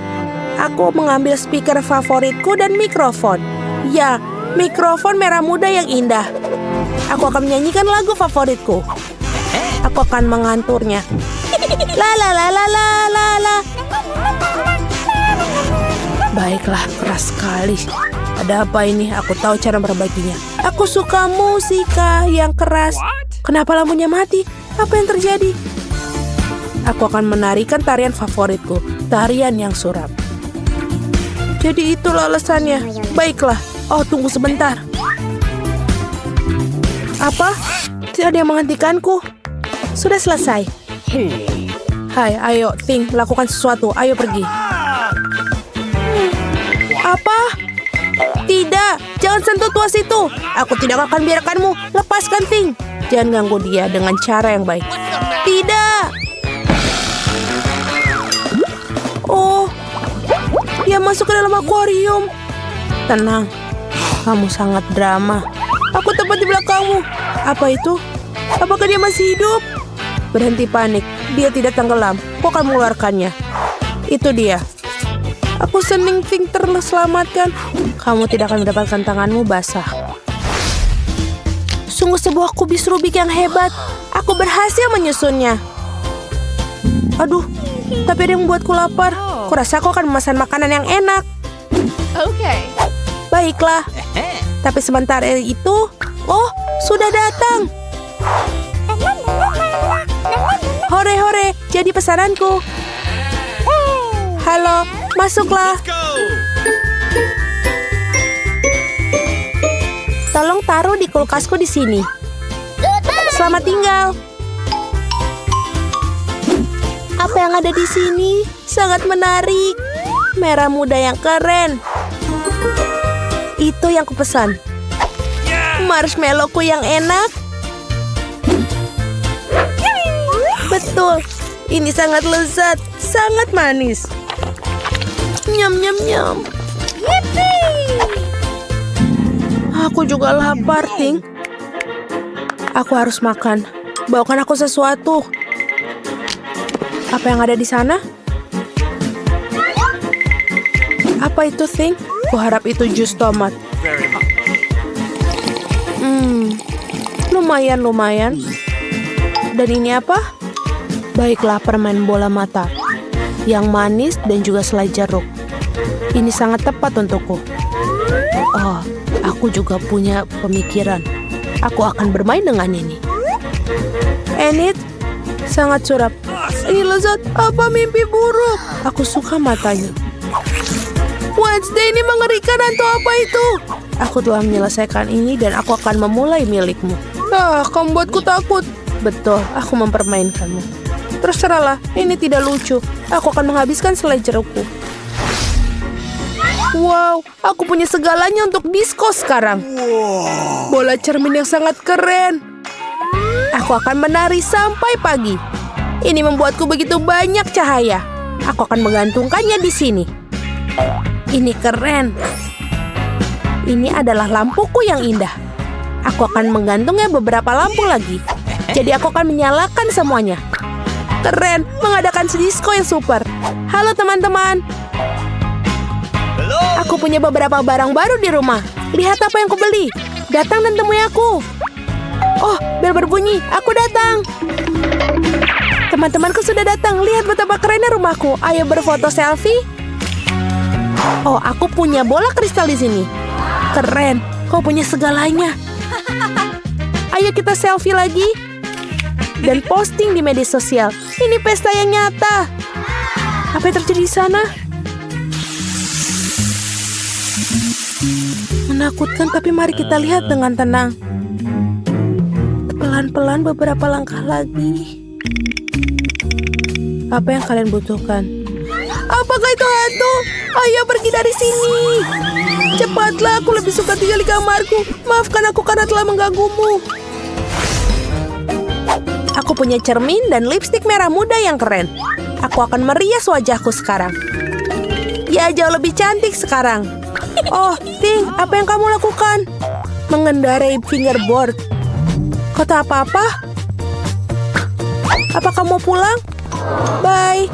Aku mengambil speaker favoritku dan mikrofon. Ya, mikrofon merah muda yang indah. Aku akan menyanyikan lagu favoritku. Aku akan menganturnya. La la la la la la la. Baiklah, keras sekali. Ada apa ini? Aku tahu cara memperbaikinya. Aku suka musika yang keras. Kenapa lampunya mati? Apa yang terjadi? Aku akan menarikan tarian favoritku. Tarian yang suram. Jadi itulah alasannya. Baiklah. Oh, tunggu sebentar. Apa? Tidak ada yang menghentikanku. Sudah selesai. Hai, ayo, Ting, lakukan sesuatu. Ayo pergi. Apa? Tidak, jangan sentuh tuas itu. Aku tidak akan biarkanmu. Lepaskan, Ting. Jangan ganggu dia dengan cara yang baik. Tidak. Oh, dia masuk ke dalam akuarium. Tenang, kamu sangat drama. Aku tepat di belakangmu. Apa itu? Apakah dia masih hidup? Berhenti panik, dia tidak tenggelam. Aku akan mengeluarkannya. Itu dia. Aku senang Ting terselamatkan. Kamu tidak akan mendapatkan tanganmu basah. Sungguh sebuah kubis Rubik yang hebat. Aku berhasil menyusunnya. Aduh, tapi ada yang membuatku lapar. Kurasa aku akan memesan makanan yang enak. Okay. Baiklah. Tapi sebentar itu, oh, sudah datang. Hore, jadi pesananku. Halo, masuklah. Tolong taruh di kulkasku di sini. Selamat tinggal. Apa yang ada di sini? Sangat menarik. Merah muda yang keren. Itu yang kupesan. Marshmallowku yang enak. Betul. Ini sangat lezat, sangat manis. Nyam nyam nyam. Aku juga lapar, Ting. Aku harus makan. Bawakan aku sesuatu. Apa yang ada di sana? Apa itu, Ting? Kuharap itu jus tomat. Lumayan. Dan ini apa? Baiklah, permen bola mata. Yang manis dan juga selai jeruk. Ini sangat tepat untukku. Oh, aku juga punya pemikiran. Aku akan bermain dengan ini. Enid, sangat suram. Ini lezat, apa mimpi buruk? Aku suka matanya. Wednesday, ini mengerikan atau apa itu? Aku telah menyelesaikan ini dan aku akan memulai milikmu. Kamu buatku takut. Betul, aku mempermainkanmu. Terserahlah, ini tidak lucu. Aku akan menghabiskan selai jerukku. Wow, aku punya segalanya untuk disko sekarang. Bola cermin yang sangat keren. Aku akan menari sampai pagi. Ini membuatku begitu banyak cahaya. Aku akan menggantungkannya di sini. Ini keren. Ini adalah lampuku yang indah. Aku akan menggantungnya beberapa lampu lagi. Jadi aku akan menyalakan semuanya. Keren, mengadakan disko yang super. Halo teman-teman. Aku punya beberapa barang baru di rumah. Lihat apa yang kubeli. Datang dan temui aku. Oh, bel berbunyi. Aku datang. Teman-temanku sudah datang. Lihat betapa kerennya rumahku. Ayo berfoto selfie. Oh, aku punya bola kristal di sini. Keren. Kau punya segalanya. Ayo kita selfie lagi. Dan posting di media sosial. Ini pesta yang nyata. Apa yang terjadi di sana? Menakutkan, tapi mari kita lihat dengan tenang. Pelan-pelan beberapa langkah lagi. Apa yang kalian butuhkan? Apakah itu hantu? Ayo pergi dari sini. Cepatlah, aku lebih suka tinggal di kamarku. Maafkan aku karena telah mengganggumu. Aku punya cermin dan lipstik merah muda yang keren. Aku akan merias wajahku sekarang. Ya, jauh lebih cantik sekarang. Oh, Ting, apa yang kamu lakukan? Mengendarai fingerboard. Kau tahu apa-apa? Apa kamu mau pulang? Bye.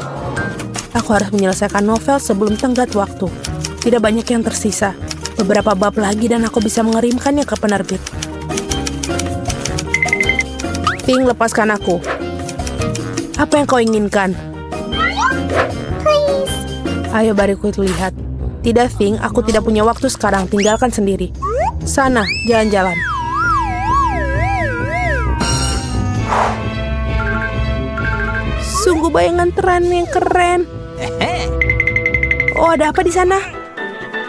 Aku harus menyelesaikan novel sebelum tenggat waktu. Tidak banyak yang tersisa. Beberapa bab lagi dan aku bisa mengirimkannya ke penerbit. Ting, lepaskan aku. Apa yang kau inginkan? Please. Ayo bariku lihat. Tidak, Ting, aku tidak punya waktu sekarang. Tinggalkan sendiri. Sana, jalan-jalan. Sungguh bayangan terang yang keren. Oh, ada apa di sana?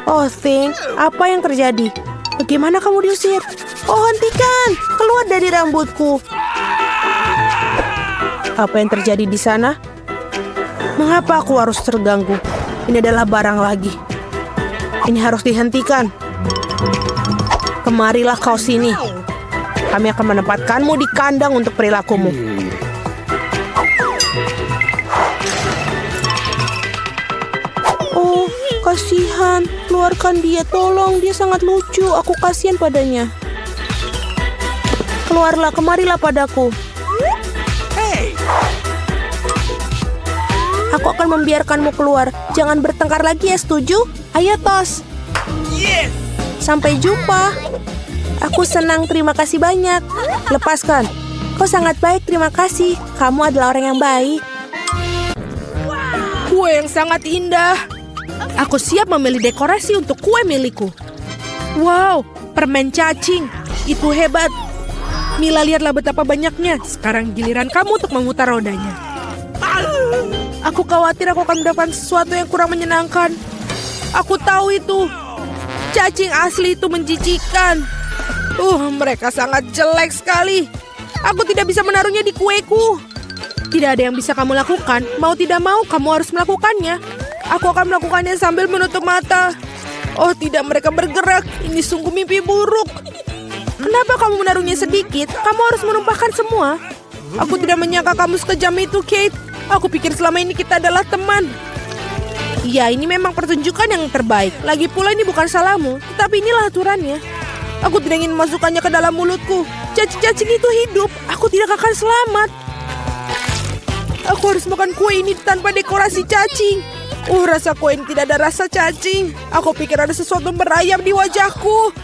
Oh, Ting, apa yang terjadi? Bagaimana kamu diusir? Oh, hentikan! Keluar dari rambutku. Apa yang terjadi di sana? Mengapa aku harus terganggu? Ini adalah barang lagi. Ini harus dihentikan. Kemarilah kau sini. Kami akan menempatkanmu di kandang untuk perilakumu. Oh, kasihan. Keluarkan dia, tolong. Dia sangat lucu. Aku kasihan padanya. Keluarlah, kemarilah padaku. Aku akan membiarkanmu keluar. Jangan bertengkar lagi ya, setuju? Ayo, tos. Sampai jumpa. Aku senang, terima kasih banyak. Lepaskan. Kau sangat baik, terima kasih. Kamu adalah orang yang baik. Kue yang sangat indah. Aku siap memilih dekorasi untuk kue milikku. Wow, permen cacing. Itu hebat. Mila, lihatlah betapa banyaknya. Sekarang giliran kamu untuk memutar rodanya. Aku khawatir aku akan mendapatkan sesuatu yang kurang menyenangkan. Aku tahu itu. Cacing asli itu menjijikan. Mereka sangat jelek sekali. Aku tidak bisa menaruhnya di kueku. Tidak ada yang bisa kamu lakukan. Mau tidak mau, kamu harus melakukannya. Aku akan melakukannya sambil menutup mata. Oh tidak, mereka bergerak. Ini sungguh mimpi buruk. Kenapa kamu menaruhnya sedikit? Kamu harus menumpahkan semua. Aku tidak menyangka kamu sekejam itu, Kate. Aku pikir selama ini kita adalah teman. Ya, ini memang pertunjukan yang terbaik. Lagi pula ini bukan salahmu, tetapi inilah aturannya. Aku tidak ingin memasukkannya ke dalam mulutku. Cacing-cacing itu hidup. Aku tidak akan selamat. Aku harus makan kue ini tanpa dekorasi cacing. Rasa kue ini tidak ada rasa cacing. Aku pikir ada sesuatu merayap di wajahku.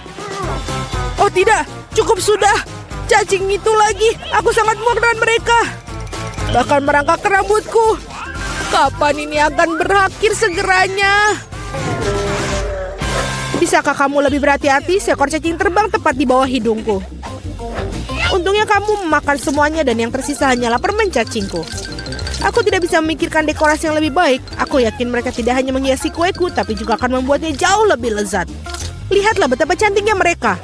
Oh tidak, cukup sudah. Cacing itu lagi. Aku sangat muak dengan mereka. Bahkan merangkak ke rambutku. Kapan ini akan berakhir segeranya? Bisakah kamu lebih berhati-hati? Seekor cacing terbang tepat di bawah hidungku. Untungnya kamu memakan semuanya dan yang tersisa hanyalah permen cacingku. Aku tidak bisa memikirkan dekorasi yang lebih baik. Aku yakin mereka tidak hanya menghiasi kueku, tapi juga akan membuatnya jauh lebih lezat. Lihatlah betapa cantiknya mereka.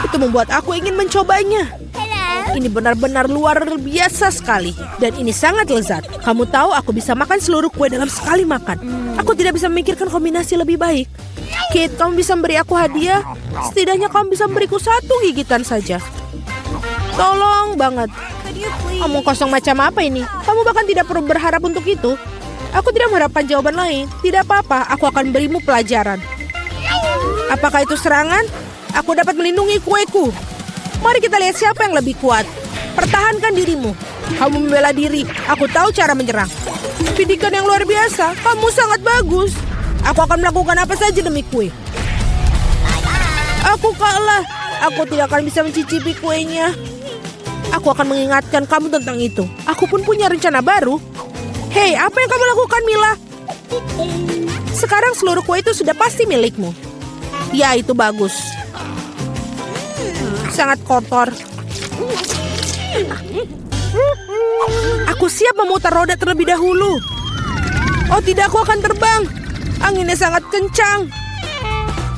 Itu membuat aku ingin mencobanya. Ini benar-benar luar biasa sekali. Dan ini sangat lezat. Kamu tahu aku bisa makan seluruh kue dalam sekali makan. Aku tidak bisa memikirkan kombinasi lebih baik. Kate, kamu bisa memberi aku hadiah? Setidaknya kamu bisa memberiku satu gigitan saja. Tolong banget. Omong kosong macam apa ini? Kamu bahkan tidak perlu berharap untuk itu. Aku tidak mengharapkan jawaban lain. Tidak apa-apa, aku akan berimu pelajaran. Apakah itu serangan? Aku dapat melindungi kueku. Mari kita lihat siapa yang lebih kuat. Pertahankan dirimu. Kamu membela diri. Aku tahu cara menyerang. Pendidikan yang luar biasa. Kamu sangat bagus. Aku akan melakukan apa saja demi kue. Aku kalah. Aku tidak akan bisa mencicipi kuenya. Aku akan mengingatkan kamu tentang itu. Aku pun punya rencana baru. Hei, apa yang kamu lakukan, Mila? Sekarang seluruh kue itu sudah pasti milikmu. Ya, itu bagus. Sangat kotor. Aku siap memutar roda terlebih dahulu. Oh tidak, aku akan terbang. Anginnya sangat kencang.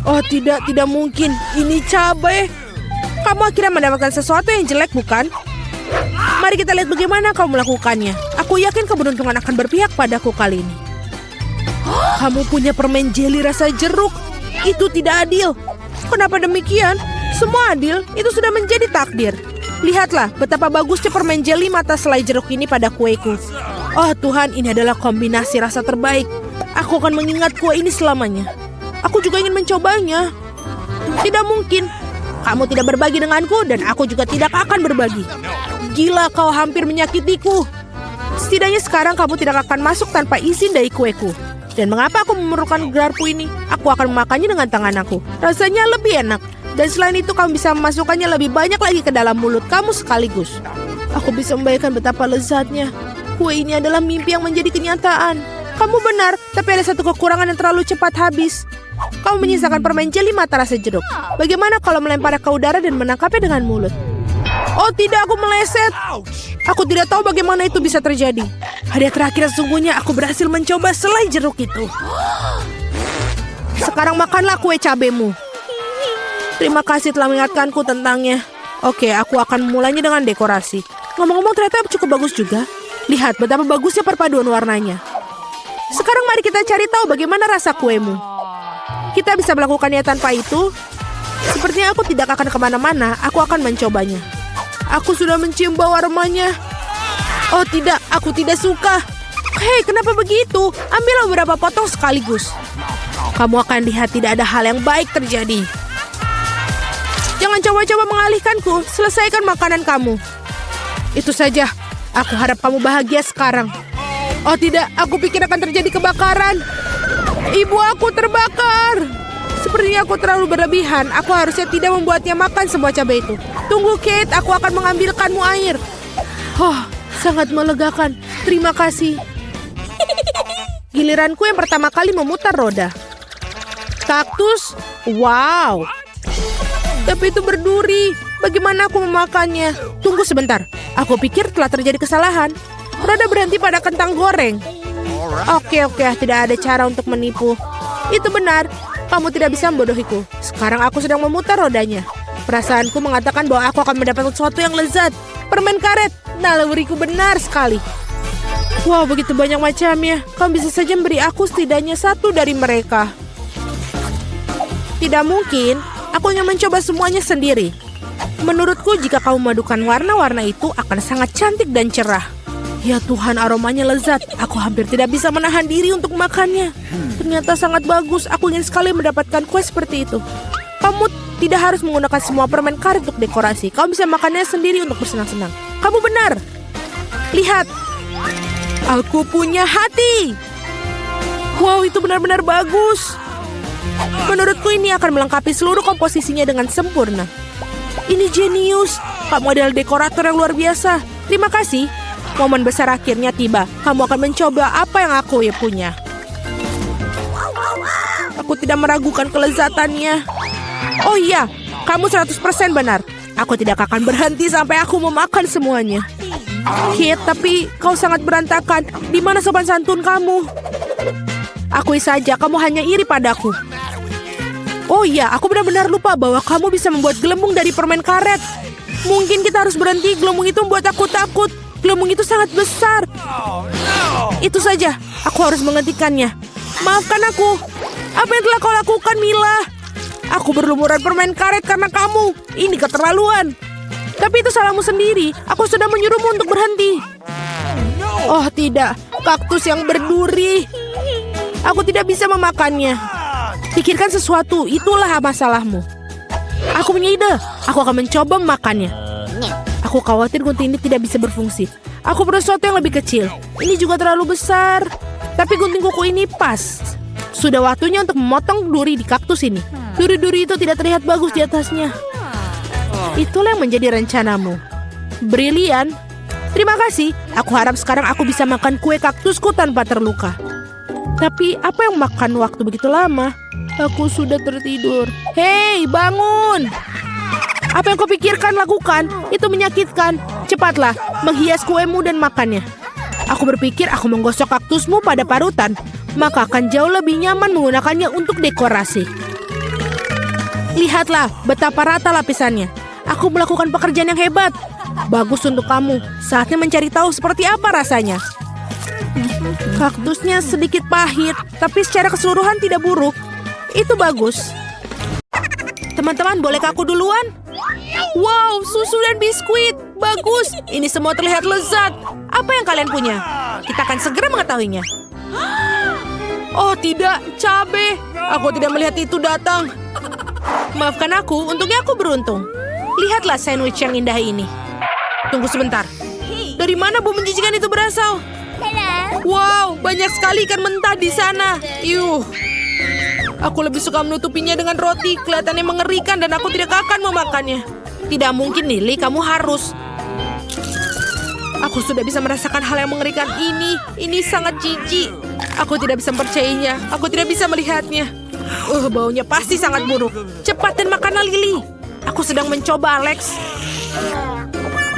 Oh tidak mungkin. Ini cabai. Kamu akhirnya mendapatkan sesuatu yang jelek, bukan? Mari kita lihat bagaimana kamu melakukannya. Aku yakin keberuntungan akan berpihak padaku kali ini. Kamu punya permen jeli rasa jeruk. Itu tidak adil. Kenapa demikian? Semua adil, itu sudah menjadi takdir. Lihatlah betapa bagusnya permen jeli mata selai jeruk ini pada kueku. Oh Tuhan, ini adalah kombinasi rasa terbaik. Aku akan mengingat kue ini selamanya. Aku juga ingin mencobanya. Tidak mungkin. Kamu tidak berbagi denganku dan aku juga tidak akan berbagi. Gila, kau hampir menyakitiku. Setidaknya sekarang kamu tidak akan masuk tanpa izin dari kueku. Dan mengapa aku memerlukan garpu ini? Aku akan memakannya dengan tangan aku. Rasanya lebih enak. Dan selain itu kamu bisa memasukkannya lebih banyak lagi ke dalam mulut kamu sekaligus. Aku bisa membayangkan betapa lezatnya. Kue ini adalah mimpi yang menjadi kenyataan. Kamu benar, tapi ada satu kekurangan yang terlalu cepat habis. Kamu menyisakan permen jeli mata rasa jeruk. Bagaimana kalau melemparnya ke udara dan menangkapnya dengan mulut? Oh tidak, aku meleset. Aku tidak tahu bagaimana itu bisa terjadi. Hadiah terakhir sesungguhnya aku berhasil mencoba selai jeruk itu. Sekarang makanlah kue cabemu. Terima kasih telah mengingatkanku tentangnya. Oke, aku akan memulainya dengan dekorasi. Ngomong-ngomong ternyata cukup bagus juga. Lihat betapa bagusnya perpaduan warnanya. Sekarang mari kita cari tahu bagaimana rasa kuemu. Kita bisa melakukannya tanpa itu. Sepertinya aku tidak akan kemana-mana. Aku akan mencobanya. Aku sudah mencium bau aromanya. Oh tidak, aku tidak suka. Hei, kenapa begitu? Ambillah beberapa potong sekaligus. Kamu akan lihat tidak ada hal yang baik terjadi. Jangan coba-coba mengalihkanku. Selesaikan makanan kamu. Itu saja. Aku harap kamu bahagia sekarang. Oh tidak, aku pikir akan terjadi kebakaran. Ibu aku terbakar. Sepertinya aku terlalu berlebihan. Aku harusnya tidak membuatnya makan semua cabai itu. Tunggu Kate, aku akan mengambilkanmu air. Oh, sangat melegakan. Terima kasih. Giliranku yang pertama kali memutar roda. Kaktus? Wow. Tapi itu berduri. Bagaimana aku memakannya? Tunggu sebentar. Aku pikir telah terjadi kesalahan. Roda berhenti pada kentang goreng. Oke, tidak ada cara untuk menipu. Itu benar. Kamu tidak bisa membodohiku. Sekarang aku sedang memutar rodanya. Perasaanku mengatakan bahwa aku akan mendapat sesuatu yang lezat. Permen karet. Naluriku benar sekali. Wow, begitu banyak macamnya. Kamu bisa saja memberi aku setidaknya satu dari mereka. Tidak mungkin. Aku ingin mencoba semuanya sendiri. Menurutku jika kamu memadukan warna-warna itu akan sangat cantik dan cerah. Ya Tuhan, aromanya lezat. Aku hampir tidak bisa menahan diri untuk makannya. Ternyata sangat bagus. Aku ingin sekali mendapatkan kue seperti itu. Kamu tidak harus menggunakan semua permen karet untuk dekorasi. Kamu bisa makannya sendiri untuk bersenang-senang. Kamu benar. Lihat. Aku punya hati. Wow, itu benar-benar bagus. Menurutku ini akan melengkapi seluruh komposisinya dengan sempurna. Ini jenius. Kamu adalah dekorator yang luar biasa. Terima kasih. Momen besar akhirnya tiba. Kamu akan mencoba apa yang aku punya. Aku tidak meragukan kelezatannya. Oh iya, kamu 100% benar. Aku tidak akan berhenti sampai aku memakan semuanya. Kit, tapi kau sangat berantakan. Di mana sopan santun kamu? Akui saja, kamu hanya iri padaku. Oh iya, aku benar-benar lupa bahwa kamu bisa membuat gelembung dari permen karet. Mungkin kita harus berhenti, gelembung itu membuat aku takut. Gelembung itu sangat besar. Itu saja, aku harus menghentikannya. Maafkan aku. Apa yang telah kau lakukan, Mila? Aku berlumuran permen karet karena kamu. Ini keterlaluan. Tapi itu salahmu sendiri. Aku sudah menyuruhmu untuk berhenti. Oh tidak, kaktus yang berduri. Aku tidak bisa memakannya. Pikirkan sesuatu, itulah masalahmu. Aku punya ide. Aku akan mencoba memakannya. Aku khawatir gunting ini tidak bisa berfungsi. Aku perlu sesuatu yang lebih kecil. Ini juga terlalu besar. Tapi gunting kuku ini pas. Sudah waktunya untuk memotong duri di kaktus ini. Duri-duri itu tidak terlihat bagus di atasnya. Itulah yang menjadi rencanamu. Brilian. Terima kasih. Aku harap sekarang aku bisa makan kue kaktusku tanpa terluka. Tapi apa yang makan waktu begitu lama? Aku sudah tertidur. Hei, bangun! Apa yang kau pikirkan lakukan? Itu menyakitkan. Cepatlah, menghias kuemu dan makannya. Aku berpikir aku menggosok kaktusmu pada parutan, maka akan jauh lebih nyaman menggunakannya untuk dekorasi. Lihatlah betapa rata lapisannya. Aku melakukan pekerjaan yang hebat. Bagus untuk kamu. Saatnya mencari tahu seperti apa rasanya. Kaktusnya sedikit pahit, tapi secara keseluruhan tidak buruk. Itu bagus. Teman-teman, bolehkah aku duluan? Wow, susu dan biskuit. Bagus. Ini semua terlihat lezat. Apa yang kalian punya? Kita akan segera mengetahuinya. Oh tidak, cabai. Aku tidak melihat itu datang. Maafkan aku, untungnya aku beruntung. Lihatlah sandwich yang indah ini. Tunggu sebentar. Dari mana bau menjijikan itu berasal? Wow, banyak sekali ikan mentah di sana. Yuh. Aku lebih suka menutupinya dengan roti. Kelihatannya mengerikan dan aku tidak akan memakannya. Tidak mungkin, Lily. Kamu harus. Aku sudah bisa merasakan hal yang mengerikan ini. Ini sangat jijik. Aku tidak bisa mempercayainya. Aku tidak bisa melihatnya. Baunya pasti sangat buruk. Cepat dan makanlah, Lily. Aku sedang mencoba, Alex.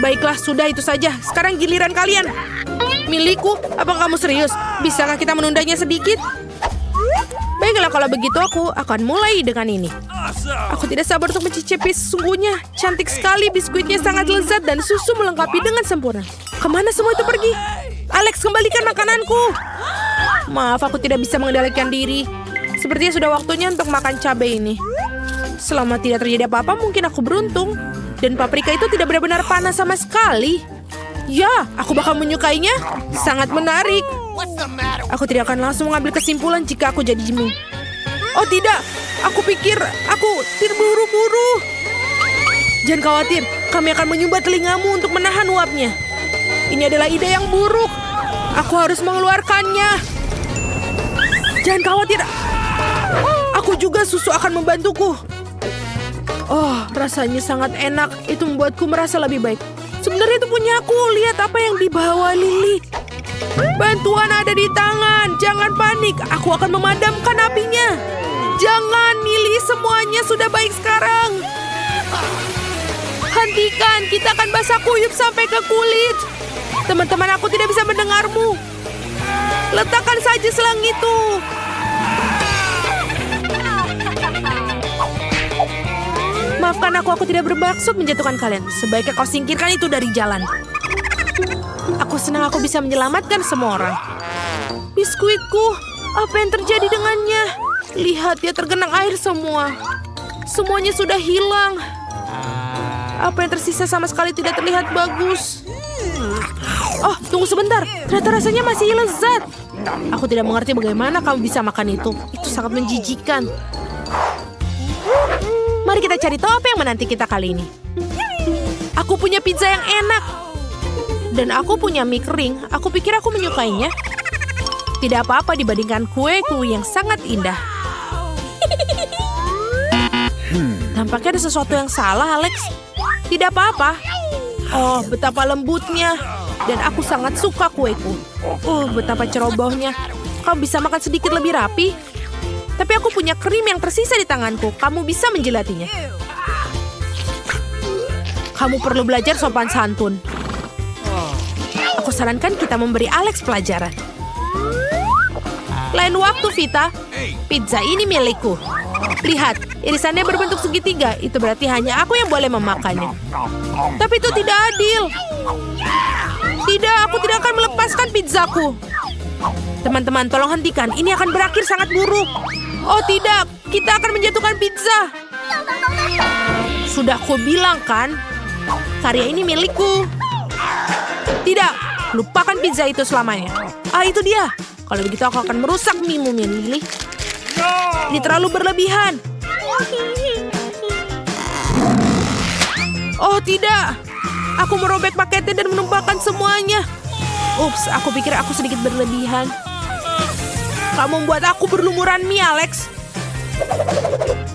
Baiklah, sudah itu saja. Sekarang giliran kalian. Milikku, apa kamu serius? Bisakah kita menundanya sedikit? Baiklah, kalau begitu aku akan mulai dengan ini. Aku tidak sabar untuk mencicipi sesungguhnya. Cantik sekali, biskuitnya sangat lezat dan susu melengkapi dengan sempurna. Kemana semua itu pergi? Alex, kembalikan makananku. Maaf, aku tidak bisa mengendalikan diri. Sepertinya sudah waktunya untuk makan cabai ini. Selama tidak terjadi apa-apa, mungkin aku beruntung. Dan paprika itu tidak benar-benar panas sama sekali. Ya, aku bakal menyukainya. Sangat menarik. Aku tidak akan langsung mengambil kesimpulan jika aku jadi jemu. Oh tidak, aku pikir aku terburu-buru. Jangan khawatir, kami akan menyumbat telingamu untuk menahan uapnya. Ini adalah ide yang buruk. Aku harus mengeluarkannya. Jangan khawatir, aku juga susu akan membantuku. Oh, rasanya sangat enak. Itu membuatku merasa lebih baik. Sebenarnya itu punya aku. Lihat apa yang dibawa Lily. Bantuan ada di tangan. Jangan panik. Aku akan memadamkan apinya. Jangan, Milly. Semuanya sudah baik sekarang. Hentikan. Kita akan basah kuyup sampai ke kulit. Teman-teman, aku tidak bisa mendengarmu. Letakkan saja selang itu. Maafkan aku tidak bermaksud menjatuhkan kalian. Sebaiknya kau singkirkan itu dari jalan. Aku senang aku bisa menyelamatkan semua orang. Biskuitku, apa yang terjadi dengannya? Lihat, dia tergenang air semua. Semuanya sudah hilang. Apa yang tersisa sama sekali tidak terlihat bagus. Oh, tunggu sebentar. Ternyata rasanya masih lezat. Aku tidak mengerti bagaimana kamu bisa makan itu. Itu sangat menjijikan. Mari kita cari tahu apa yang menanti kita kali ini. Aku punya pizza yang enak. Dan aku punya mie kering. Aku pikir aku menyukainya. Tidak apa-apa dibandingkan kue-kue yang sangat indah. Tampaknya ada sesuatu yang salah, Alex. Tidak apa-apa. Oh, betapa lembutnya. Dan aku sangat suka kueku. Betapa cerobohnya. Kamu bisa makan sedikit lebih rapi? Tapi aku punya krim yang tersisa di tanganku. Kamu bisa menjelatinya. Kamu perlu belajar sopan santun. Aku sarankan kita memberi Alex pelajaran. Lain waktu, Vita. Pizza ini milikku. Lihat, irisannya berbentuk segitiga. Itu berarti hanya aku yang boleh memakannya. Tapi itu tidak adil. Tidak, aku tidak akan melepaskan pizzaku. Teman-teman, tolong hentikan. Ini akan berakhir sangat buruk. Oh tidak, kita akan menjatuhkan pizza. Sudah aku bilang kan, karya ini milikku. Tidak, lupakan pizza itu selamanya. Itu dia. Kalau begitu aku akan merusak mie-mu, Milly. Ini terlalu berlebihan. Oh tidak, aku merobek paketnya dan menumpahkan semuanya. Ups, aku pikir aku sedikit berlebihan. Kamu membuat aku berlumuran mie, Alex.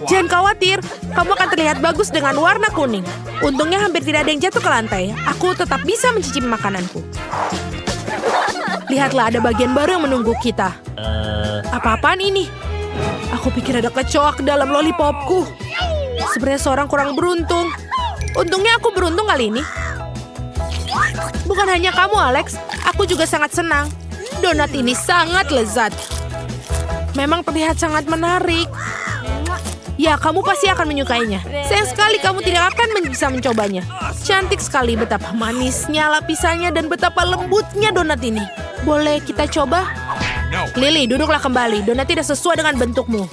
Jangan khawatir, kamu akan terlihat bagus dengan warna kuning. Untungnya hampir tidak ada yang jatuh ke lantai. Aku tetap bisa mencicipi makananku. Lihatlah, ada bagian baru yang menunggu kita. Apa-apaan ini? Aku pikir ada kecoak dalam lollipopku. Sebenarnya seorang kurang beruntung. Untungnya aku beruntung kali ini. Bukan hanya kamu, Alex. Aku juga sangat senang. Donat ini sangat lezat. Memang terlihat sangat menarik. Ya, kamu pasti akan menyukainya. Sayang sekali kamu tidak akan bisa mencobanya. Cantik sekali, betapa manisnya lapisannya dan betapa lembutnya donat ini. Boleh kita coba? Lily, duduklah kembali. Donat tidak sesuai dengan bentukmu.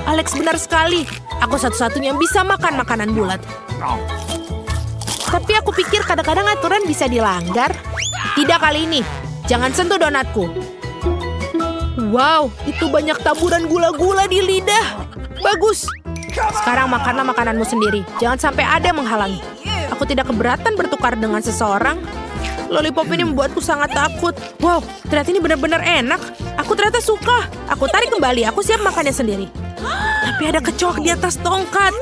Alex, benar sekali. Aku satu-satunya yang bisa makan makanan bulat. Tapi aku pikir kadang-kadang aturan bisa dilanggar. Tidak kali ini. Jangan sentuh donatku. Wow, itu banyak taburan gula-gula di lidah. Bagus. Sekarang makanlah makananmu sendiri. Jangan sampai ada yang menghalangi. Aku tidak keberatan bertukar dengan seseorang. Lollipop ini membuatku sangat takut. Wow, ternyata ini benar-benar enak. Aku ternyata suka. Aku tarik kembali. Aku siap makannya sendiri. Tapi ada kecoak di atas tongkat.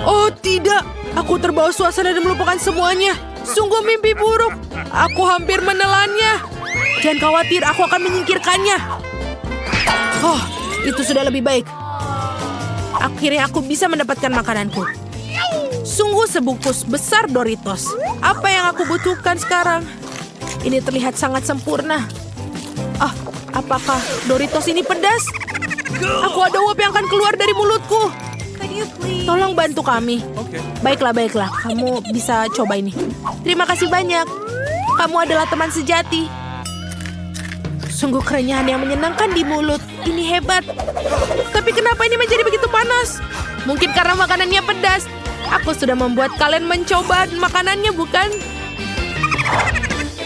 Oh tidak. Aku terbawa suasana dan melupakan semuanya. Sungguh mimpi buruk. Aku hampir menelannya. Jangan khawatir, aku akan menyingkirkannya. Oh, itu sudah lebih baik. Akhirnya aku bisa mendapatkan makananku. Sungguh sebungkus besar Doritos. Apa yang aku butuhkan sekarang? Ini terlihat sangat sempurna. Apakah Doritos ini pedas? Aku ada uap yang akan keluar dari mulutku. Tolong bantu kami. Baiklah. Kamu bisa coba ini. Terima kasih banyak. Kamu adalah teman sejati. Sungguh kerenyahan yang menyenangkan di mulut. Ini hebat. Tapi kenapa ini menjadi begitu panas? Mungkin karena makanannya pedas. Aku sudah membuat kalian mencoba makanannya, bukan?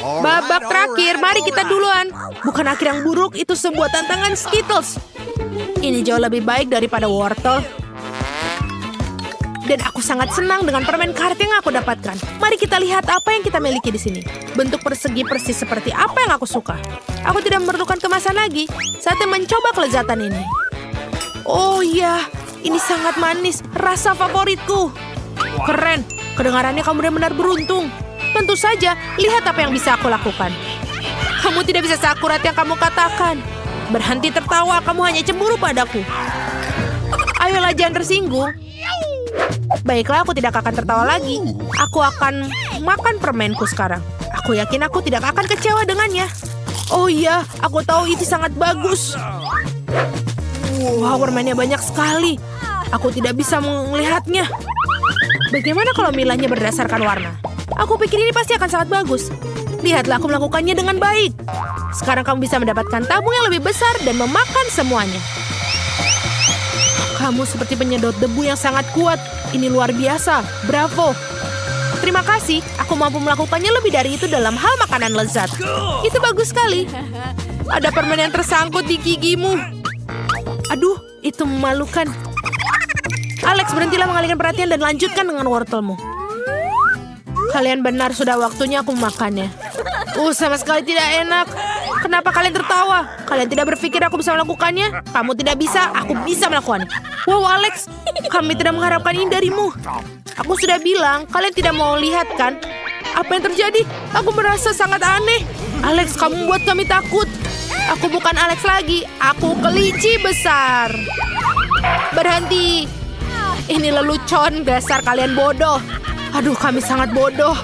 Babak terakhir, mari kita duluan. Bukan akhir yang buruk, itu sebuah tantangan Skittles. Ini jauh lebih baik daripada wortel. Dan aku sangat senang dengan permen karet yang aku dapatkan. Mari kita lihat apa yang kita miliki di sini. Bentuk persegi persis seperti apa yang aku suka. Aku tidak memerlukan kemasan lagi. Saatnya mencoba kelezatan ini. Oh iya, ini sangat manis. Rasa favoritku. Keren. Kedengarannya kamu benar-benar beruntung. Tentu saja, lihat apa yang bisa aku lakukan. Kamu tidak bisa seakurat yang kamu katakan. Berhenti tertawa, kamu hanya cemburu padaku. Ayolah, jangan tersinggung. Baiklah, aku tidak akan tertawa lagi. Aku akan makan permenku sekarang. Aku yakin aku tidak akan kecewa dengannya. Oh iya, aku tahu itu sangat bagus. Wow, permennya banyak sekali. Aku tidak bisa melihatnya. Bagaimana kalau milahnya berdasarkan warna? Aku pikir ini pasti akan sangat bagus. Lihatlah, aku melakukannya dengan baik. Sekarang kamu bisa mendapatkan tabung yang lebih besar dan memakan semuanya. Kamu seperti penyedot debu yang sangat kuat. Ini luar biasa. Bravo. Terima kasih. Aku mampu melakukannya lebih dari itu dalam hal makanan lezat. Itu bagus sekali. Ada permen yang tersangkut di gigimu. Aduh, itu memalukan. Alex, berhentilah mengalihkan perhatian dan lanjutkan dengan wortelmu. Kalian benar, sudah waktunya aku memakannya. Sama sekali tidak enak. Kenapa kalian tertawa? Kalian tidak berpikir aku bisa melakukannya? Kamu tidak bisa, aku bisa melakukannya. Wow, Alex, kami tidak mengharapkan ini darimu. Aku sudah bilang, kalian tidak mau lihat kan? Apa yang terjadi? Aku merasa sangat aneh. Alex, kamu membuat kami takut. Aku bukan Alex lagi, aku kelinci besar. Berhenti. Ini lelucon, dasar kalian bodoh. Aduh, kami sangat bodoh.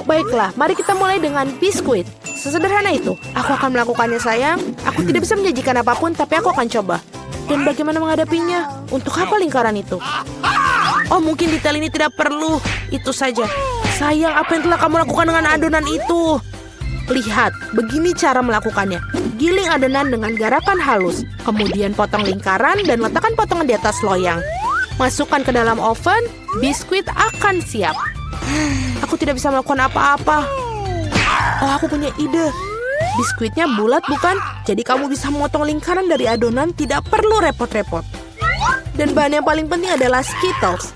Baiklah, mari kita mulai dengan biskuit. Sesederhana itu. Aku akan melakukannya, sayang. Aku tidak bisa menjanjikan apapun, tapi aku akan coba. Dan bagaimana menghadapinya? Untuk apa lingkaran itu? Oh, mungkin detail ini tidak perlu. Itu saja. Sayang, apa yang telah kamu lakukan dengan adonan itu? Lihat, begini cara melakukannya. Giling adonan dengan garakan halus. Kemudian potong lingkaran dan letakkan potongan di atas loyang. Masukkan ke dalam oven, biskuit akan siap. Aku tidak bisa melakukan apa-apa. Oh, aku punya ide. Biskuitnya bulat bukan? Jadi kamu bisa memotong lingkaran dari adonan, tidak perlu repot-repot. Dan bahan yang paling penting adalah Skittles.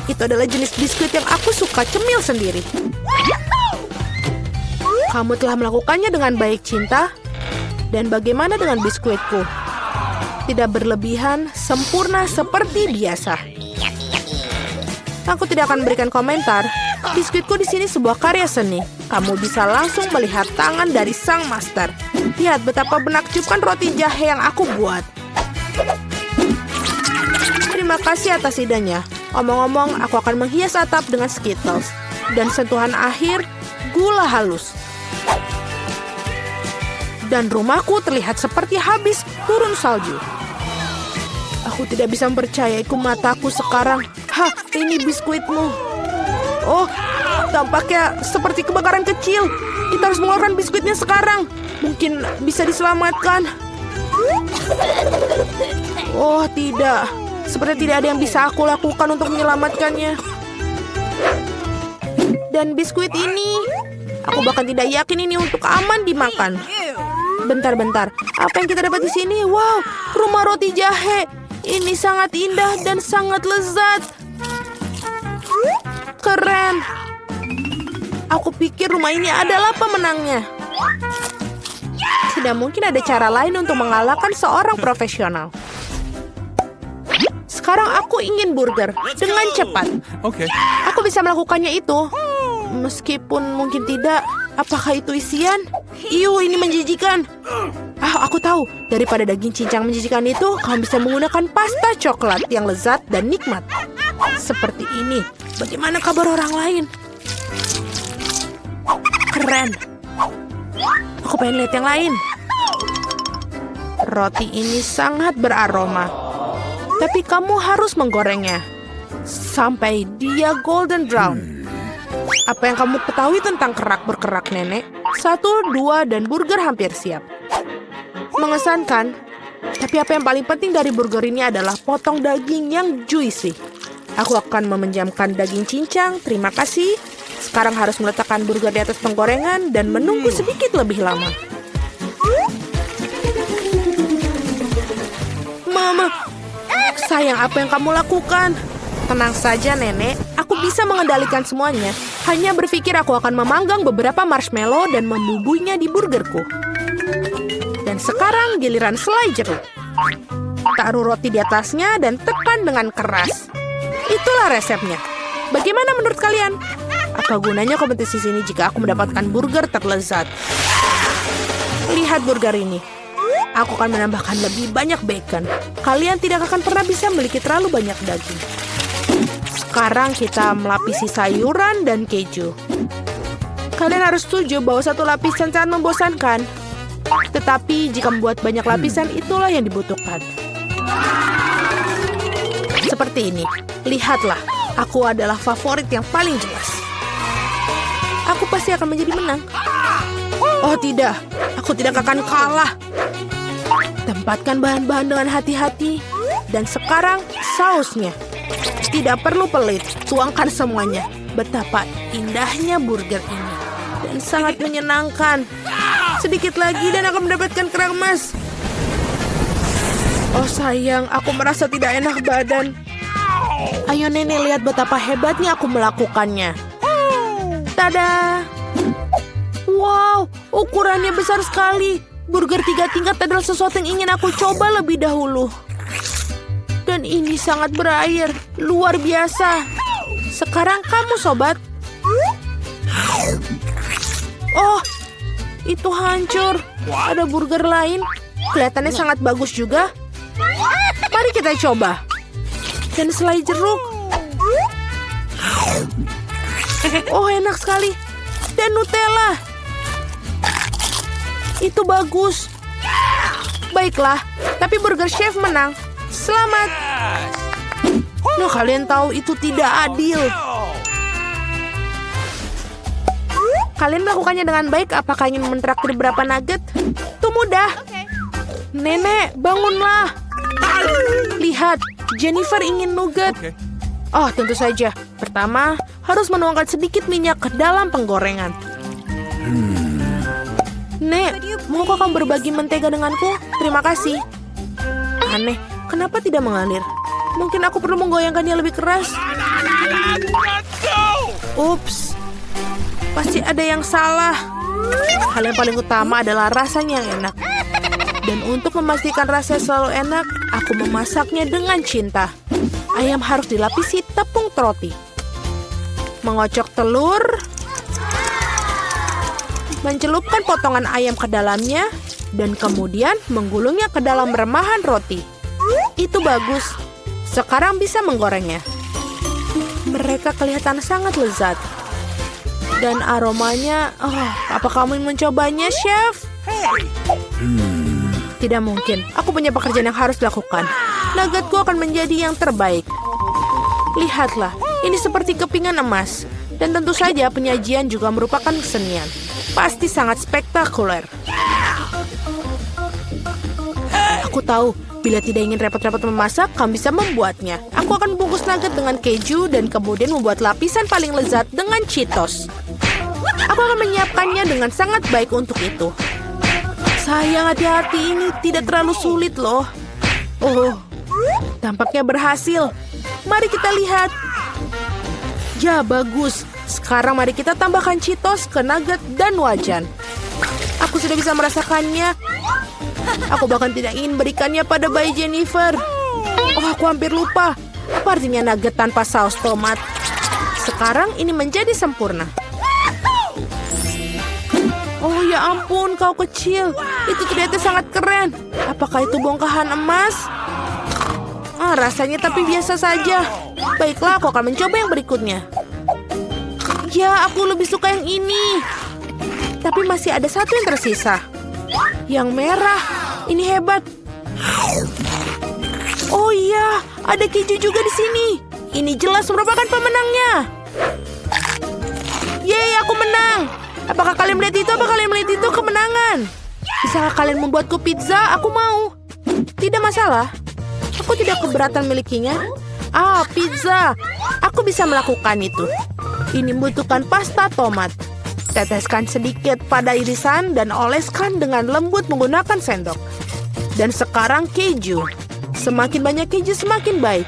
Itu adalah jenis biskuit yang aku suka cemil sendiri. Kamu telah melakukannya dengan baik, Cinta. Dan bagaimana dengan biskuitku? Tidak berlebihan, sempurna seperti biasa. Aku tidak akan memberikan komentar. Biskuitku di sini sebuah karya seni. Kamu bisa langsung melihat tangan dari sang master. Lihat betapa menakjubkan roti jahe yang aku buat. Terima kasih atas idenya. Omong-omong, aku akan menghias atap dengan Skittles. Dan sentuhan akhir, gula halus. Dan rumahku terlihat seperti habis turun salju. Aku tidak bisa mempercayai mataku sekarang. Hah, ini biskuitmu. Oh, tampaknya seperti kebakaran kecil. Kita harus mengeluarkan biskuitnya sekarang. Mungkin bisa diselamatkan. Oh, tidak. Seperti tidak ada yang bisa aku lakukan untuk menyelamatkannya. Dan biskuit ini, aku bahkan tidak yakin ini untuk aman dimakan. Bentar-bentar, apa yang kita dapat di sini? Wow, rumah roti jahe. Ini sangat indah dan sangat lezat. Keren. Aku pikir rumah ini adalah pemenangnya. Tidak mungkin ada cara lain untuk mengalahkan seorang profesional. Sekarang aku ingin burger dengan cepat. Okay. Aku bisa melakukannya itu. Meskipun mungkin tidak. Apakah itu isian? Iu, ini menjijikan. Aku tahu. Daripada daging cincang menjijikan itu, kamu bisa menggunakan pasta coklat yang lezat dan nikmat. Seperti ini. Bagaimana kabar orang lain? Keren. Aku pengen lihat yang lain. Roti ini sangat beraroma. Tapi kamu harus menggorengnya sampai dia golden brown. Apa yang kamu ketahui tentang kerak berkerak, Nenek? 1, 2, dan burger hampir siap. Mengesankan. Tapi apa yang paling penting dari burger ini adalah potong daging yang juicy. Aku akan meminjamkan daging cincang, terima kasih. Sekarang harus meletakkan burger di atas penggorengan dan menunggu sedikit lebih lama. Mama, sayang, apa yang kamu lakukan? Tenang saja, Nenek. Aku bisa mengendalikan semuanya. Hanya berpikir aku akan memanggang beberapa marshmallow dan membubuinya di burgerku. Dan sekarang giliran selai jeruk. Taruh roti di atasnya dan tekan dengan keras. Itulah resepnya. Bagaimana menurut kalian? Apa gunanya kompetisi ini jika aku mendapatkan burger terlezat? Lihat burger ini. Aku akan menambahkan lebih banyak bacon. Kalian tidak akan pernah bisa memiliki terlalu banyak daging. Sekarang kita melapisi sayuran dan keju. Kalian harus setuju bahwa satu lapisan sangat membosankan. Tetapi jika membuat banyak lapisan, itulah yang dibutuhkan. Seperti ini. Lihatlah, aku adalah favorit yang paling jelas. Aku pasti akan menjadi menang. Oh tidak, aku tidak akan kalah. Tempatkan bahan-bahan dengan hati-hati. Dan sekarang sausnya. Tidak perlu pelit, tuangkan semuanya. Betapa indahnya burger ini. Dan sangat menyenangkan. Sedikit lagi dan akan mendapatkan kerang emas. Oh sayang, aku merasa tidak enak badan. Ayo nenek, lihat betapa hebatnya aku melakukannya. Tada! Wow, ukurannya besar sekali. Burger 3 tingkat adalah sesuatu yang ingin aku coba lebih dahulu. Dan ini sangat berair, luar biasa. Sekarang kamu, sobat. Oh, itu hancur. Ada burger lain. Kelihatannya sangat bagus juga. Mari kita coba. Dan selai jeruk. Oh, enak sekali. Dan Nutella. Itu bagus. Baiklah, tapi burger chef menang. Selamat. Nah, kalian tahu itu tidak adil. Kalian melakukannya dengan baik. Apakah ingin mentraktir berapa nugget? Itu mudah. Nenek, bangunlah. Lihat, Jennifer ingin nugget. Oh, tentu saja. Pertama, harus menuangkan sedikit minyak ke dalam penggorengan. Nek, maukah kamu berbagi mentega denganku? Terima kasih. Aneh, kenapa tidak mengalir? Mungkin aku perlu menggoyangkannya lebih keras. Ups, pasti ada yang salah. Hal yang paling utama adalah rasanya yang enak. Dan untuk memastikan rasanya selalu enak, aku memasaknya dengan cinta. Ayam harus dilapisi tepung roti. Mengocok telur. Mencelupkan potongan ayam ke dalamnya, dan kemudian menggulungnya ke dalam remahan roti. Itu bagus. Sekarang bisa menggorengnya. Mereka kelihatan sangat lezat. Dan aromanya, apa kamu ingin mencobanya, chef? Tidak mungkin. Aku punya pekerjaan yang harus dilakukan. Nuggetku akan menjadi yang terbaik. Lihatlah, ini seperti kepingan emas. Dan tentu saja penyajian juga merupakan kesenian. Pasti sangat spektakuler. Aku tahu, bila tidak ingin repot-repot memasak, kamu bisa membuatnya. Aku akan membungkus nugget dengan keju dan kemudian membuat lapisan paling lezat dengan Cheetos. Aku akan menyiapkannya dengan sangat baik untuk itu. Sayang, hati-hati, ini tidak terlalu sulit loh. Oh, tampaknya berhasil. Mari kita lihat. Ya, bagus. Sekarang mari kita tambahkan Cheetos ke nugget dan wajan. Aku sudah bisa merasakannya. Aku bahkan tidak ingin berikannya pada bayi Jennifer. Oh, aku hampir lupa. Apa artinya nugget tanpa saus tomat? Sekarang ini menjadi sempurna. Oh ya ampun, kau kecil. Itu ternyata sangat keren. Apakah itu bongkahan emas? Rasanya tapi biasa saja. Baiklah, aku akan mencoba yang berikutnya. Ya, aku lebih suka yang ini. Tapi masih ada satu yang tersisa. Yang merah. Ini hebat. Oh iya, ada keju juga di sini. Ini jelas merupakan pemenangnya. Yeay, aku menang. Apakah kalian melihat itu? Apakah kalian melihat itu? Kemenangan. Bisakah kalian membuatku pizza? Aku mau. Tidak masalah. Aku tidak keberatan milikinya. Pizza. Aku bisa melakukan itu. Ini membutuhkan pasta tomat. Teteskan sedikit pada irisan dan oleskan dengan lembut menggunakan sendok. Dan sekarang keju. Semakin banyak keju semakin baik.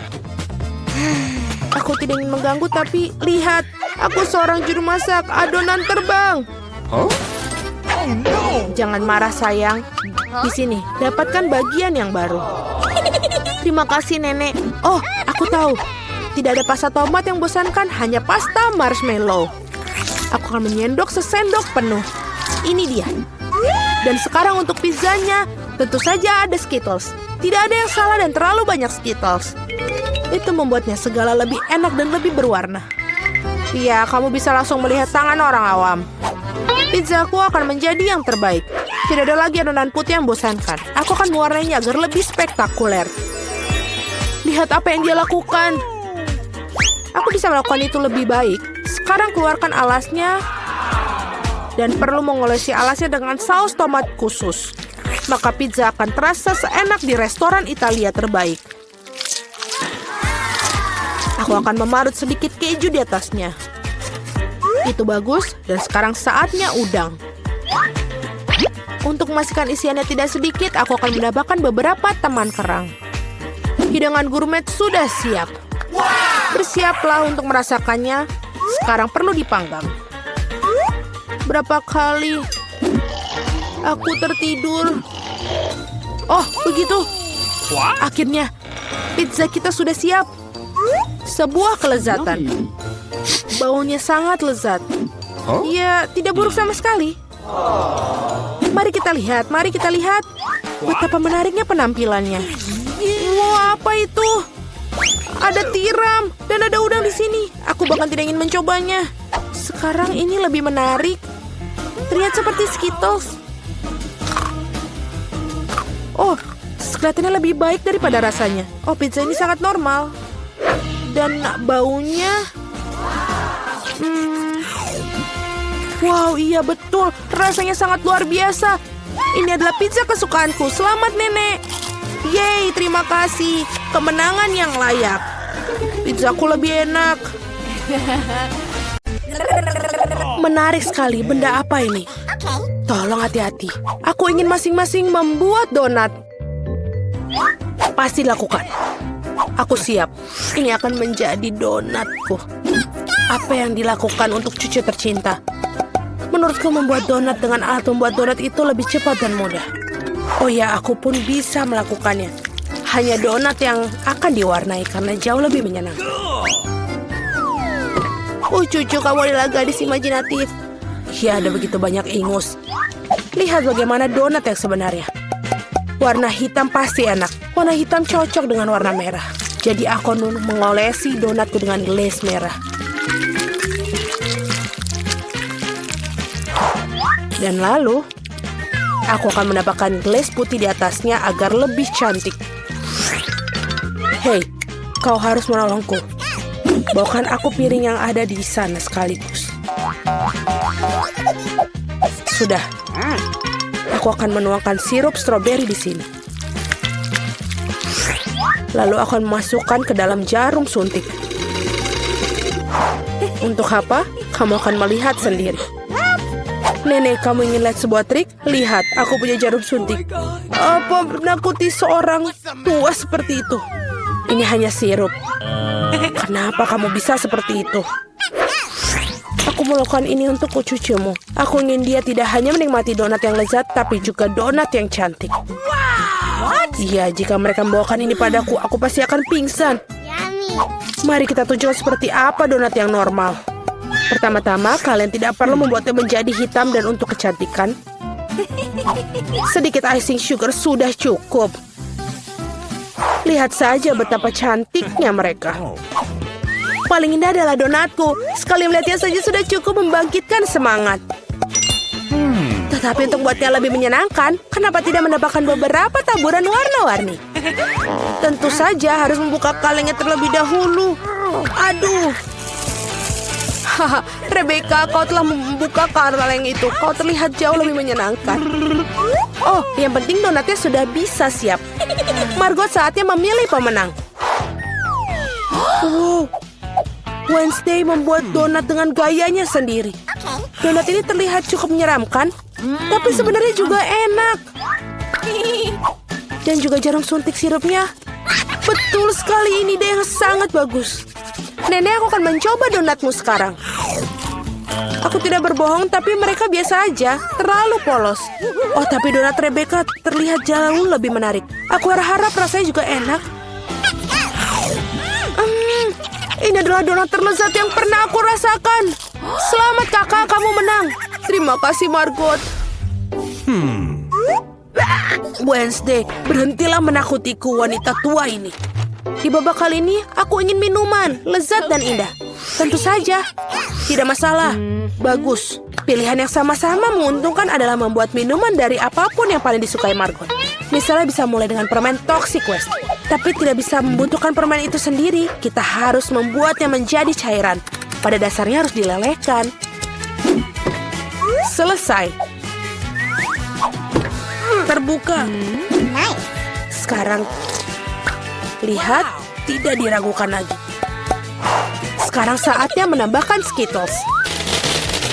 Aku tidak ingin mengganggu, tapi lihat. Aku seorang juru masak. Adonan terbang. Jangan marah sayang. Di sini, dapatkan bagian yang baru. Terima kasih nenek. Oh, aku tahu. Tidak ada pasta tomat yang bosankan, hanya pasta marshmallow. Aku akan menyendok sesendok penuh. Ini dia. Dan sekarang untuk pizzanya, tentu saja ada Skittles. Tidak ada yang salah dan terlalu banyak Skittles. Itu membuatnya segala lebih enak dan lebih berwarna. Iya, kamu bisa langsung melihat tangan orang awam. Pizzaku akan menjadi yang terbaik. Tidak ada lagi adonan putih yang bosankan. Aku akan mewarnainya agar lebih spektakuler. Lihat apa yang dia lakukan. Aku bisa melakukan itu lebih baik. Sekarang keluarkan alasnya. Dan perlu mengolesi alasnya dengan saus tomat khusus. Maka pizza akan terasa seenak di restoran Italia terbaik. Aku akan memarut sedikit keju di atasnya. Itu bagus, dan sekarang saatnya udang. Untuk memastikan isiannya tidak sedikit, aku akan menambahkan beberapa teman kerang. Hidangan gourmet sudah siap. Bersiaplah untuk merasakannya. Sekarang perlu dipanggang. Berapa kali aku tertidur? Oh, begitu. Akhirnya, pizza kita sudah siap. Sebuah kelezatan. Baunya sangat lezat. Ya, tidak buruk sama sekali. Mari kita lihat. Betapa menariknya penampilannya. Wah, apa itu? Ada tiram dan ada udang di sini. Aku bahkan tidak ingin mencobanya. Sekarang ini lebih menarik. Terlihat seperti Skittles. Oh, kelihatannya lebih baik daripada rasanya. Oh, pizza ini sangat normal. Dan baunya... Wow, iya betul. Rasanya sangat luar biasa. Ini adalah pizza kesukaanku. Selamat, Nenek. Yeay, terima kasih. Kemenangan yang layak. Pizzaku lebih enak. Menarik sekali. Benda apa ini? Tolong hati-hati. Aku ingin masing-masing membuat donat. Pasti lakukan. Aku siap. Ini akan menjadi donatku. Apa yang dilakukan untuk cucu tercinta? Menurutku membuat donat dengan alat membuat donat itu lebih cepat dan mudah. Oh ya, aku pun bisa melakukannya. Hanya donat yang akan diwarnai karena jauh lebih menyenangkan. Cucu, kamu adalah gadis imajinatif. Ya, ada begitu banyak ingus. Lihat bagaimana donat yang sebenarnya. Warna hitam pasti enak. Warna hitam cocok dengan warna merah. Jadi aku mengolesi donatku dengan glaze merah. Dan lalu, aku akan menambahkan glaze putih di atasnya agar lebih cantik. Hei, kau harus menolongku. Bawakan aku piring yang ada di sana sekaligus. Sudah. Aku akan menuangkan sirup stroberi di sini. Lalu aku akan memasukkan ke dalam jarum suntik. Untuk apa? Kamu akan melihat sendiri. Nenek, kamu ingin lihat sebuah trik? Lihat, aku punya jarum suntik. Apa menakuti seorang tua seperti itu? Ini hanya sirup. Kenapa kamu bisa seperti itu? Aku melakukan ini untuk cucumu. Aku ingin dia tidak hanya menikmati donat yang lezat, tapi juga donat yang cantik. Iya, jika mereka membawakan ini padaku, aku pasti akan pingsan. Mari kita tunjukkan seperti apa donat yang normal. Pertama-tama, kalian tidak perlu membuatnya menjadi hitam dan untuk kecantikan. Sedikit icing sugar sudah cukup. Lihat saja betapa cantiknya mereka. Paling indah adalah donatku. Sekali melihatnya saja sudah cukup membangkitkan semangat. Tetapi untuk buatnya lebih menyenangkan, kenapa tidak menambahkan beberapa taburan warna-warni? Tentu saja harus membuka kalengnya terlebih dahulu. Aduh. Haha, Rebecca, kau telah membuka kaleng itu. Kau terlihat jauh lebih menyenangkan. Oh, yang penting donatnya sudah bisa siap. Margot, saatnya memilih pemenang. Wow. Wednesday membuat donat dengan gayanya sendiri. Donat ini terlihat cukup menyeramkan, tapi sebenarnya juga enak. Dan juga jarum suntik sirupnya. Betul sekali, ini ide yang sangat bagus. Nenek, aku akan mencoba donatmu sekarang. Aku tidak berbohong, tapi mereka biasa aja, terlalu polos. Oh, tapi donat Rebecca terlihat jauh lebih menarik. Aku harap rasanya juga enak. Ini adalah donat terlezat yang pernah aku rasakan. Selamat kakak, kamu menang. Terima kasih Margot. Wednesday, berhentilah menakutiku wanita tua ini. Di babak kali ini, aku ingin minuman, lezat dan indah. Tentu saja, tidak masalah. Bagus. Pilihan yang sama-sama menguntungkan adalah membuat minuman dari apapun yang paling disukai Margot. Misalnya bisa mulai dengan permen Toxic West. Tapi tidak bisa membutuhkan permen itu sendiri. Kita harus membuatnya menjadi cairan. Pada dasarnya harus dilelehkan. Selesai. Terbuka. Sekarang, lihat, tidak diragukan lagi. Sekarang saatnya menambahkan Skittles.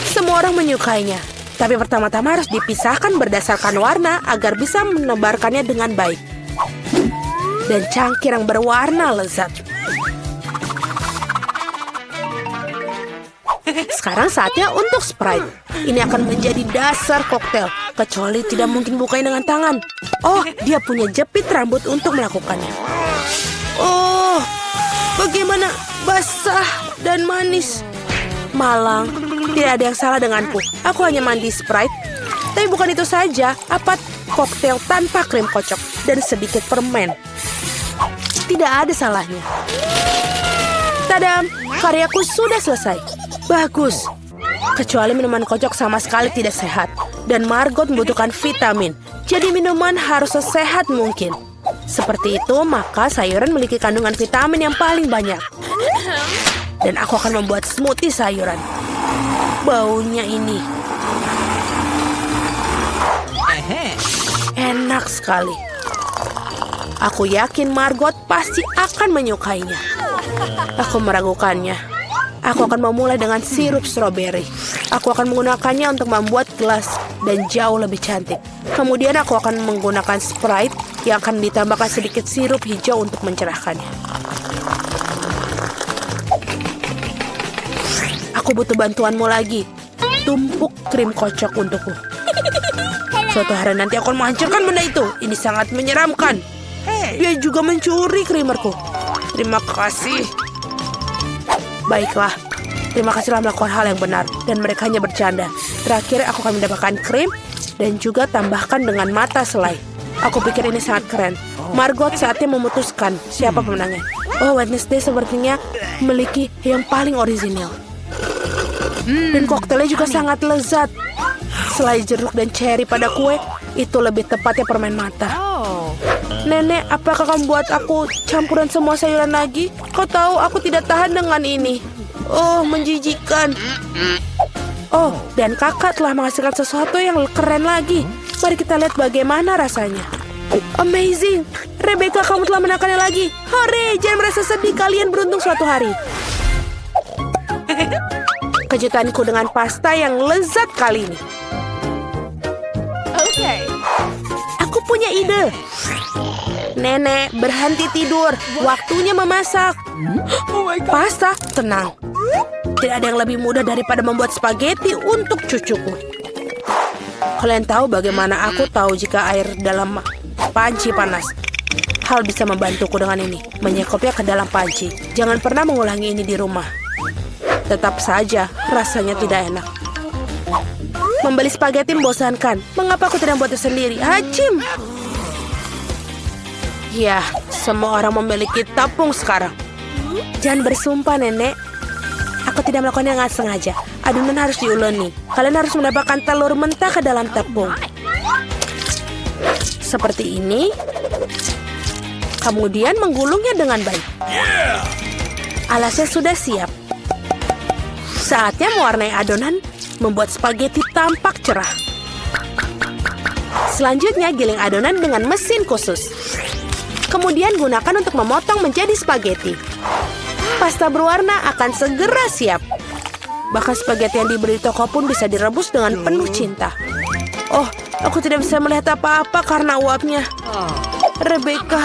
Semua orang menyukainya. Tapi pertama-tama harus dipisahkan berdasarkan warna agar bisa menebarkannya dengan baik. Dan cangkir yang berwarna lezat. Sekarang saatnya untuk Sprite. Ini akan menjadi dasar koktail. Kecuali tidak mungkin bukanya dengan tangan. Oh, dia punya jepit rambut untuk melakukannya. Oh, bagaimana basah dan manis. Malang, tidak ada yang salah denganku. Aku hanya mandi Sprite. Tapi bukan itu saja, apa koktail tanpa krim kocok dan sedikit permen. Tidak ada salahnya. Tadam, karyaku sudah selesai. Bagus. Kecuali minuman kocok sama sekali tidak sehat. Dan Margot membutuhkan vitamin. Jadi minuman harus sesehat mungkin. Seperti itu, maka sayuran memiliki kandungan vitamin yang paling banyak. Dan aku akan membuat smoothie sayuran. Baunya ini enak sekali. Aku yakin Margot pasti akan menyukainya. Aku meragukannya. Aku akan memulai dengan sirup stroberi. Aku akan menggunakannya untuk membuat gelas dan jauh lebih cantik. Kemudian aku akan menggunakan Sprite yang akan ditambahkan sedikit sirup hijau untuk mencerahkannya. Aku butuh bantuanmu lagi. Tumpuk krim kocok untukku. Suatu hari nanti aku akan menghancurkan benda itu. Ini sangat menyeramkan. Dia juga mencuri krimerku. Terima kasih. Baiklah. Terima kasih telah melakukan hal yang benar. Dan mereka hanya bercanda. Terakhir aku akan mendapatkan krim. Dan juga tambahkan dengan mata selai. Aku pikir ini sangat keren. Margot saatnya memutuskan siapa pemenangnya. Oh, Wednesday sepertinya memiliki yang paling orisinal. Dan koktelnya juga sangat lezat. Selai jeruk dan cherry pada kue, itu lebih tepatnya permen mata. Nenek, apakah kamu buat aku campuran semua sayuran lagi? Kau tahu aku tidak tahan dengan ini. Oh, menjijikan. Oh, dan kakak telah menghasilkan sesuatu yang keren lagi. Mari kita lihat bagaimana rasanya. Amazing. Rebecca, kamu telah menangkannya lagi. Hore, jangan merasa sedih, kalian beruntung suatu hari. Kejutanku dengan pasta yang lezat kali ini. Okay. Aku punya ide. Nenek, berhenti tidur. Waktunya memasak. Pasta, tenang. Tidak ada yang lebih mudah daripada membuat spaghetti untuk cucuku. Kalian tahu bagaimana aku tahu jika air dalam panci panas? Hal bisa membantuku dengan ini. Menyekopnya ke dalam panci. Jangan pernah mengulangi ini di rumah. Tetap saja, rasanya tidak enak. Membeli spaghetti membosankan. Mengapa aku tidak membuatnya sendiri? Hacim! Ya, semua orang memiliki tepung sekarang. Jangan bersumpah, Nenek. Aku tidak melakukannya dengan sengaja. Adonan harus diuleni. Kalian harus mendapatkan telur mentah ke dalam tepung. Seperti ini. Kemudian menggulungnya dengan baik. Alasnya sudah siap. Saatnya mewarnai adonan, membuat spaghetti tampak cerah. Selanjutnya giling adonan dengan mesin khusus. Kemudian gunakan untuk memotong menjadi spaghetti. Pasta berwarna akan segera siap. Bahkan spaghetti yang diberi toko pun bisa direbus dengan penuh cinta. Oh, aku tidak bisa melihat apa-apa karena uapnya. Rebecca.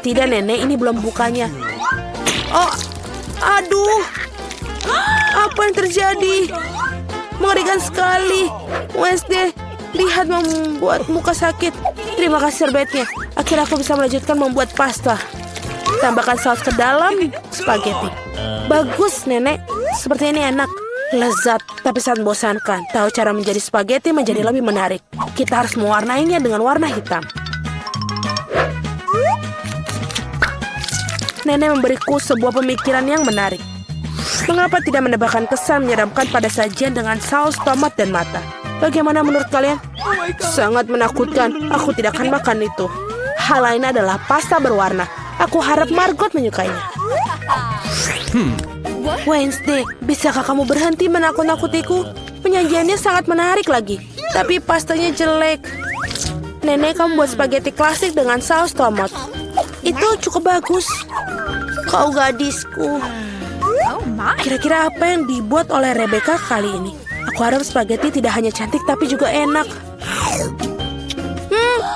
Tidak, Nenek, ini belum bukanya. Oh, aduh. Apa yang terjadi? Mengerikan sekali. Wednesday, lihat membuat muka sakit. Terima kasih serbetnya. Akhirnya aku bisa melanjutkan membuat pasta. Tambahkan saus ke dalam spaghetti. Bagus, Nenek. Seperti ini enak. Lezat, tapi sangat membosankan. Tahu cara menjadi spaghetti menjadi lebih menarik. Kita harus mewarnainya dengan warna hitam. Nenek memberiku sebuah pemikiran yang menarik. Mengapa tidak menambahkan kesan menyeramkan pada sajian dengan saus tomat dan mata? Bagaimana menurut kalian? Sangat menakutkan. Aku tidak akan makan itu. Hal lain adalah pasta berwarna. Aku harap Margot menyukainya. Wednesday, bisakah kamu berhenti menakut-nakutiku? Penyajiannya sangat menarik lagi, tapi pastanya jelek. Nenek, kamu buat spaghetti klasik dengan saus tomat. Itu cukup bagus. Kau gadisku. Oh my. Kira-kira apa yang dibuat oleh Rebecca kali ini? Aku harap spaghetti tidak hanya cantik tapi juga enak.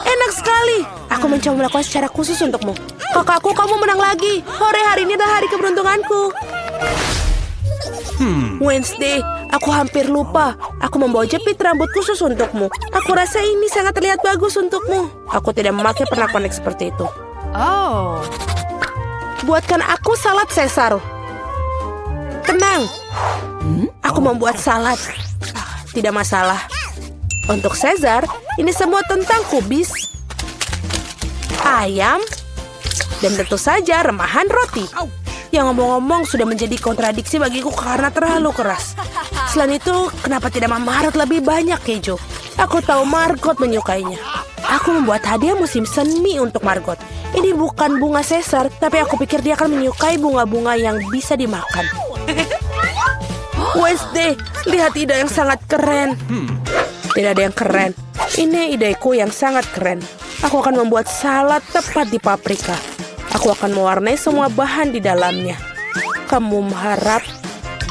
Enak sekali. Aku mencoba melakukan secara khusus untukmu. Kakakku, kamu menang lagi. Hore, hari ini adalah hari keberuntunganku. Wednesday, aku hampir lupa. Aku membawa jepit rambut khusus untukmu. Aku rasa ini sangat terlihat bagus untukmu. Aku tidak memakai pernak-pernik seperti itu. Oh. Buatkan aku salad Caesar. Tenang. Aku membuat salad. Tidak masalah. Untuk Caesar, ini semua tentang kubis, ayam, dan tentu saja remahan roti. Yang ngomong-ngomong sudah menjadi kontradiksi bagiku karena terlalu keras. Selain itu, kenapa tidak Margot lebih banyak keju? Aku tahu Margot menyukainya. Aku membuat hadiah musim semi untuk Margot. Ini bukan bunga Caesar, tapi aku pikir dia akan menyukai bunga-bunga yang bisa dimakan. Wednesday, lihat ide yang sangat keren. Tidak ada yang keren. Ini ideku yang sangat keren. Aku akan membuat salad tepat di paprika. Aku akan mewarnai semua bahan di dalamnya. Kamu harap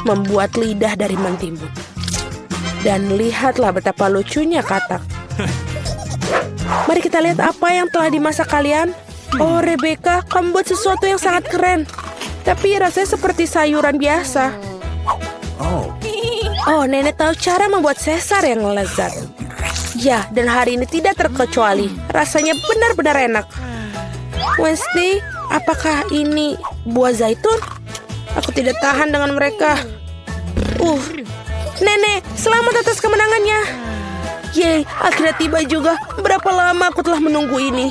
membuat lidah dari mentimun. Dan lihatlah betapa lucunya katak. Mari kita lihat apa yang telah dimasak kalian. Oh, Rebecca, kamu buat sesuatu yang sangat keren. Tapi rasanya seperti sayuran biasa. Oh, nenek tahu cara membuat Caesar yang lezat. Ya, dan hari ini tidak terkecuali. Rasanya benar-benar enak. Wednesday, apakah ini buah zaitun? Aku tidak tahan dengan mereka. Nenek, selamat atas kemenangannya. Yeay, akhirnya tiba juga. Berapa lama aku telah menunggu ini.